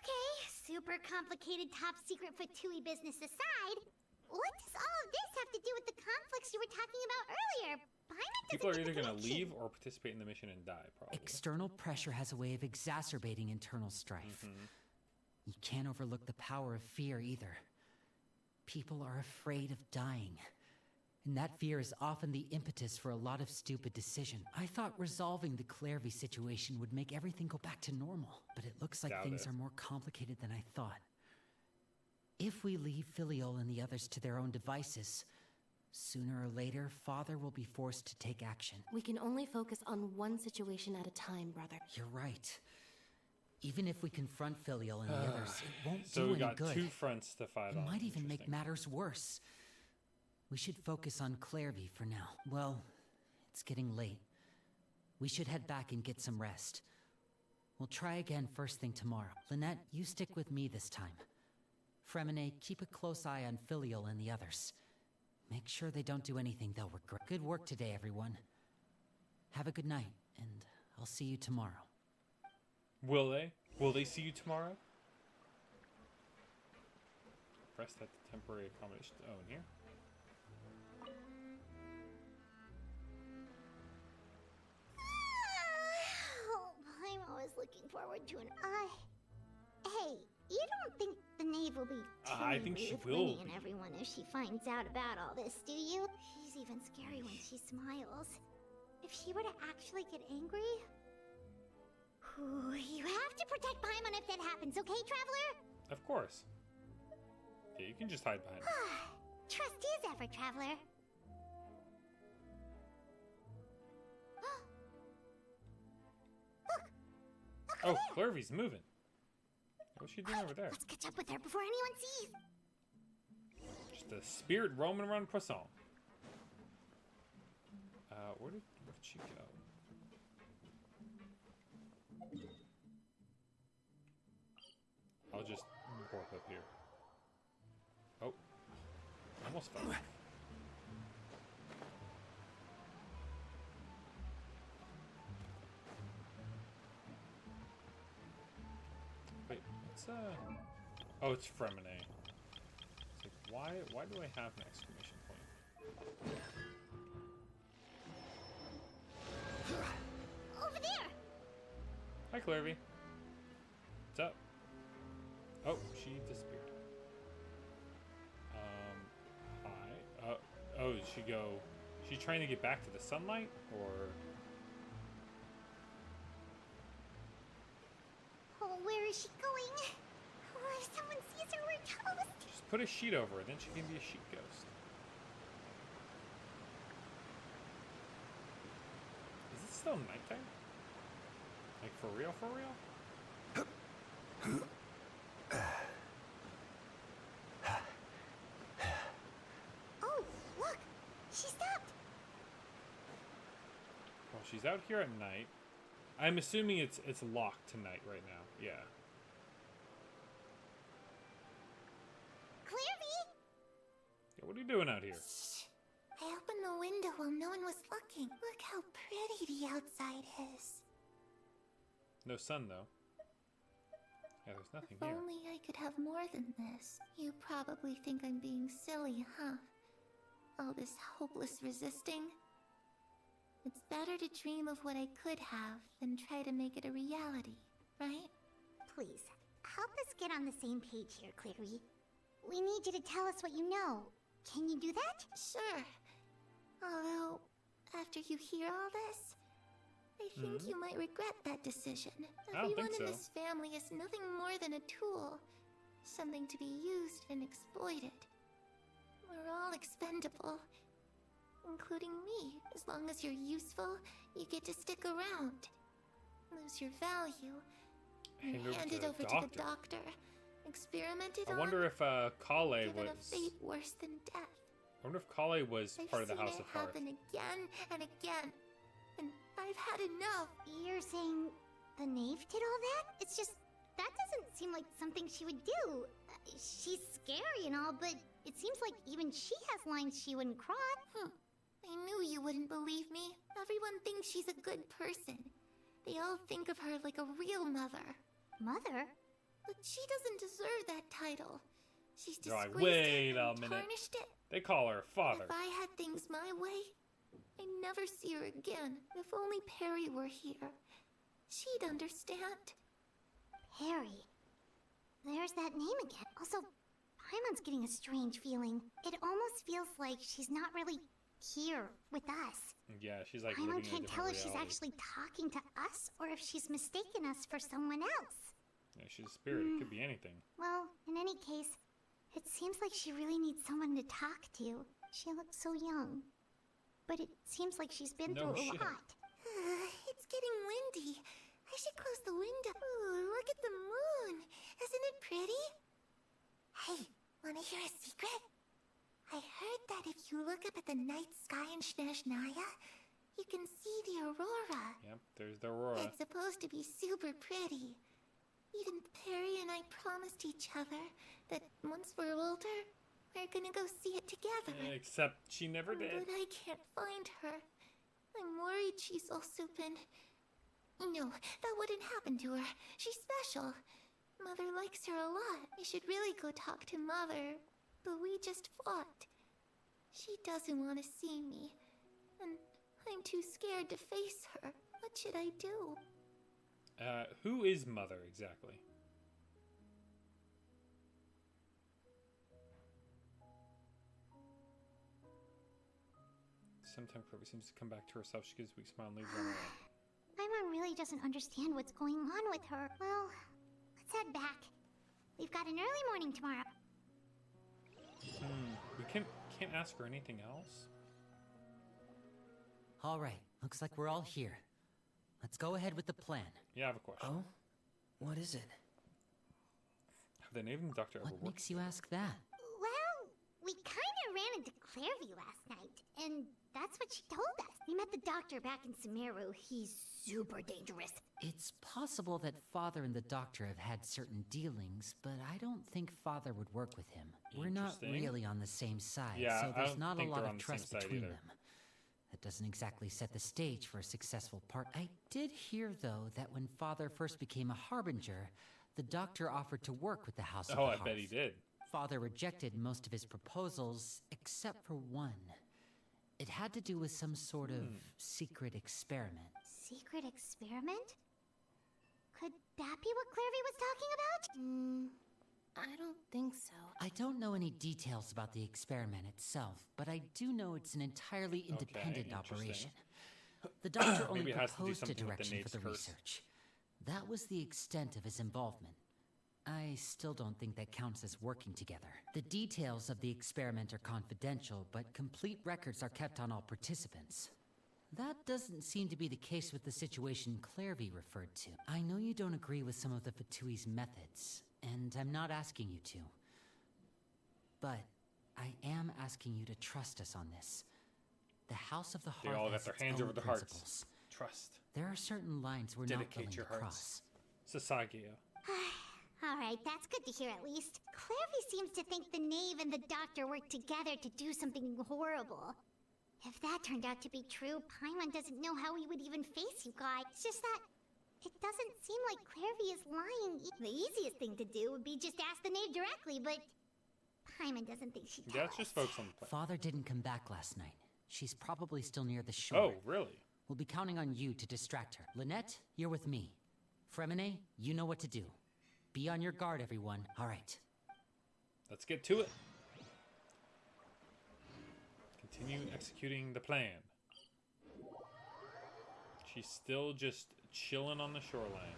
Okay, super complicated top secret Fatui business aside, what does all of this have to do with the conflicts you were talking about earlier? People are either gonna leave or participate in the mission and die, probably. External pressure has a way of exacerbating internal strife. You can't overlook the power of fear either. People are afraid of dying. And that fear is often the impetus for a lot of stupid decision. I thought resolving the Clairvy situation would make everything go back to normal, but it looks like things are more complicated than I thought. If we leave Filiol and the others to their own devices, sooner or later, Father will be forced to take action. We can only focus on one situation at a time, brother. You're right. Even if we confront Filiol and the others, it won't so do we any got good. two fronts to fight on. It might even make matters worse. We should focus on Clairvy for now. Well, it's getting late. We should head back and get some rest. We'll try again first thing tomorrow. Lynette, you stick with me this time. Fremine, keep a close eye on Filiol and the others. Make sure they don't do anything they'll regret. Good work today, everyone. Have a good night, and I'll see you tomorrow. Will they? Will they see you tomorrow? Rest at the temporary accommodation. Oh, in here? I'm always looking forward to an Hey, you don't think the knave will be I think she with will Winnie and everyone if she finds out about all this, do you? She's even scary when she smiles. If she were to actually get angry... Ooh, you have to protect Paimon if that happens, okay, Traveler? Of course. Yeah, you can just hide behind it. Trust is ever, Traveler. Oh, Clairvy's moving. What's she doing over there? Let's catch up with her before anyone sees. Just a spirit roaming around Croissant. Where did she go? I'll just warp up here. Oh, almost fell. Wait, what's oh, it's Fremine. It's like, why do I have an exclamation point? Over there! Hi, Clairvy. What's up? Oh, she disappeared. Hi. Oh, did she go... She trying to get back to the sunlight, or... Oh, where is she going? Oh, if someone sees her, we're toast. Just put a sheet over her, then she can be a sheet ghost. Is it still nighttime? Like, for real, for real? Oh, look! She stopped! Well, she's out here at night. I'm assuming it's locked tonight right now. Yeah. Clairvy! Yeah, what are you doing out here? I opened the window while no one was looking. Look how pretty the outside is. No sun, though. Yeah, there's nothing If here. only I could have more than this. You probably think I'm being silly, huh? All this hopeless resisting? It's better to dream of what I could have than try to make it a reality, right? Please, help us get on the same page here, Clairvy. We need you to tell us what you know. Can you do that? Sure. Although, after you hear all this, I think you might regret that decision. I don't Everyone think in so. this family is nothing more than a tool. Something to be used and exploited. We're all expendable. Including me. As long as you're useful, you get to stick around. Lose your value. And hand it over to the doctor. Experimented on. I wonder if Kale given was... a fate worse than death. I wonder if Kale was I've part of the seen House it of Hearth. happen again and again. I've had enough. You're saying the knave did all that? It's just, that doesn't seem like something she would do. She's scary and all, but it seems like even she has lines she wouldn't cross. I knew you wouldn't believe me. Everyone thinks she's a good person. They all think of her like a real mother. Mother? But she doesn't deserve that title. She's They're like, disgraced wait it a and minute. tarnished it. They call her father. If I had things my way, I'd never see her again. If only Perry were here. She'd understand. Perry. There's that name again. Also, Paimon's getting a strange feeling. It almost feels like she's not really here with us. Yeah, she's like Paimon living in a can't tell if different she's reality. actually talking to us or if she's mistaken us for someone else. Yeah, she's a spirit. It could be anything. Well, in any case, it seems like she really needs someone to talk to. She looks so young. But it seems like she's been No through a shit. lot. It's getting windy. I should close the window. Ooh, look at the moon. Isn't it pretty? Hey, wanna hear a secret? I heard that if you look up at the night sky in Snezhnaya, you can see the aurora. Yep, there's the aurora. It's supposed to be super pretty. Even Perry and I promised each other that once we're older, we're gonna go see it together. Except she never did. But I can't find her. I'm worried she's also been... No, that wouldn't happen to her. She's special. Mother likes her a lot. I should really go talk to Mother, but we just fought. She doesn't want to see me, and I'm too scared to face her. What should I do? Who is Mother exactly? Sometimes Kirby seems to come back to herself. She gives a weak smile and leaves her alone. Paimon really doesn't understand what's going on with her. Well, let's head back. We've got an early morning tomorrow. We can't ask her anything else? All right, looks like we're all here. Let's go ahead with the plan. Yeah, I have a question. Oh? What is it? Have the Knave and the Doctor ever What worked? makes you ask that? Well, we kind of ran into Clairview last night, and that's what she told us. We met the doctor back in Sumeru. He's super dangerous. It's possible that Father and the Doctor have had certain dealings, but I don't think Father would work with him. We're not Interesting. really on the same side, Yeah, so I there's don't not a think lot they're of on the same trust side between either. them. That doesn't exactly set the stage for a successful part. I did hear, though, that when Father first became a Harbinger, the Doctor offered to work with the House of Oh, the I bet he Hearth. did. Father rejected most of his proposals, except for one. It had to do with some sort of secret experiment. Secret experiment? Could that be what Clairview was talking about? I don't think so. I don't know any details about the experiment itself, but I do know it's an entirely independent interesting. operation. The Doctor only Maybe it has to do proposed a something with the direction for the Knave's curse. research. That was the extent of his involvement. I still don't think that counts as working together. The details of the experiment are confidential, but complete records are kept on all participants. That doesn't seem to be the case with the situation Clairvy referred to. I know you don't agree with some of the Fatui's methods, and I'm not asking you to. But I am asking you to trust us on this. The House of the They Hearth all got has their its hands own over their hearts. principles. Trust. There are certain lines we're not Dedicate willing your to hearts. cross. Sasageyo. Alright, that's good to hear at least. Clairvy seems to think the Knave and the Doctor worked together to do something horrible. If that turned out to be true, Paimon doesn't know how he would even face you guys. It's just that it doesn't seem like Clairvy is lying. The easiest thing to do would be just ask the Knave directly, but Paimon doesn't think she'd tell Let's just focus on the plan. Father didn't come back last night. She's probably still near the shore. Oh, really? We'll be counting on you to distract her. Lynette, you're with me. Fremine, you know what to do. Be on your guard, everyone. All right. Let's get to it. Continue executing the plan. She's still just chilling on the shoreline.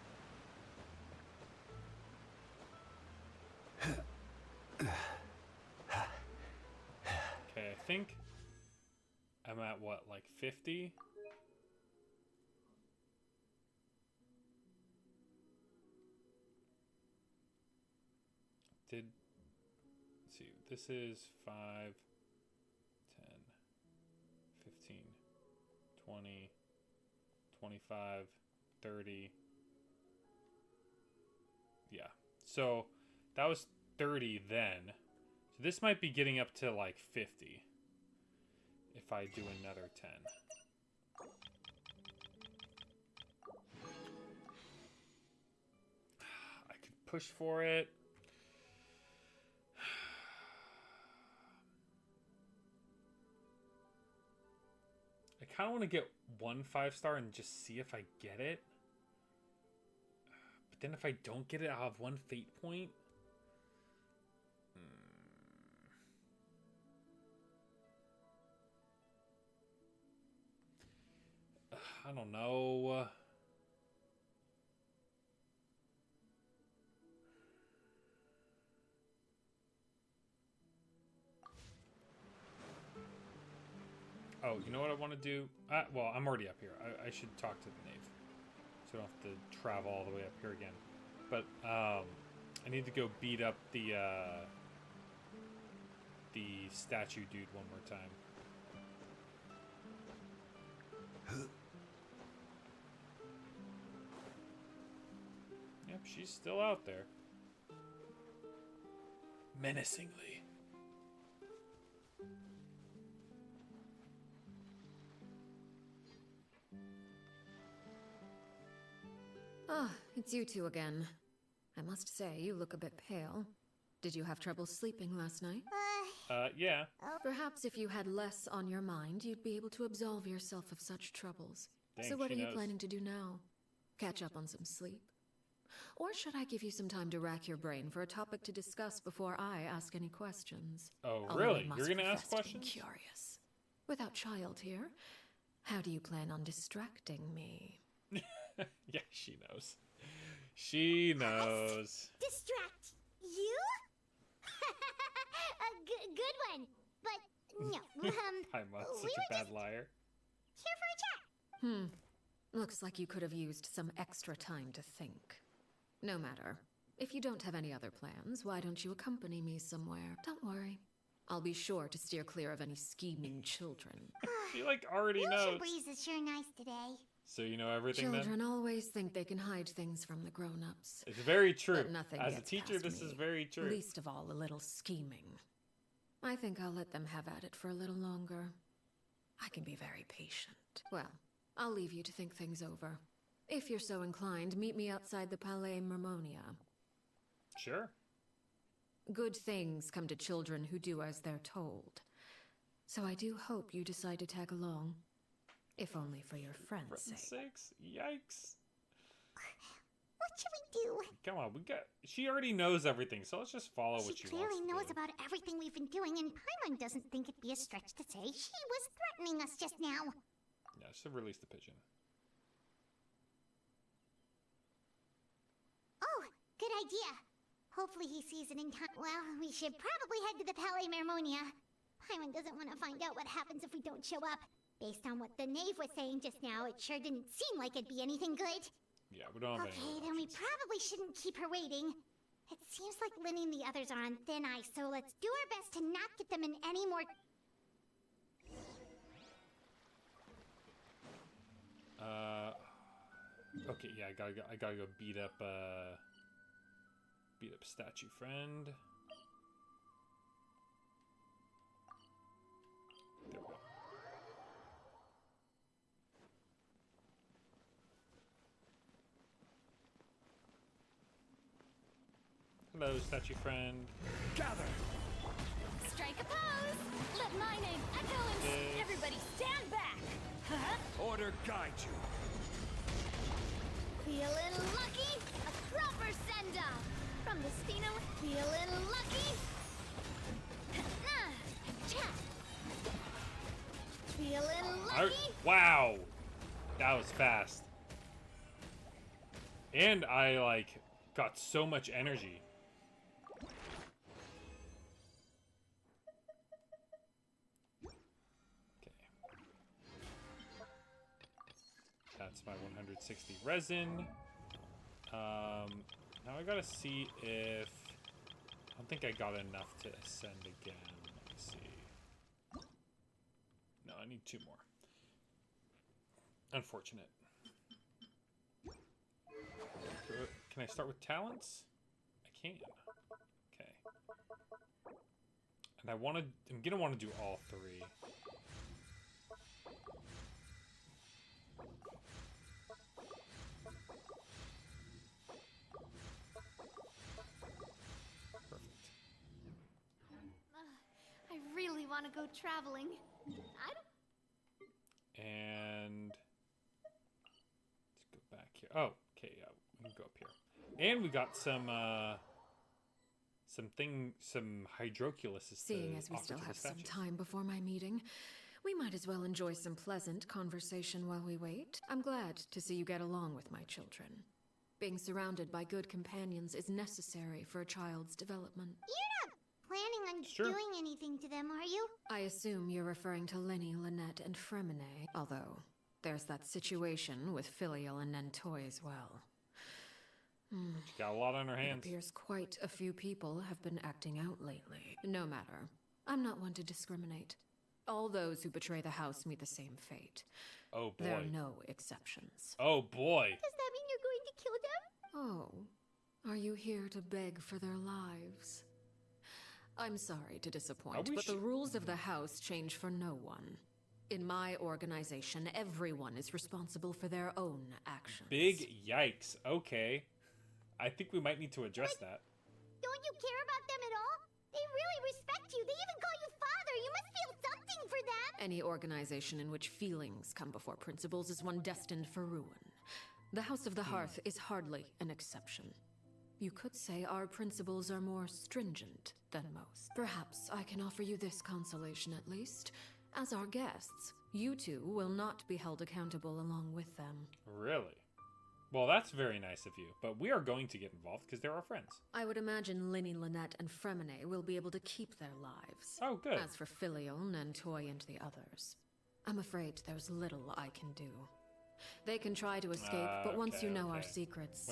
Okay, I think I'm at what, like 50? Let's see, this is 5, 10, 15, 20, 25, 30. Yeah. So that was 30 then. So this might be getting up to like 50 if I do another 10. I could push for it. I kind of want to get one 5-star and just see if I get it. But then if I don't get it, I'll have one fate point. I don't know. Oh, you know what I want to do? Well, I'm already up here. I should talk to the knave. So I don't have to travel all the way up here again. But I need to go beat up the statue dude one more time. Yep, she's still out there. Menacingly. Ah, it's you two again. I must say, you look a bit pale. Did you have trouble sleeping last night? Yeah. Perhaps if you had less on your mind, you'd be able to absolve yourself of such troubles. Dang, so what are she you knows. planning to do now? Catch up on some sleep? Or should I give you some time to rack your brain for a topic to discuss before I ask any questions? Oh, Although I really? must You're gonna ask profess to be questions? Curious. Without child here, how do you plan on distracting me? Yeah, she knows. She knows. Distract you? A good one. But no. I'm such we a were bad liar. here for a chat. Looks like you could have used some extra time to think. No matter. If you don't have any other plans, why don't you accompany me somewhere? Don't worry. I'll be sure to steer clear of any scheming children. She like already knows. Ocean breeze is sure nice today. So you know everything Children then? always think they can hide things from the grown-ups. It's very true. But nothing As a gets teacher, past this me. is very true. Least of all, a little scheming. I think I'll let them have at it for a little longer. I can be very patient. Well, I'll leave you to think things over. If you're so inclined, meet me outside the Palais Mermonia. Sure. Good things come to children who do as they're told. So I do hope you decide to tag along. If only for your friend's sake. Sakes. Yikes. What should we do? Come on, she already knows everything, so let's just follow what She she wants clearly to knows do. about everything we've been doing, and Paimon doesn't think it'd be a stretch to say she was threatening us just now. Yeah, just release the pigeon. Oh, good idea. Hopefully he sees it in time. Well, we should probably head to the Palais Mermonia. Paimon doesn't want to find out what happens if we don't show up. Based on what the knave was saying just now, it sure didn't seem like it'd be anything good. Yeah, we don't have any Okay, other then we options. probably shouldn't keep her waiting. It seems like Linny and the others are on thin ice, so let's do our best to not get them in any more... Okay, yeah, I gotta go beat up statue friend. There we go. Hello, statue friend. Gather! Strike a pose! Let my name echo and everybody stand back! Order guide you. Feeling lucky? A proper send-off! From the Spino, feeling lucky? Feeling lucky? Wow! That was fast. And I, like, got so much energy. Okay. That's my 160 resin. Now I gotta see if... I don't think I got enough to ascend again. Let me see. No, I need 2 more. Unfortunate. Can I start with talents? I can. Okay. And I'm gonna want to do all three. Perfect. I really want to go traveling. I don't. And let's go back here. Oh, okay, yeah, we can go up here. And we got some hydroculuses. Seeing as we still have some time before my meeting, we might as well enjoy some pleasant conversation while we wait. I'm glad to see you get along with my children. Being surrounded by good companions is necessary for a child's development. You're not planning on doing anything to them, are you? I assume you're referring to Linny, Lynette, and Fremine, although there's that situation with Filial and Nentoy as well. She got a lot on her hands. It appears quite a few people have been acting out lately. No matter. I'm not one to discriminate. All those who betray the house meet the same fate. Oh boy. There are no exceptions. Oh boy. Does that mean you're going to kill them? Oh, are you here to beg for their lives? I'm sorry to disappoint, but the rules of the house change for no one. In my organization, everyone is responsible for their own actions. Big yikes. Okay. I think we might need to address that. Don't you care about them at all? They really respect you. They even call you father. You must feel something for them. Any organization in which feelings come before principles is one destined for ruin. The House of the Hearth is hardly an exception. You could say our principles are more stringent than most. Perhaps I can offer you this consolation at least. As our guests, you two will not be held accountable along with them. Really? Well, that's very nice of you, but we are going to get involved because they're our friends. I would imagine Linny, Lynette, and Fremine will be able to keep their lives. Oh, good. As for Filial, Nentoy, and the others, I'm afraid there's little I can do. They can try to escape, but once you know our secrets,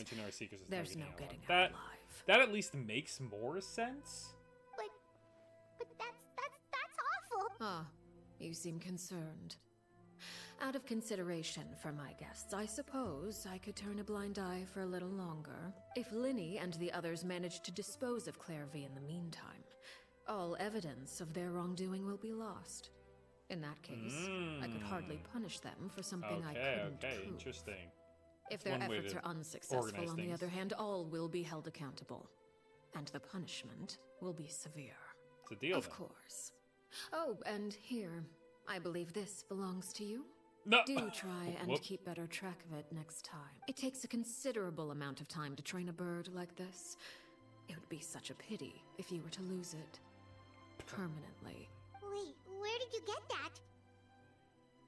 there's no getting out alive. That at least makes more sense. But that's awful. Ah, you seem concerned. Out of consideration for my guests, I suppose I could turn a blind eye for a little longer. If Linny and the others manage to dispose of Clairvy in the meantime, all evidence of their wrongdoing will be lost. In that case, I could hardly punish them for something I couldn't prove. Interesting. If their efforts are unsuccessful, on the other hand, all will be held accountable. And the punishment will be severe. It's a deal, Of course. Oh, and here, I believe this belongs to you. No. Do try and keep better track of it next time. It takes a considerable amount of time to train a bird like this. It would be such a pity if you were to lose it permanently. Wait, where did you get that?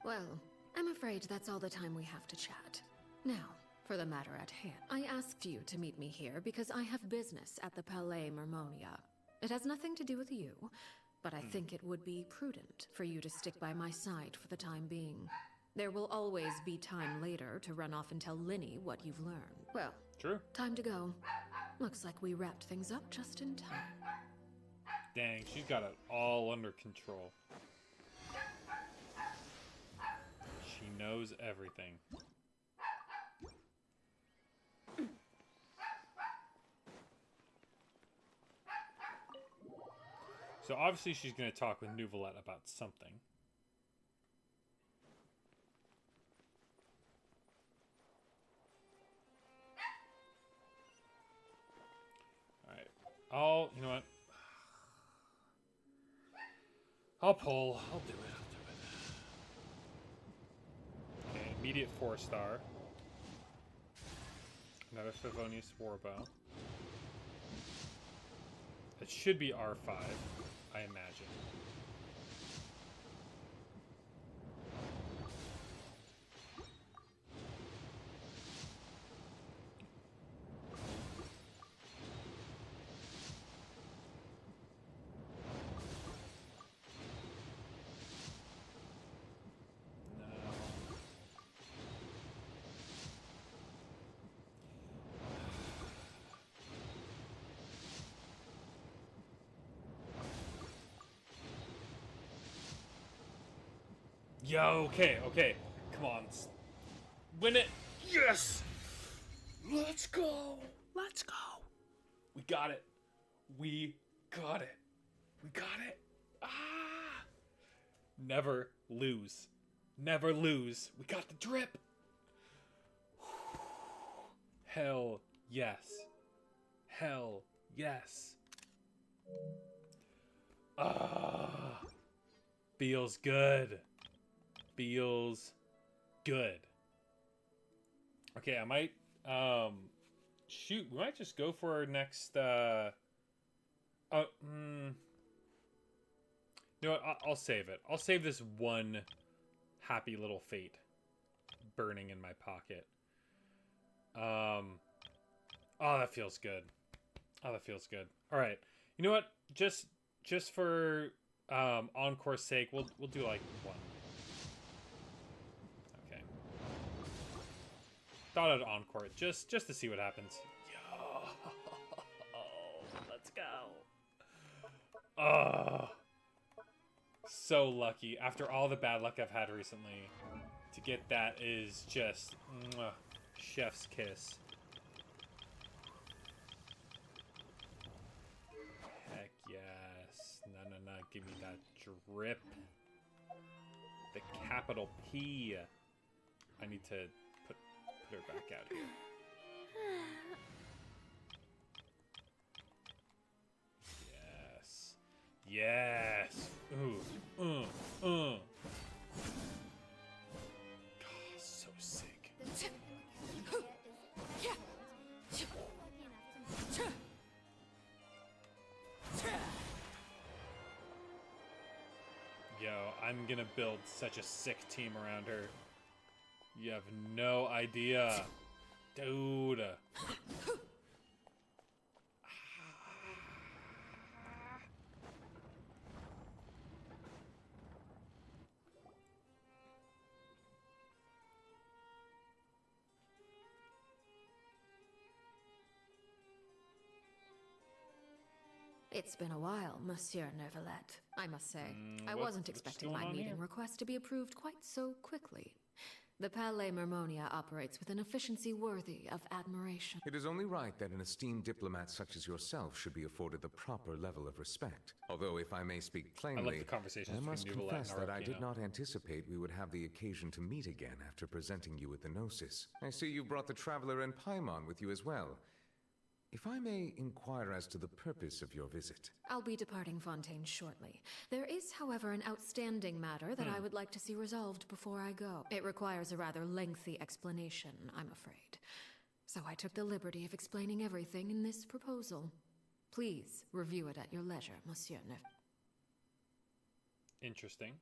Well, I'm afraid that's all the time we have to chat. Now, for the matter at hand. I asked you to meet me here because I have business at the Palais Mermonia. It has nothing to do with you, but I think it would be prudent for you to stick by my side for the time being. There will always be time later to run off and tell Linny what you've learned. Well, time to go. Looks like we wrapped things up just in time. Dang, she's got it all under control. She knows everything. So obviously she's going to talk with Nouvelette about something. Alright. You know what? I'll pull. I'll do it. Okay, immediate 4-star. Another Favonius Warbow. It should be R5, I imagine. Yo, okay. Come on. Win it. Yes! Let's go! Let's go. We got it. We got it. We got it. Ah! Never lose. Never lose. We got the drip. Hell yes. Hell yes. Ah. Feels good. Feels good. Okay, I might shoot, we might just go for our next you know what, I'll save it. I'll save this one happy little fate burning in my pocket. Oh, that feels good. Oh, that feels good. All right. You know what? Just for encore's sake, we'll do like one. Okay. Thought I'd encore it just to see what happens. Yo, let's go. Oh, so lucky. After all the bad luck I've had recently, to get that is just mwah, chef's kiss. Heck yes. No. Give me that drip. The capital P. I need to put her back out here. Yes. Yes. Ooh. God, so sick. Yo, I'm gonna build such a sick team around her. You have no idea. Dude. It's been a while, Monsieur Neuvillette, I must say. I wasn't expecting my meeting request to be approved quite so quickly. The Palais Mermonia operates with an efficiency worthy of admiration. It is only right that an esteemed diplomat such as yourself should be afforded the proper level of respect. Although, if I may speak plainly, I must confess that I did not anticipate we would have the occasion to meet again after presenting you with the Gnosis. I see you brought the Traveler and Paimon with you as well. If I may inquire as to the purpose of your visit. I'll be departing Fontaine shortly. There is, however, an outstanding matter that I would like to see resolved before I go. It requires a rather lengthy explanation, I'm afraid. So I took the liberty of explaining everything in this proposal. Please review it at your leisure, Monsieur Neuf. Interesting.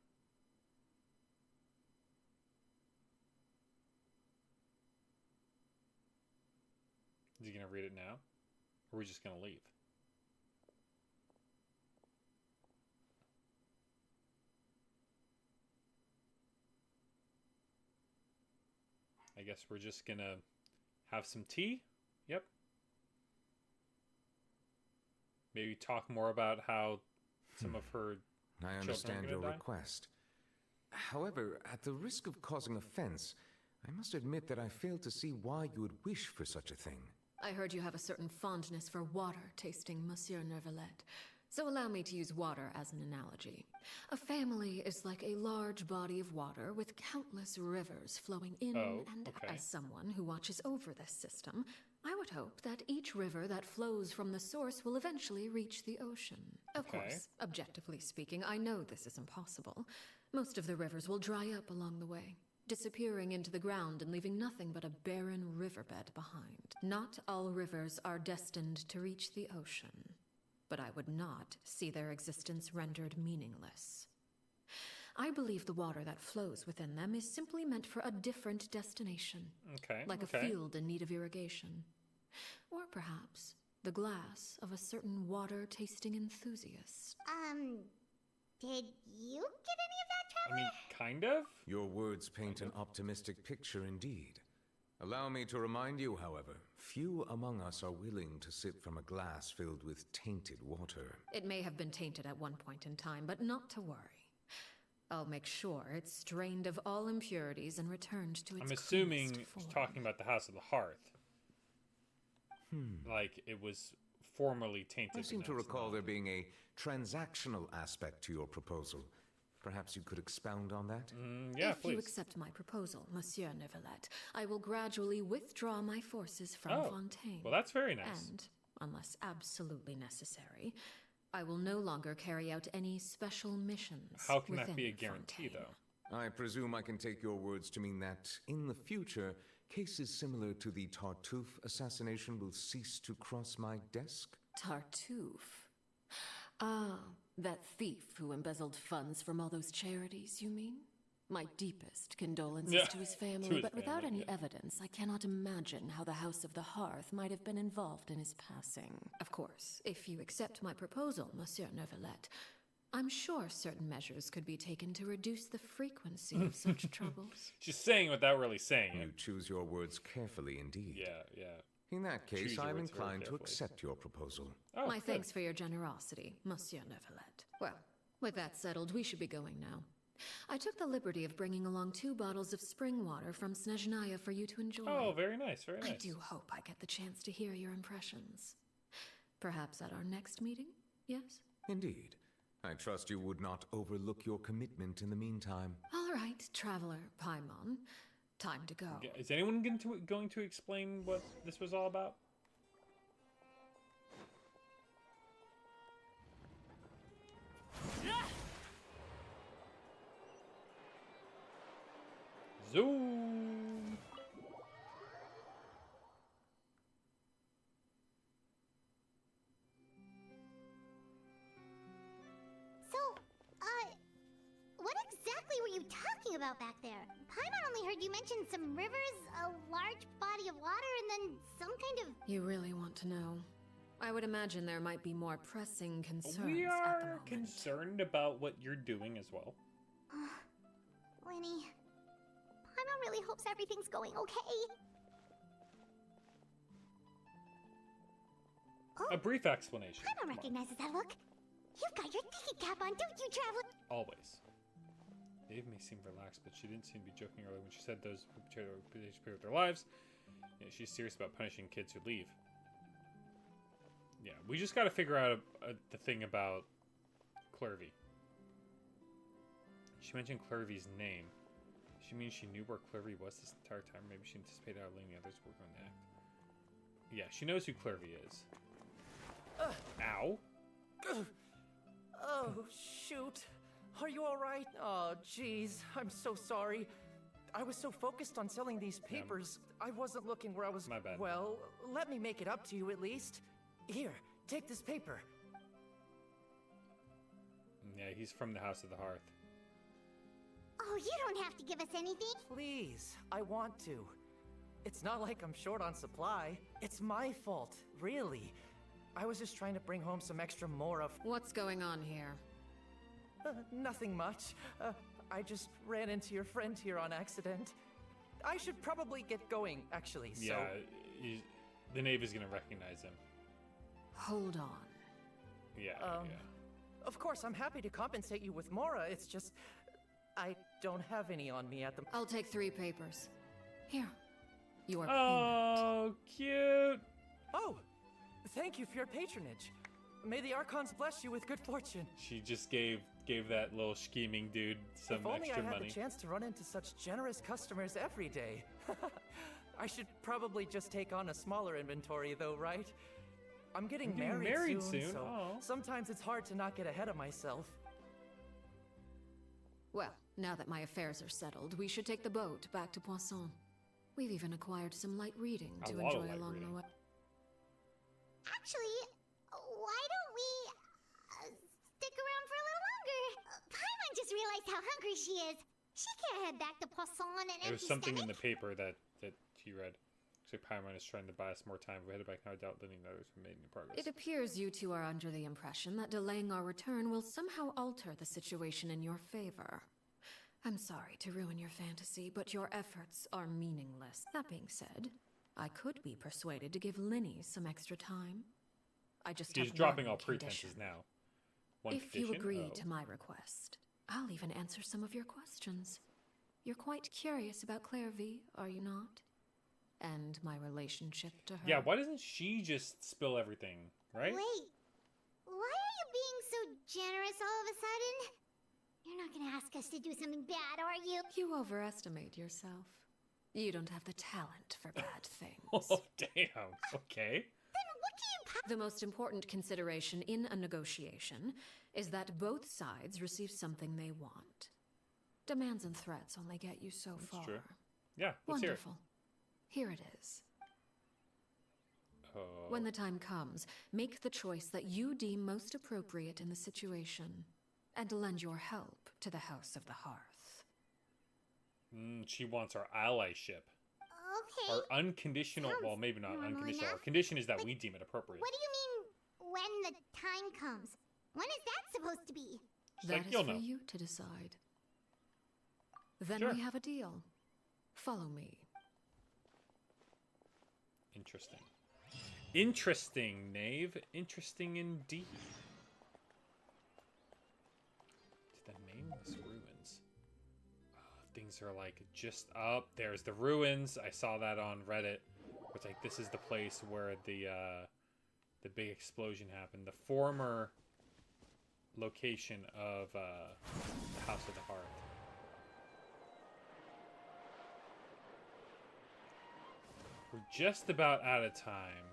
Is he gonna read it now? Or are we just gonna leave? I guess we're just gonna have some tea. Yep. Maybe talk more about how some of her I understand your request. However, at the risk of causing offense, I must admit that I fail to see why you would wish for such a thing. I heard you have a certain fondness for water tasting, Monsieur Neuvillette. So allow me to use water as an analogy. A family is like a large body of water with countless rivers flowing in and as someone who watches over this system, I would hope that each river that flows from the source will eventually reach the ocean. Of course, objectively speaking, I know this is impossible. Most of the rivers will dry up along the way, disappearing into the ground and leaving nothing but a barren riverbed behind. Not all rivers are destined to reach the ocean, but I would not see their existence rendered meaningless. I believe the water that flows within them is simply meant for a different destination. Like a field in need of irrigation. Or perhaps the glass of a certain water-tasting enthusiast. Did you get any of that, Trevor? I mean, kind of? Your words paint an optimistic picture indeed. Allow me to remind you, however, few among us are willing to sip from a glass filled with tainted water. It may have been tainted at one point in time, but not to worry. I'll make sure it's strained of all impurities and returned to its I'm assuming cleanest form. talking about the House of the Hearth. Like it was formerly tainted. I seem to recall there being a transactional aspect to your proposal. Perhaps you could expound on that? Yeah, if you accept my proposal, Monsieur Neuvillette, I will gradually withdraw my forces from Fontaine. Well, that's very nice. And, unless absolutely necessary, I will no longer carry out any special missions. How can that be a guarantee, though? I presume I can take your words to mean that, in the future, cases similar to the Tartuffe assassination will cease to cross my desk? Tartuffe? Ah, that thief who embezzled funds from all those charities, you mean? My deepest condolences to his family, but without any evidence, I cannot imagine how the House of the Hearth might have been involved in his passing. Of course, if you accept my proposal, Monsieur Neuvillette, I'm sure certain measures could be taken to reduce the frequency of such troubles. She's saying without really saying it. You choose your words carefully indeed. Yeah. In that case, I'm inclined to accept your proposal. My thanks for your generosity, Monsieur Neuvillette. Well, with that settled, we should be going now. I took the liberty of bringing along 2 bottles of spring water from Snezhnaya for you to enjoy. Oh, very nice, very nice. I do hope I get the chance to hear your impressions. Perhaps at our next meeting, yes? Indeed. I trust you would not overlook your commitment in the meantime. All right, Traveler Paimon. Time to go. Is anyone going to explain what this was all about? Zoom! So, what exactly were you talking about back there? Paimon only heard you mention some rivers, a large body of water, and then some kind of... You really want to know? I would imagine there might be more pressing concerns We at the are moment. concerned about what you're doing as well. Lenny, Paimon really hopes everything's going okay. A brief explanation. Paimon recognizes that look. You've got your thinking cap on, don't you, Traveler? Always. Dave may seem relaxed, but she didn't seem to be joking earlier when she said those who betray with their lives. Yeah, she's serious about punishing kids who leave. Yeah, we just got to figure out the thing about Clervy. She mentioned Clervy's name. She means she knew where Clervy was this entire time. Maybe she anticipated how Lane and others were going to act. Yeah, she knows who Clervy is. Ow. Oh, shoot. Are you alright? Oh, jeez. I'm so sorry. I was so focused on selling these papers, I wasn't looking where I was... My bad. Well, let me make it up to you at least. Here, take this paper. Yeah, he's from the House of the Hearth. Oh, you don't have to give us anything. Please, I want to. It's not like I'm short on supply. It's my fault, really. I was just trying to bring home some extra more of... What's going on here? Nothing much. I just ran into your friend here on accident. I should probably get going, actually, so... Yeah, the knave is going to recognize him. Hold on. Yeah, Of course, I'm happy to compensate you with Mora, it's just... I don't have any on me at the... I'll take 3 papers. Here. Your Oh, cute! Oh, thank you for your patronage. May the Archons bless you with good fortune. She just gave that little scheming dude some if only extra I had money. the chance to run into such generous customers every day. I should probably just take on a smaller inventory though, right? I'm getting married soon, so sometimes it's hard to not get ahead of myself. Well, now that my affairs are settled, we should take the boat back to Poisson. We've even acquired some light reading to enjoy along the way. Actually, why don't we stick around for a little longer? Paimon just realized how hungry she is. She can't head back to Poisson on an empty There was something in stomach. the paper that he read. So Paimon is trying to buy us more time. If we headed back now, I doubt Lenny and others have made any progress. It appears you two are under the impression that delaying our return will somehow alter the situation in your favor. I'm sorry to ruin your fantasy, but your efforts are meaningless. That being said, I could be persuaded to give Linny some extra time. I just He's have dropping one all condition. pretenses now. If you agree to my request, I'll even answer some of your questions. You're quite curious about Clairvy, are you not? and my relationship to her. Yeah, why doesn't she just spill everything, right? Wait, why are you being so generous all of a sudden? You're not gonna ask us to do something bad, are you? You overestimate yourself. You don't have the talent for bad things. Oh, damn. Okay. The most important consideration in a negotiation is that both sides receive something they want. Demands and threats only get you so far. True. Yeah, let's Wonderful. Here it is. When the time comes, make the choice that you deem most appropriate in the situation, and lend your help to the House of the Hearth. She wants our allyship. Okay. Our unconditional, well, maybe not unconditional. Our condition is that we deem it appropriate. What do you mean, when the time comes? When is that supposed to be? That is for you to decide. Then we have a deal. Follow me. Interesting. Interesting, Knave. Interesting indeed. Did that name this ruins? Things are like just up. There's the ruins. I saw that on Reddit. It's like this is the place where the big explosion happened. The former location of the House of the Hearth. We're just about out of time.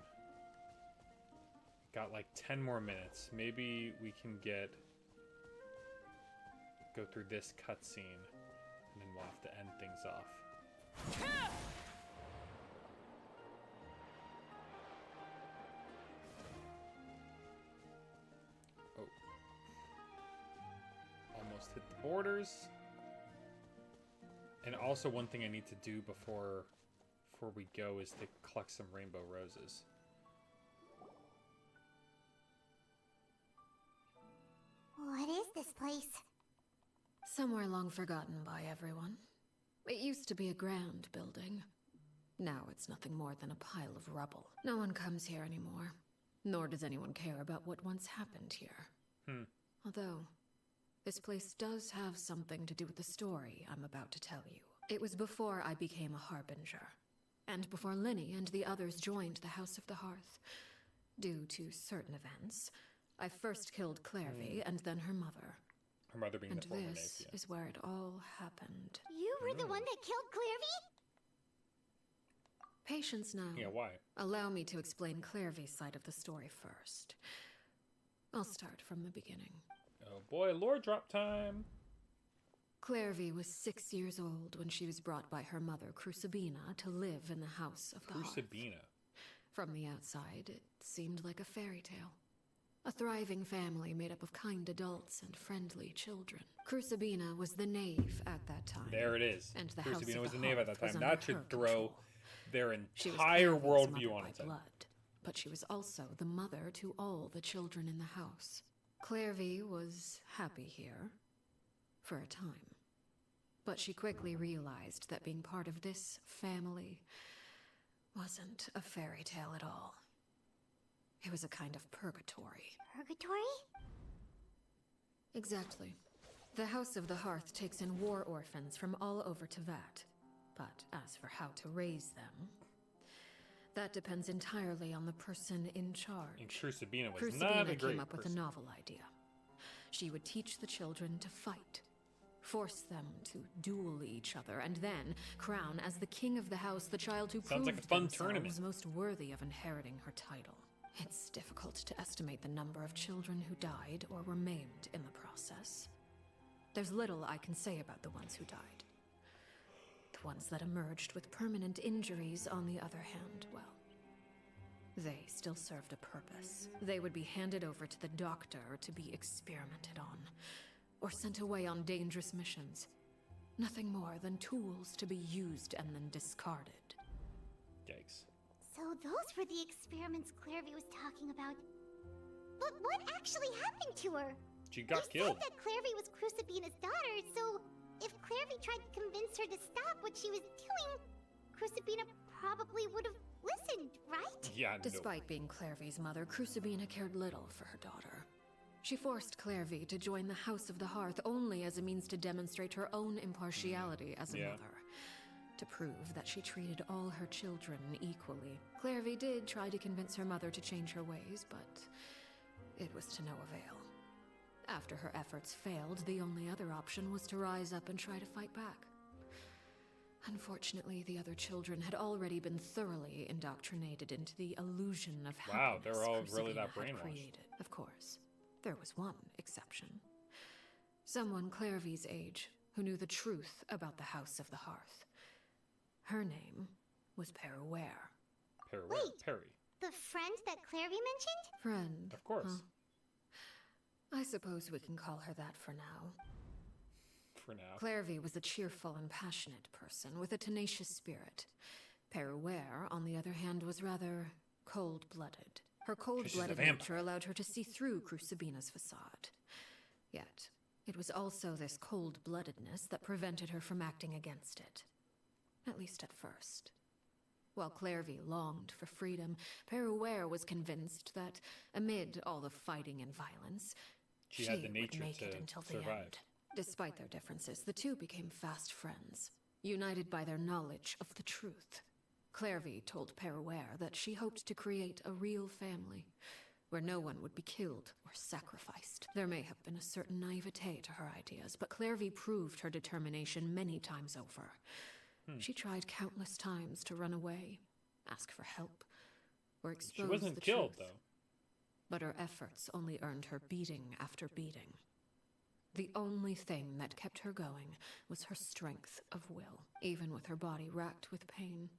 Got like 10 more minutes. Maybe we can go through this cutscene, and then we'll have to end things off. Oh. Almost hit the borders. And also one thing I need to do before we go is to collect some rainbow roses. What is this place? Somewhere long forgotten by everyone. It used to be a grand building. Now it's nothing more than a pile of rubble. No one comes here anymore. Nor does anyone care about what once happened here. Although, this place does have something to do with the story I'm about to tell you. It was before I became a harbinger. And before Linny and the others joined the House of the Hearth. Due to certain events, I first killed Clairvy and then her mother. Her mother being the former And Knave, this is where it all happened. You were the one that killed Clairvy? Patience now. Yeah, why? Allow me to explain Clairvy's side of the story first. I'll start from the beginning. Oh boy, lore drop time! Clairvy was 6 years old when she was brought by her mother, Crucibina, to live in the House of the Hearth. Crucibina. From the outside, it seemed like a fairy tale. A thriving family made up of kind adults and friendly children. Crucibina was the knave at that time. There it is. And the Crucibina House was of the knave at Hearth that time. was That should under her throw control. their She was entire Clairvy's worldview mother on by its head. blood, but she was also the mother to all the children in the house. Clairvy was happy here, for a time. But she quickly realized that being part of this family wasn't a fairy tale at all. It was a kind of purgatory. Purgatory? Exactly. The House of the Hearth takes in war orphans from all over Teyvat. But as for how to raise them, that depends entirely on the person in charge. And Crucibina was Crucibina not a great came up with a person. novel idea. She would teach the children to fight, force them to duel each other, and then crown as the king of the house the child who Sounds like a proved fun themselves tournament. most worthy of inheriting her title. It's difficult to estimate the number of children who died or were maimed in the process. There's little I can say about the ones who died. The ones that emerged with permanent injuries, on the other hand, well, they still served a purpose. They would be handed over to the doctor to be experimented on, or sent away on dangerous missions. Nothing more than tools to be used and then discarded. Yikes. So those were the experiments Clairvy was talking about. But what actually happened to her? She got You killed. said that Clairvy was Crucibina's daughter, so if Clairvy tried to convince her to stop what she was doing, Crucibina probably would have listened, right? Yeah, Despite being Clairvy's mother, Crucibina cared little for her daughter. She forced Clairvy to join the House of the Hearth only as a means to demonstrate her own impartiality as a mother. to prove that she treated all her children equally. Clairvy did try to convince her mother to change her ways, but it was to no avail. After her efforts failed, the only other option was to rise up and try to fight back. Unfortunately, the other children had already been thoroughly indoctrinated into the illusion of happiness. Wow, they're all Crucibina really that had brainwashed. created. Of course, there was one exception. Someone Clairvy's age who knew the truth about the House of the Hearth. Her name was Peruware. Wait, Perry. The friend that Clairvy mentioned? Friend. Of course. Huh? I suppose we can call her that for now. For now. Clairvy was a cheerful and passionate person with a tenacious spirit. Peruware, on the other hand, was rather cold-blooded. Her cold-blooded nature allowed her to see through Crucibina's facade. Yet, it was also this cold-bloodedness that prevented her from acting against it. At least at first. While Clairvy longed for freedom, Peruware was convinced that, amid all the fighting and violence, she had the nature would make to it until the survive. end. Despite their differences, the two became fast friends, united by their knowledge of the truth. Clairvy told Peruware that she hoped to create a real family, where no one would be killed or sacrificed. There may have been a certain naivete to her ideas, but Clairvy proved her determination many times over. She tried countless times to run away, ask for help, or expose She wasn't the killed, truth. though. But her efforts only earned her beating after beating. The only thing that kept her going was her strength of will. Even with her body racked with pain,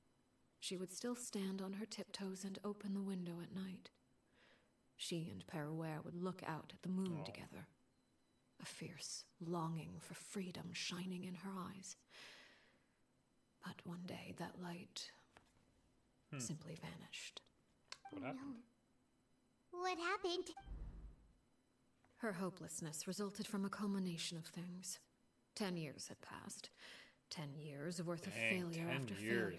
she would still stand on her tiptoes and open the window at night. She and Peruware would look out at the moon together, a fierce longing for freedom shining in her eyes. But one day, that light simply vanished. What happened? What happened? Her hopelessness resulted from a culmination of things. 10 years had passed. 10 years worth of failure after failure.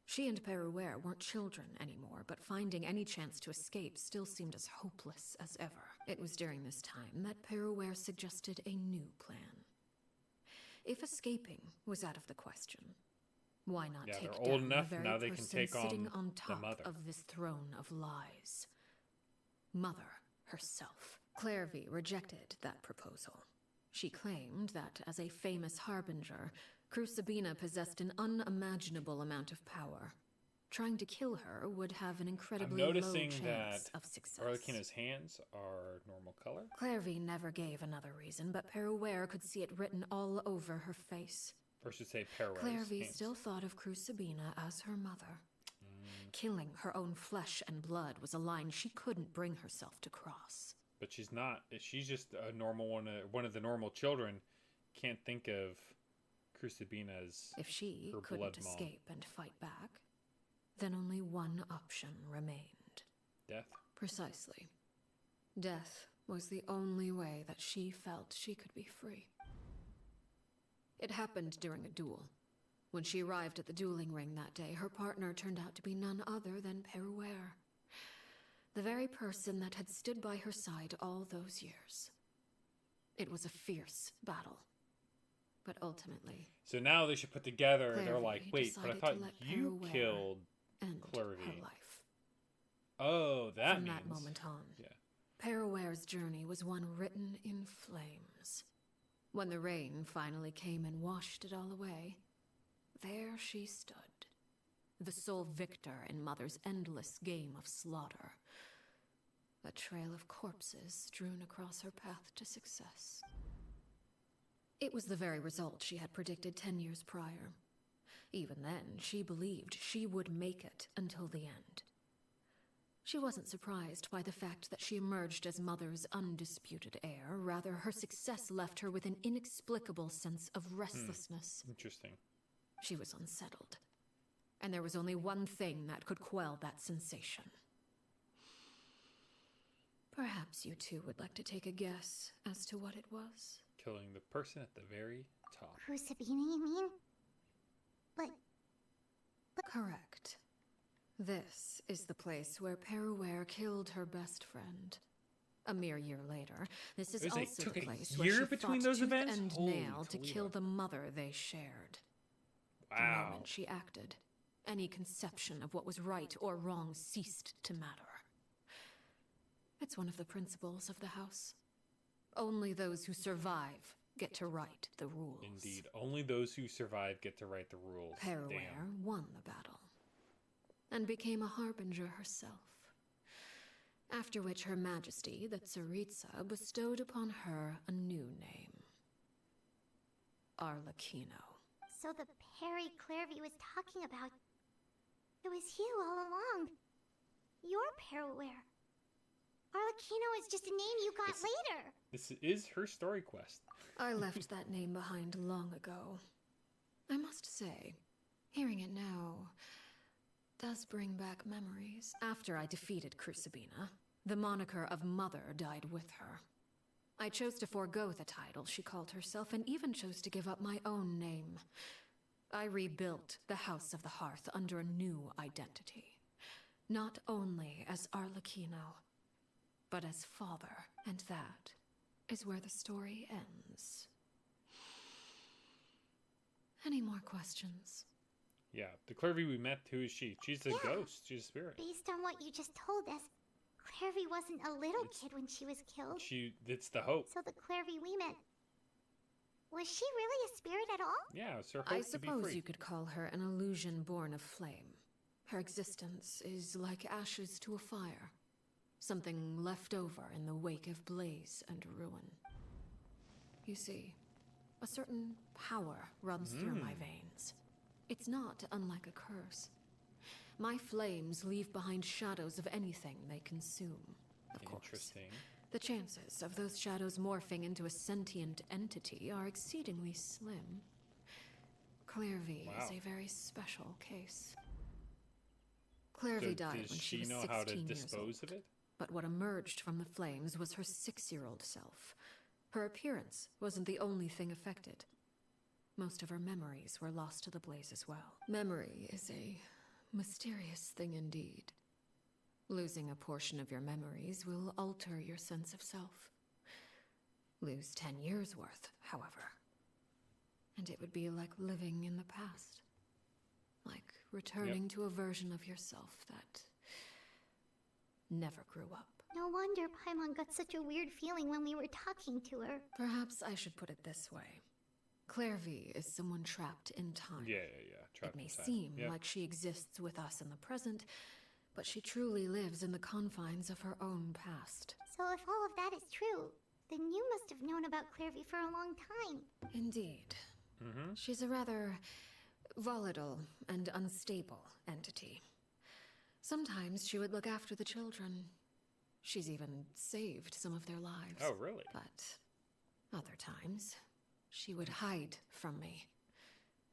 She and Peruware weren't children anymore, but finding any chance to escape still seemed as hopeless as ever. It was during this time that Peruware suggested a new plan. If escaping was out of the question, why not take they're old down enough, the very now they can person take sitting on on the top mother. of this throne of lies? Mother herself. Clairvy rejected that proposal. She claimed that, as a famous harbinger, Crucibina possessed an unimaginable amount of power. Trying to kill her would have an incredibly low chance of success. Arlecchino's hands are normal color. Clairvy never gave another reason, but Peruware could see it written all over her face. Or should say Peruware's Clairvy hands. still thought of Crucibina as her mother. Killing her own flesh and blood was a line she couldn't bring herself to cross. But she's not. She's just a normal one of the normal children. Can't think of Crucibina as If she her couldn't blood mom. escape and fight back, then only one option remained. Death. Precisely. Death was the only way that she felt she could be free. It happened during a duel. When she arrived at the dueling ring that day, her partner turned out to be none other than Peruware. The very person that had stood by her side all those years. It was a fierce battle. But ultimately... So now they should put together, Clairvy they're like, wait, but I decided thought to let you Peruware killed end Clairvy. her life. Oh, that From means... that moment on, Yeah. Peruware's journey was one written in flames. When the rain finally came and washed it all away, there she stood, the sole victor in Mother's endless game of slaughter. A trail of corpses strewn across her path to success. It was the very result she had predicted 10 years prior. Even then, she believed she would make it until the end. She wasn't surprised by the fact that she emerged as Mother's undisputed heir. Rather, her success left her with an inexplicable sense of restlessness. Interesting. She was unsettled. And there was only one thing that could quell that sensation. Perhaps you two would like to take a guess as to what it was? Killing the person at the very top. Crucibina, you mean? But... Correct. This is the place where Peruware killed her best friend. A mere year later, this is also the place where she fought tooth and nail to kill the mother they shared. The moment she acted, any conception of what was right or wrong ceased to matter. It's one of the principles of the house. Only those who survive get to write the rules. Indeed, only those who survive get to write the rules. Peruware won the battle, and became a harbinger herself. After which Her Majesty, the Tsaritsa, bestowed upon her a new name. Arlecchino. So the Perry Clairvy was talking about... It was you all along. You're Peruware. Arlecchino is just a name you got later. This is her story quest. I left that name behind long ago. I must say, hearing it now does bring back memories. After I defeated Crucibina, the moniker of Mother died with her. I chose to forego the title she called herself, and even chose to give up my own name. I rebuilt the House of the Hearth under a new identity. Not only as Arlecchino, but as father. And that is where the story ends. Any more questions? Yeah, the Clairvy we met, who is she? She's a ghost. She's a spirit. Based on what you just told us, Clairvy wasn't a little kid when she was killed. It's the hope. So the Clairvy we met, was she really a spirit at all? Yeah, it's her hope I to be suppose free. you could call her an illusion born of flame. Her existence is like ashes to a fire. Something left over in the wake of blaze and ruin. You see, a certain power runs through my veins. It's not unlike a curse. My flames leave behind shadows of anything they consume. Of course, Interesting. the chances of those shadows morphing into a sentient entity are exceedingly slim. Clairvy is a very special case. Clairvy died when she was 16 years old. Does she know how to dispose of it? But what emerged from the flames was her 6-year-old self. Her appearance wasn't the only thing affected. Most of her memories were lost to the blaze as well. Memory is a mysterious thing indeed. Losing a portion of your memories will alter your sense of self. Lose 10 years' worth, however, and it would be like living in the past. Like returning to a version of yourself that never grew up. No wonder Paimon got such a weird feeling when we were talking to her. Perhaps I should put it this way. Clairvy is someone trapped in time. Yeah. Trapped it may in time. seem like she exists with us in the present, but she truly lives in the confines of her own past. So if all of that is true, then you must have known about Clairvy for a long time. Indeed. She's a rather volatile and unstable entity. Sometimes she would look after the children. She's even saved some of their lives. Oh, really? But other times, she would hide from me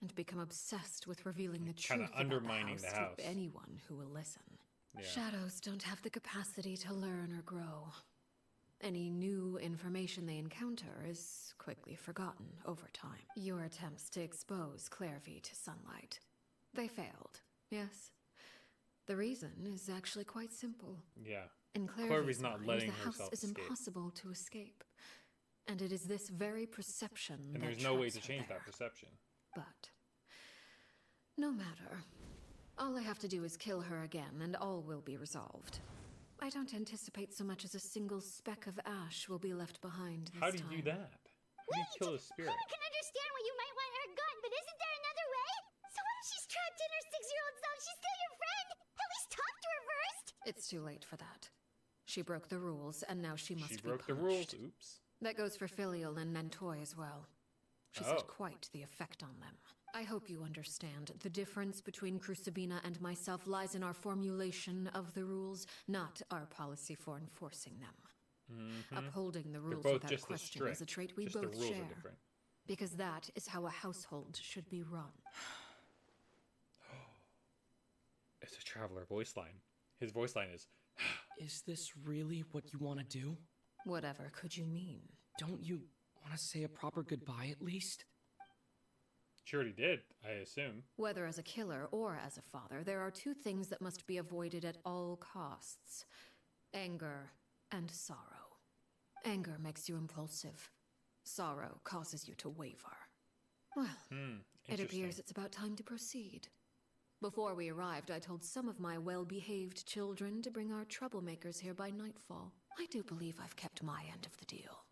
and become obsessed with revealing the truth about undermining the house to anyone who will listen. Yeah. Shadows don't have the capacity to learn or grow. Any new information they encounter is quickly forgotten over time. Your attempts to expose Clairvy to sunlight, they failed, yes? The reason is actually quite simple. Yeah. In Clairvy's not letting the house is impossible to escape. And it is this very perception and that there's no way to change that perception. But no matter. All I have to do is kill her again, and all will be resolved. I don't anticipate so much as a single speck of ash will be left behind this How do you time. do that? How do you kill a spirit? I can understand why you might want her gone, but isn't there another way? So what if she's trapped in her 6-year-old self? She's still your friend! At least talk to her first! It's too late for that. She broke the rules, and now she must be punished. She broke the rules, oops. That goes for Filial and Nantoy as well. She's had quite the effect on them. I hope you understand. The difference between Crucibina and myself lies in our formulation of the rules, not our policy for enforcing them. Upholding the rules without question is a trait we both share. Because that is how a household should be run. It's a Traveler voice line. His voice line is... Is this really what you want to do? Whatever could you mean? Don't you want to say a proper goodbye at least? She already did, I assume. Whether as a killer or as a father, there are two things that must be avoided at all costs. Anger and sorrow. Anger makes you impulsive. Sorrow causes you to waver. Well, It appears it's about time to proceed. Before we arrived, I told some of my well-behaved children to bring our troublemakers here by nightfall. I do believe I've kept my end of the deal.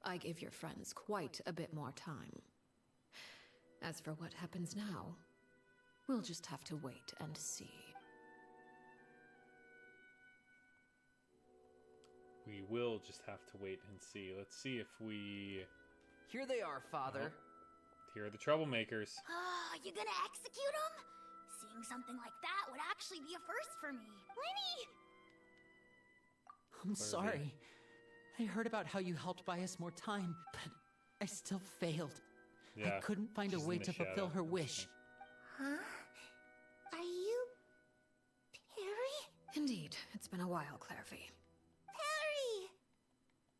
I gave your friends quite a bit more time. As for what happens now, we'll just have to wait and see. We will just have to wait and see. Let's see if we... Here they are, Father. Here are the troublemakers. You gonna execute them? Seeing something like that would actually be a first for me. Lenny! I'm sorry. I heard about how you helped buy us more time, but I still failed. Yeah, I couldn't find a way to fulfill her wish. Huh? Are you... Perry? Indeed. It's been a while, Clairvy. Perry!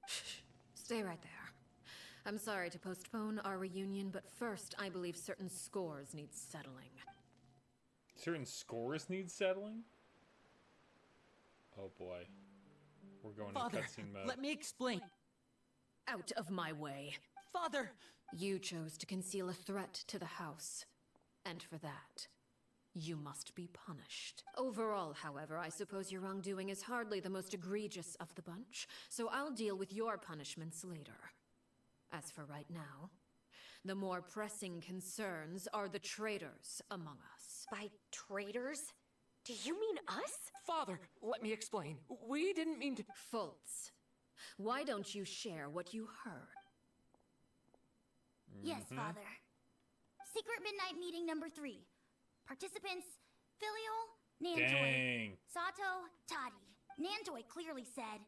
Shh. Stay right there. I'm sorry to postpone our reunion, but first, I believe certain scores need settling. Certain scores need settling? Oh boy. We're going Father, in cutscene mode. Let me explain. Out of my way. Father! You chose to conceal a threat to the house. And for that, you must be punished. Overall, however, I suppose your wrongdoing is hardly the most egregious of the bunch, so I'll deal with your punishments later. As for right now, the more pressing concerns are the traitors among us. By traitors? Do you mean us? Father, let me explain. We didn't mean to... Fultz, why don't you share what you heard? Yes, Father. Secret midnight meeting number 3. Participants, Filial, Nantoi, Sato, Toddy. Nantoi clearly said,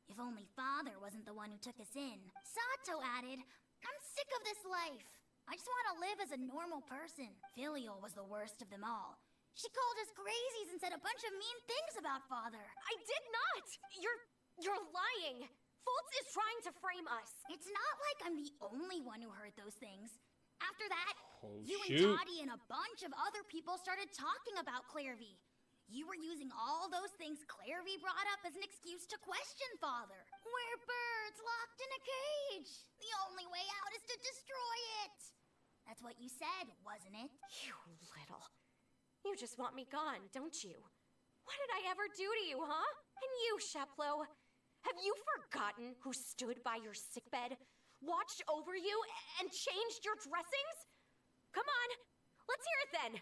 if only Father wasn't the one who took us in. Sato added, I'm sick of this life. I just want to live as a normal person. Filial was the worst of them all. She called us crazies and said a bunch of mean things about Father. I did not! You're lying! Fultz is trying to frame us. It's not like I'm the only one who heard those things. After that, you and shoot. Toddy and a bunch of other people started talking about Clairvy. You were using all those things Clairvy brought up as an excuse to question Father. We're birds locked in a cage. The only way out is to destroy it. That's what you said, wasn't it? You little... You just want me gone, don't you? What did I ever do to you, huh? And you, Sheplo, have you forgotten who stood by your sickbed, watched over you, and changed your dressings? Come on, let's hear it then.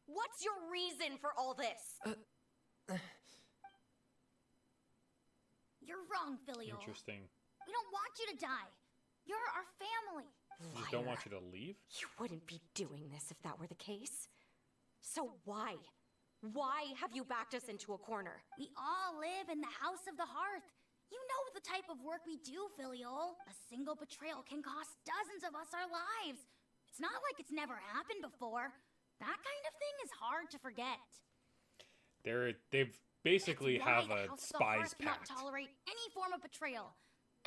What's your reason for all this? You're wrong, Filial. Interesting. We don't want you to die. You're our family. We don't want you to leave? You wouldn't be doing this if that were the case. So why? Why have you backed us into a corner? We all live in the House of the Hearth. You know the type of work we do, Filial. A single betrayal can cost dozens of us our lives. It's not like it's never happened before. That kind of thing is hard to forget. They've basically have a spies pact. Not pact. tolerate any form of betrayal.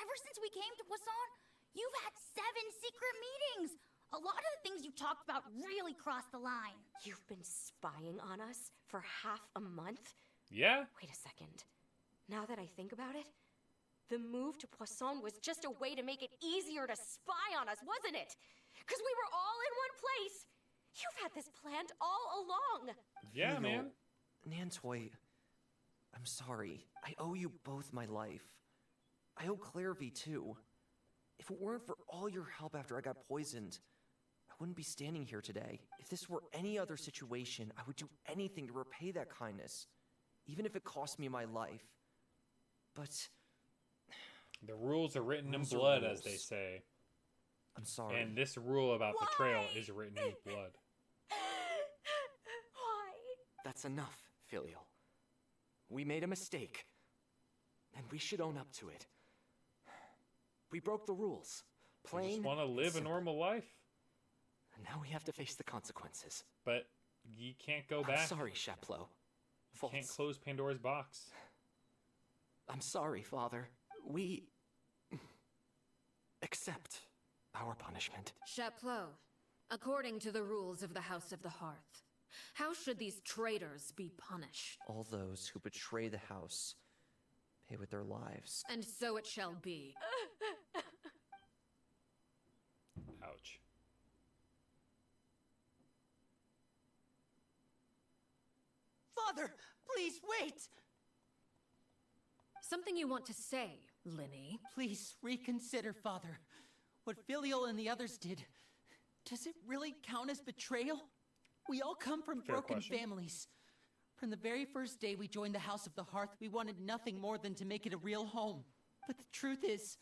Ever since we came to Poisson, you've had 7 secret meetings. A lot of the things you talked about really crossed the line. You've been spying on us for half a month? Yeah? Wait a second. Now that I think about it, the move to Poisson was just a way to make it easier to spy on us, wasn't it? Because we were all in one place. You've had this planned all along. Yeah, man. Nantoi, I'm sorry. I owe you both my life. I owe Clairvy too. If it weren't for all your help after I got poisoned, I wouldn't be standing here today. If this were any other situation, I would do anything to repay that kindness, even if it cost me my life. But... the rules are written in blood, as they say. I'm sorry. And this rule about betrayal is written in blood. Why? That's enough, Filial. We made a mistake, and we should own up to it. We broke the rules. Plain. You just want to live a normal life. And now we have to face the consequences. But you can't go back. I'm sorry, Sheplo. You can't close Pandora's box. I'm sorry, Father. We accept our punishment. Sheplo, according to the rules of the House of the Hearth, how should these traitors be punished? All those who betray the house pay with their lives. And so it shall be. Ouch. Father, please wait! Something you want to say, Linny? Please reconsider, Father. What Filial and the others did, does it really count as betrayal? We all come from broken families. From the very first day we joined the House of the Hearth, we wanted nothing more than to make it a real home. But the truth is,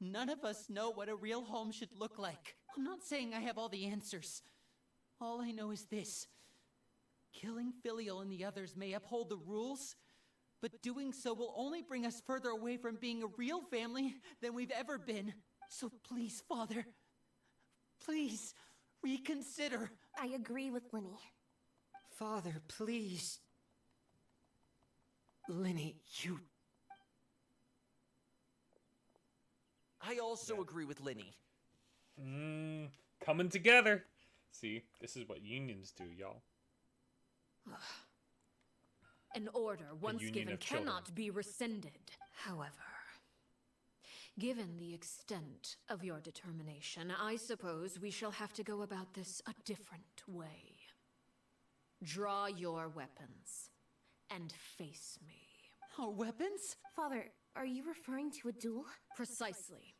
none of us know what a real home should look like. I'm not saying I have all the answers. All I know is this. Killing Filial and the others may uphold the rules, but doing so will only bring us further away from being a real family than we've ever been. So please, Father, please, reconsider. I agree with Linny. Father, please. Linny, you... I also agree with Linny. Coming together. See, this is what unions do, y'all. An order once given cannot be rescinded. However, given the extent of your determination, I suppose we shall have to go about this a different way. Draw your weapons and face me. Our weapons? Father, are you referring to a duel? Precisely.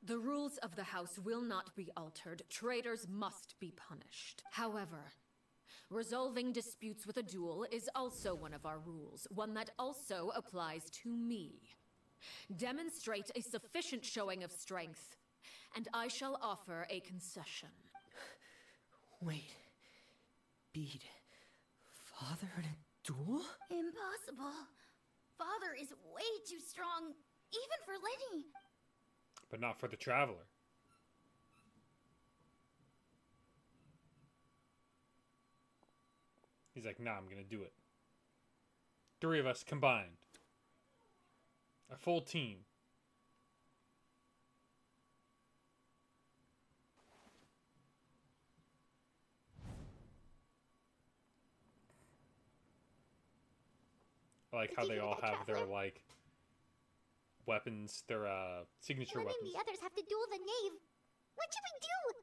The rules of the house will not be altered. Traitors must be punished. However, resolving disputes with a duel is also one of our rules, one that also applies to me. Demonstrate a sufficient showing of strength, and I shall offer a concession. Wait. Bede. Father in a duel? Impossible. Father is way too strong, even for Linny. But not for the Traveler. He's like, nah, I'm gonna do it. 3 of us combined. A full team. I like how they all have their, like, weapons, their, signature Lynn weapons. and the others have to duel the knave. What should we do?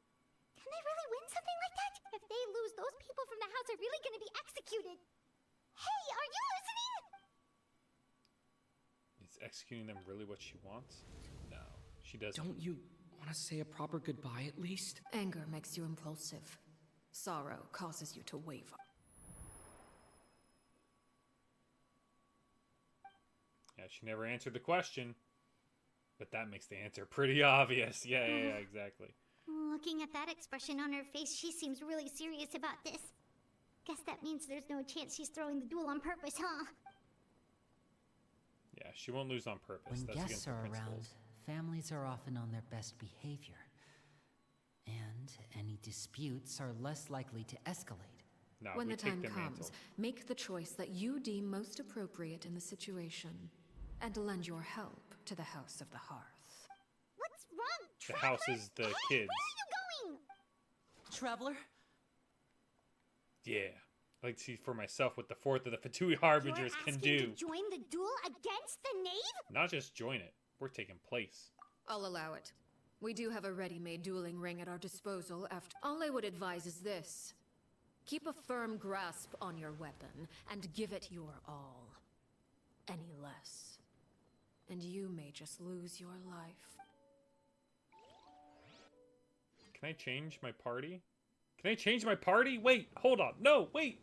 Can they really win something like that? If they lose, those people from the house are really gonna be executed. Hey, are you listening? Is executing them really what she wants? No, she doesn't. Don't you want to say a proper goodbye at least? Anger makes you impulsive. Sorrow causes you to waver. Yeah, she never answered the question. But that makes the answer pretty obvious. Yeah, exactly. Looking at that expression on her face, she seems really serious about this. Guess that means there's no chance she's throwing the duel on purpose, huh? Yeah, she won't lose on purpose. When That's guests are around, families are often on their best behavior. And any disputes are less likely to escalate. No, when the time comes, make the choice that you deem most appropriate in the situation, and lend your help to the House of the Hearth. What's wrong, The house is the kids. Where are you going? Traveler? Yeah. I like to see for myself what the 4th of the Fatui Harbingers can do. To join the duel against the knave? Not just join it. We're taking place. I'll allow it. We do have a ready-made dueling ring at our disposal. After all I would advise is this. Keep a firm grasp on your weapon, and give it your all. Any less, and you may just lose your life. Can I change my party? Can I change my party? Wait, hold on. No, wait.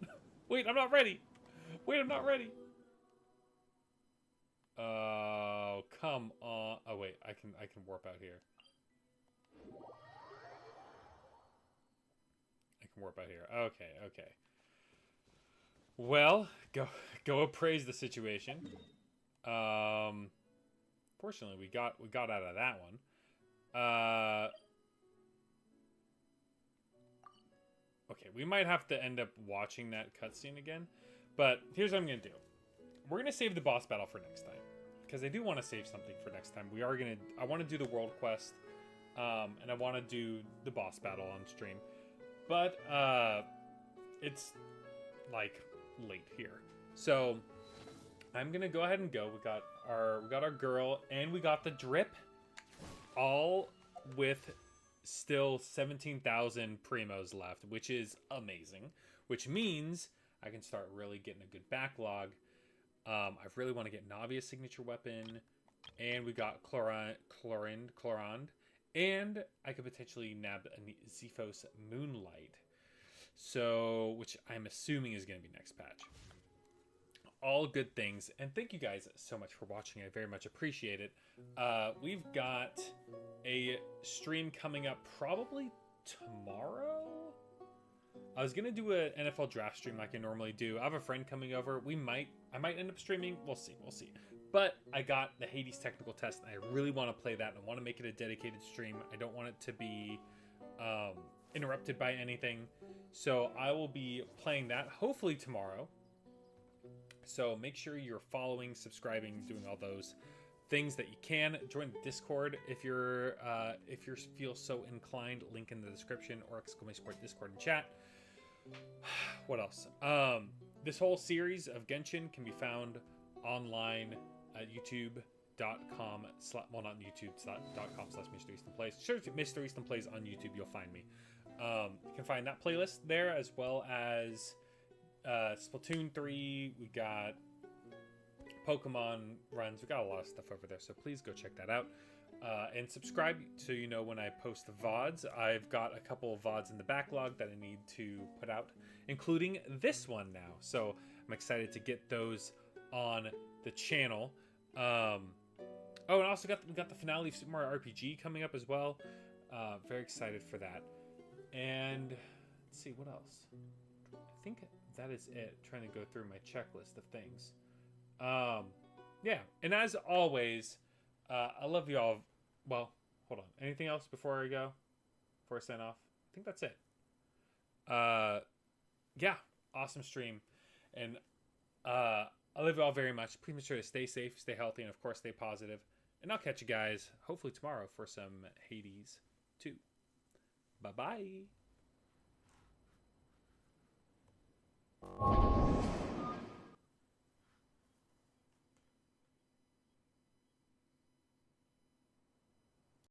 Wait, I'm not ready. Wait, I'm not ready. Oh, come on. Oh, wait, I can warp out here. Warp out here. Okay. Well, go appraise the situation. Fortunately, we got out of that one. Okay, we might have to end up watching that cutscene again, but here's what I'm gonna do. We're gonna save the boss battle for next time because I do want to save something for next time. I want to do the world quest, and I want to do the boss battle on stream. But, it's, like, late here. So, I'm gonna go ahead and go. We got our girl, and we got the drip. All with still 17,000 primos left, which is amazing. Which means I can start really getting a good backlog. I really want to get Navia's signature weapon, and we got Chlorand, and I could potentially nab a Zephos Moonlight. So, which I'm assuming is going to be next patch. All good things, and thank you guys so much for watching. I very much appreciate it. We've got a stream coming up probably tomorrow. I was gonna do an NFL draft stream like I normally do. I have a friend coming over. I might end up streaming. We'll see. But I got the Hades technical test, and I really want to play that, and I want to make it a dedicated stream. I don't want it to be interrupted by anything. So I will be playing that hopefully tomorrow. So make sure you're following, subscribing, doing all those things that you can. Join the Discord if you feel so inclined. Link in the description or !Discord in chat. What else? This whole series of Genshin can be found online at youtube.com. Well, not youtube.com/Mr. Easton Plays. Search Mr. Easton Plays on YouTube. You'll find me. You can find that playlist there, as well as Splatoon 3. We got Pokemon runs. We got a lot of stuff over there, so please go check that out. And subscribe so you know when I post the VODs. I've got a couple of VODs in the backlog that I need to put out, including this one now. So I'm excited to get those on the channel. Oh, and also we got the finale of Super Mario RPG coming up as well. Very excited for that. And let's see, what else? I think that is it. Trying to go through my checklist of things. Yeah, and as always, I love you all. Well, hold on. Anything else before I go? Before I sign off? I think that's it. Yeah, awesome stream. And I love you all very much. Please make sure to stay safe, stay healthy, and of course, stay positive. And I'll catch you guys hopefully tomorrow for some Hades 2. Bye-bye.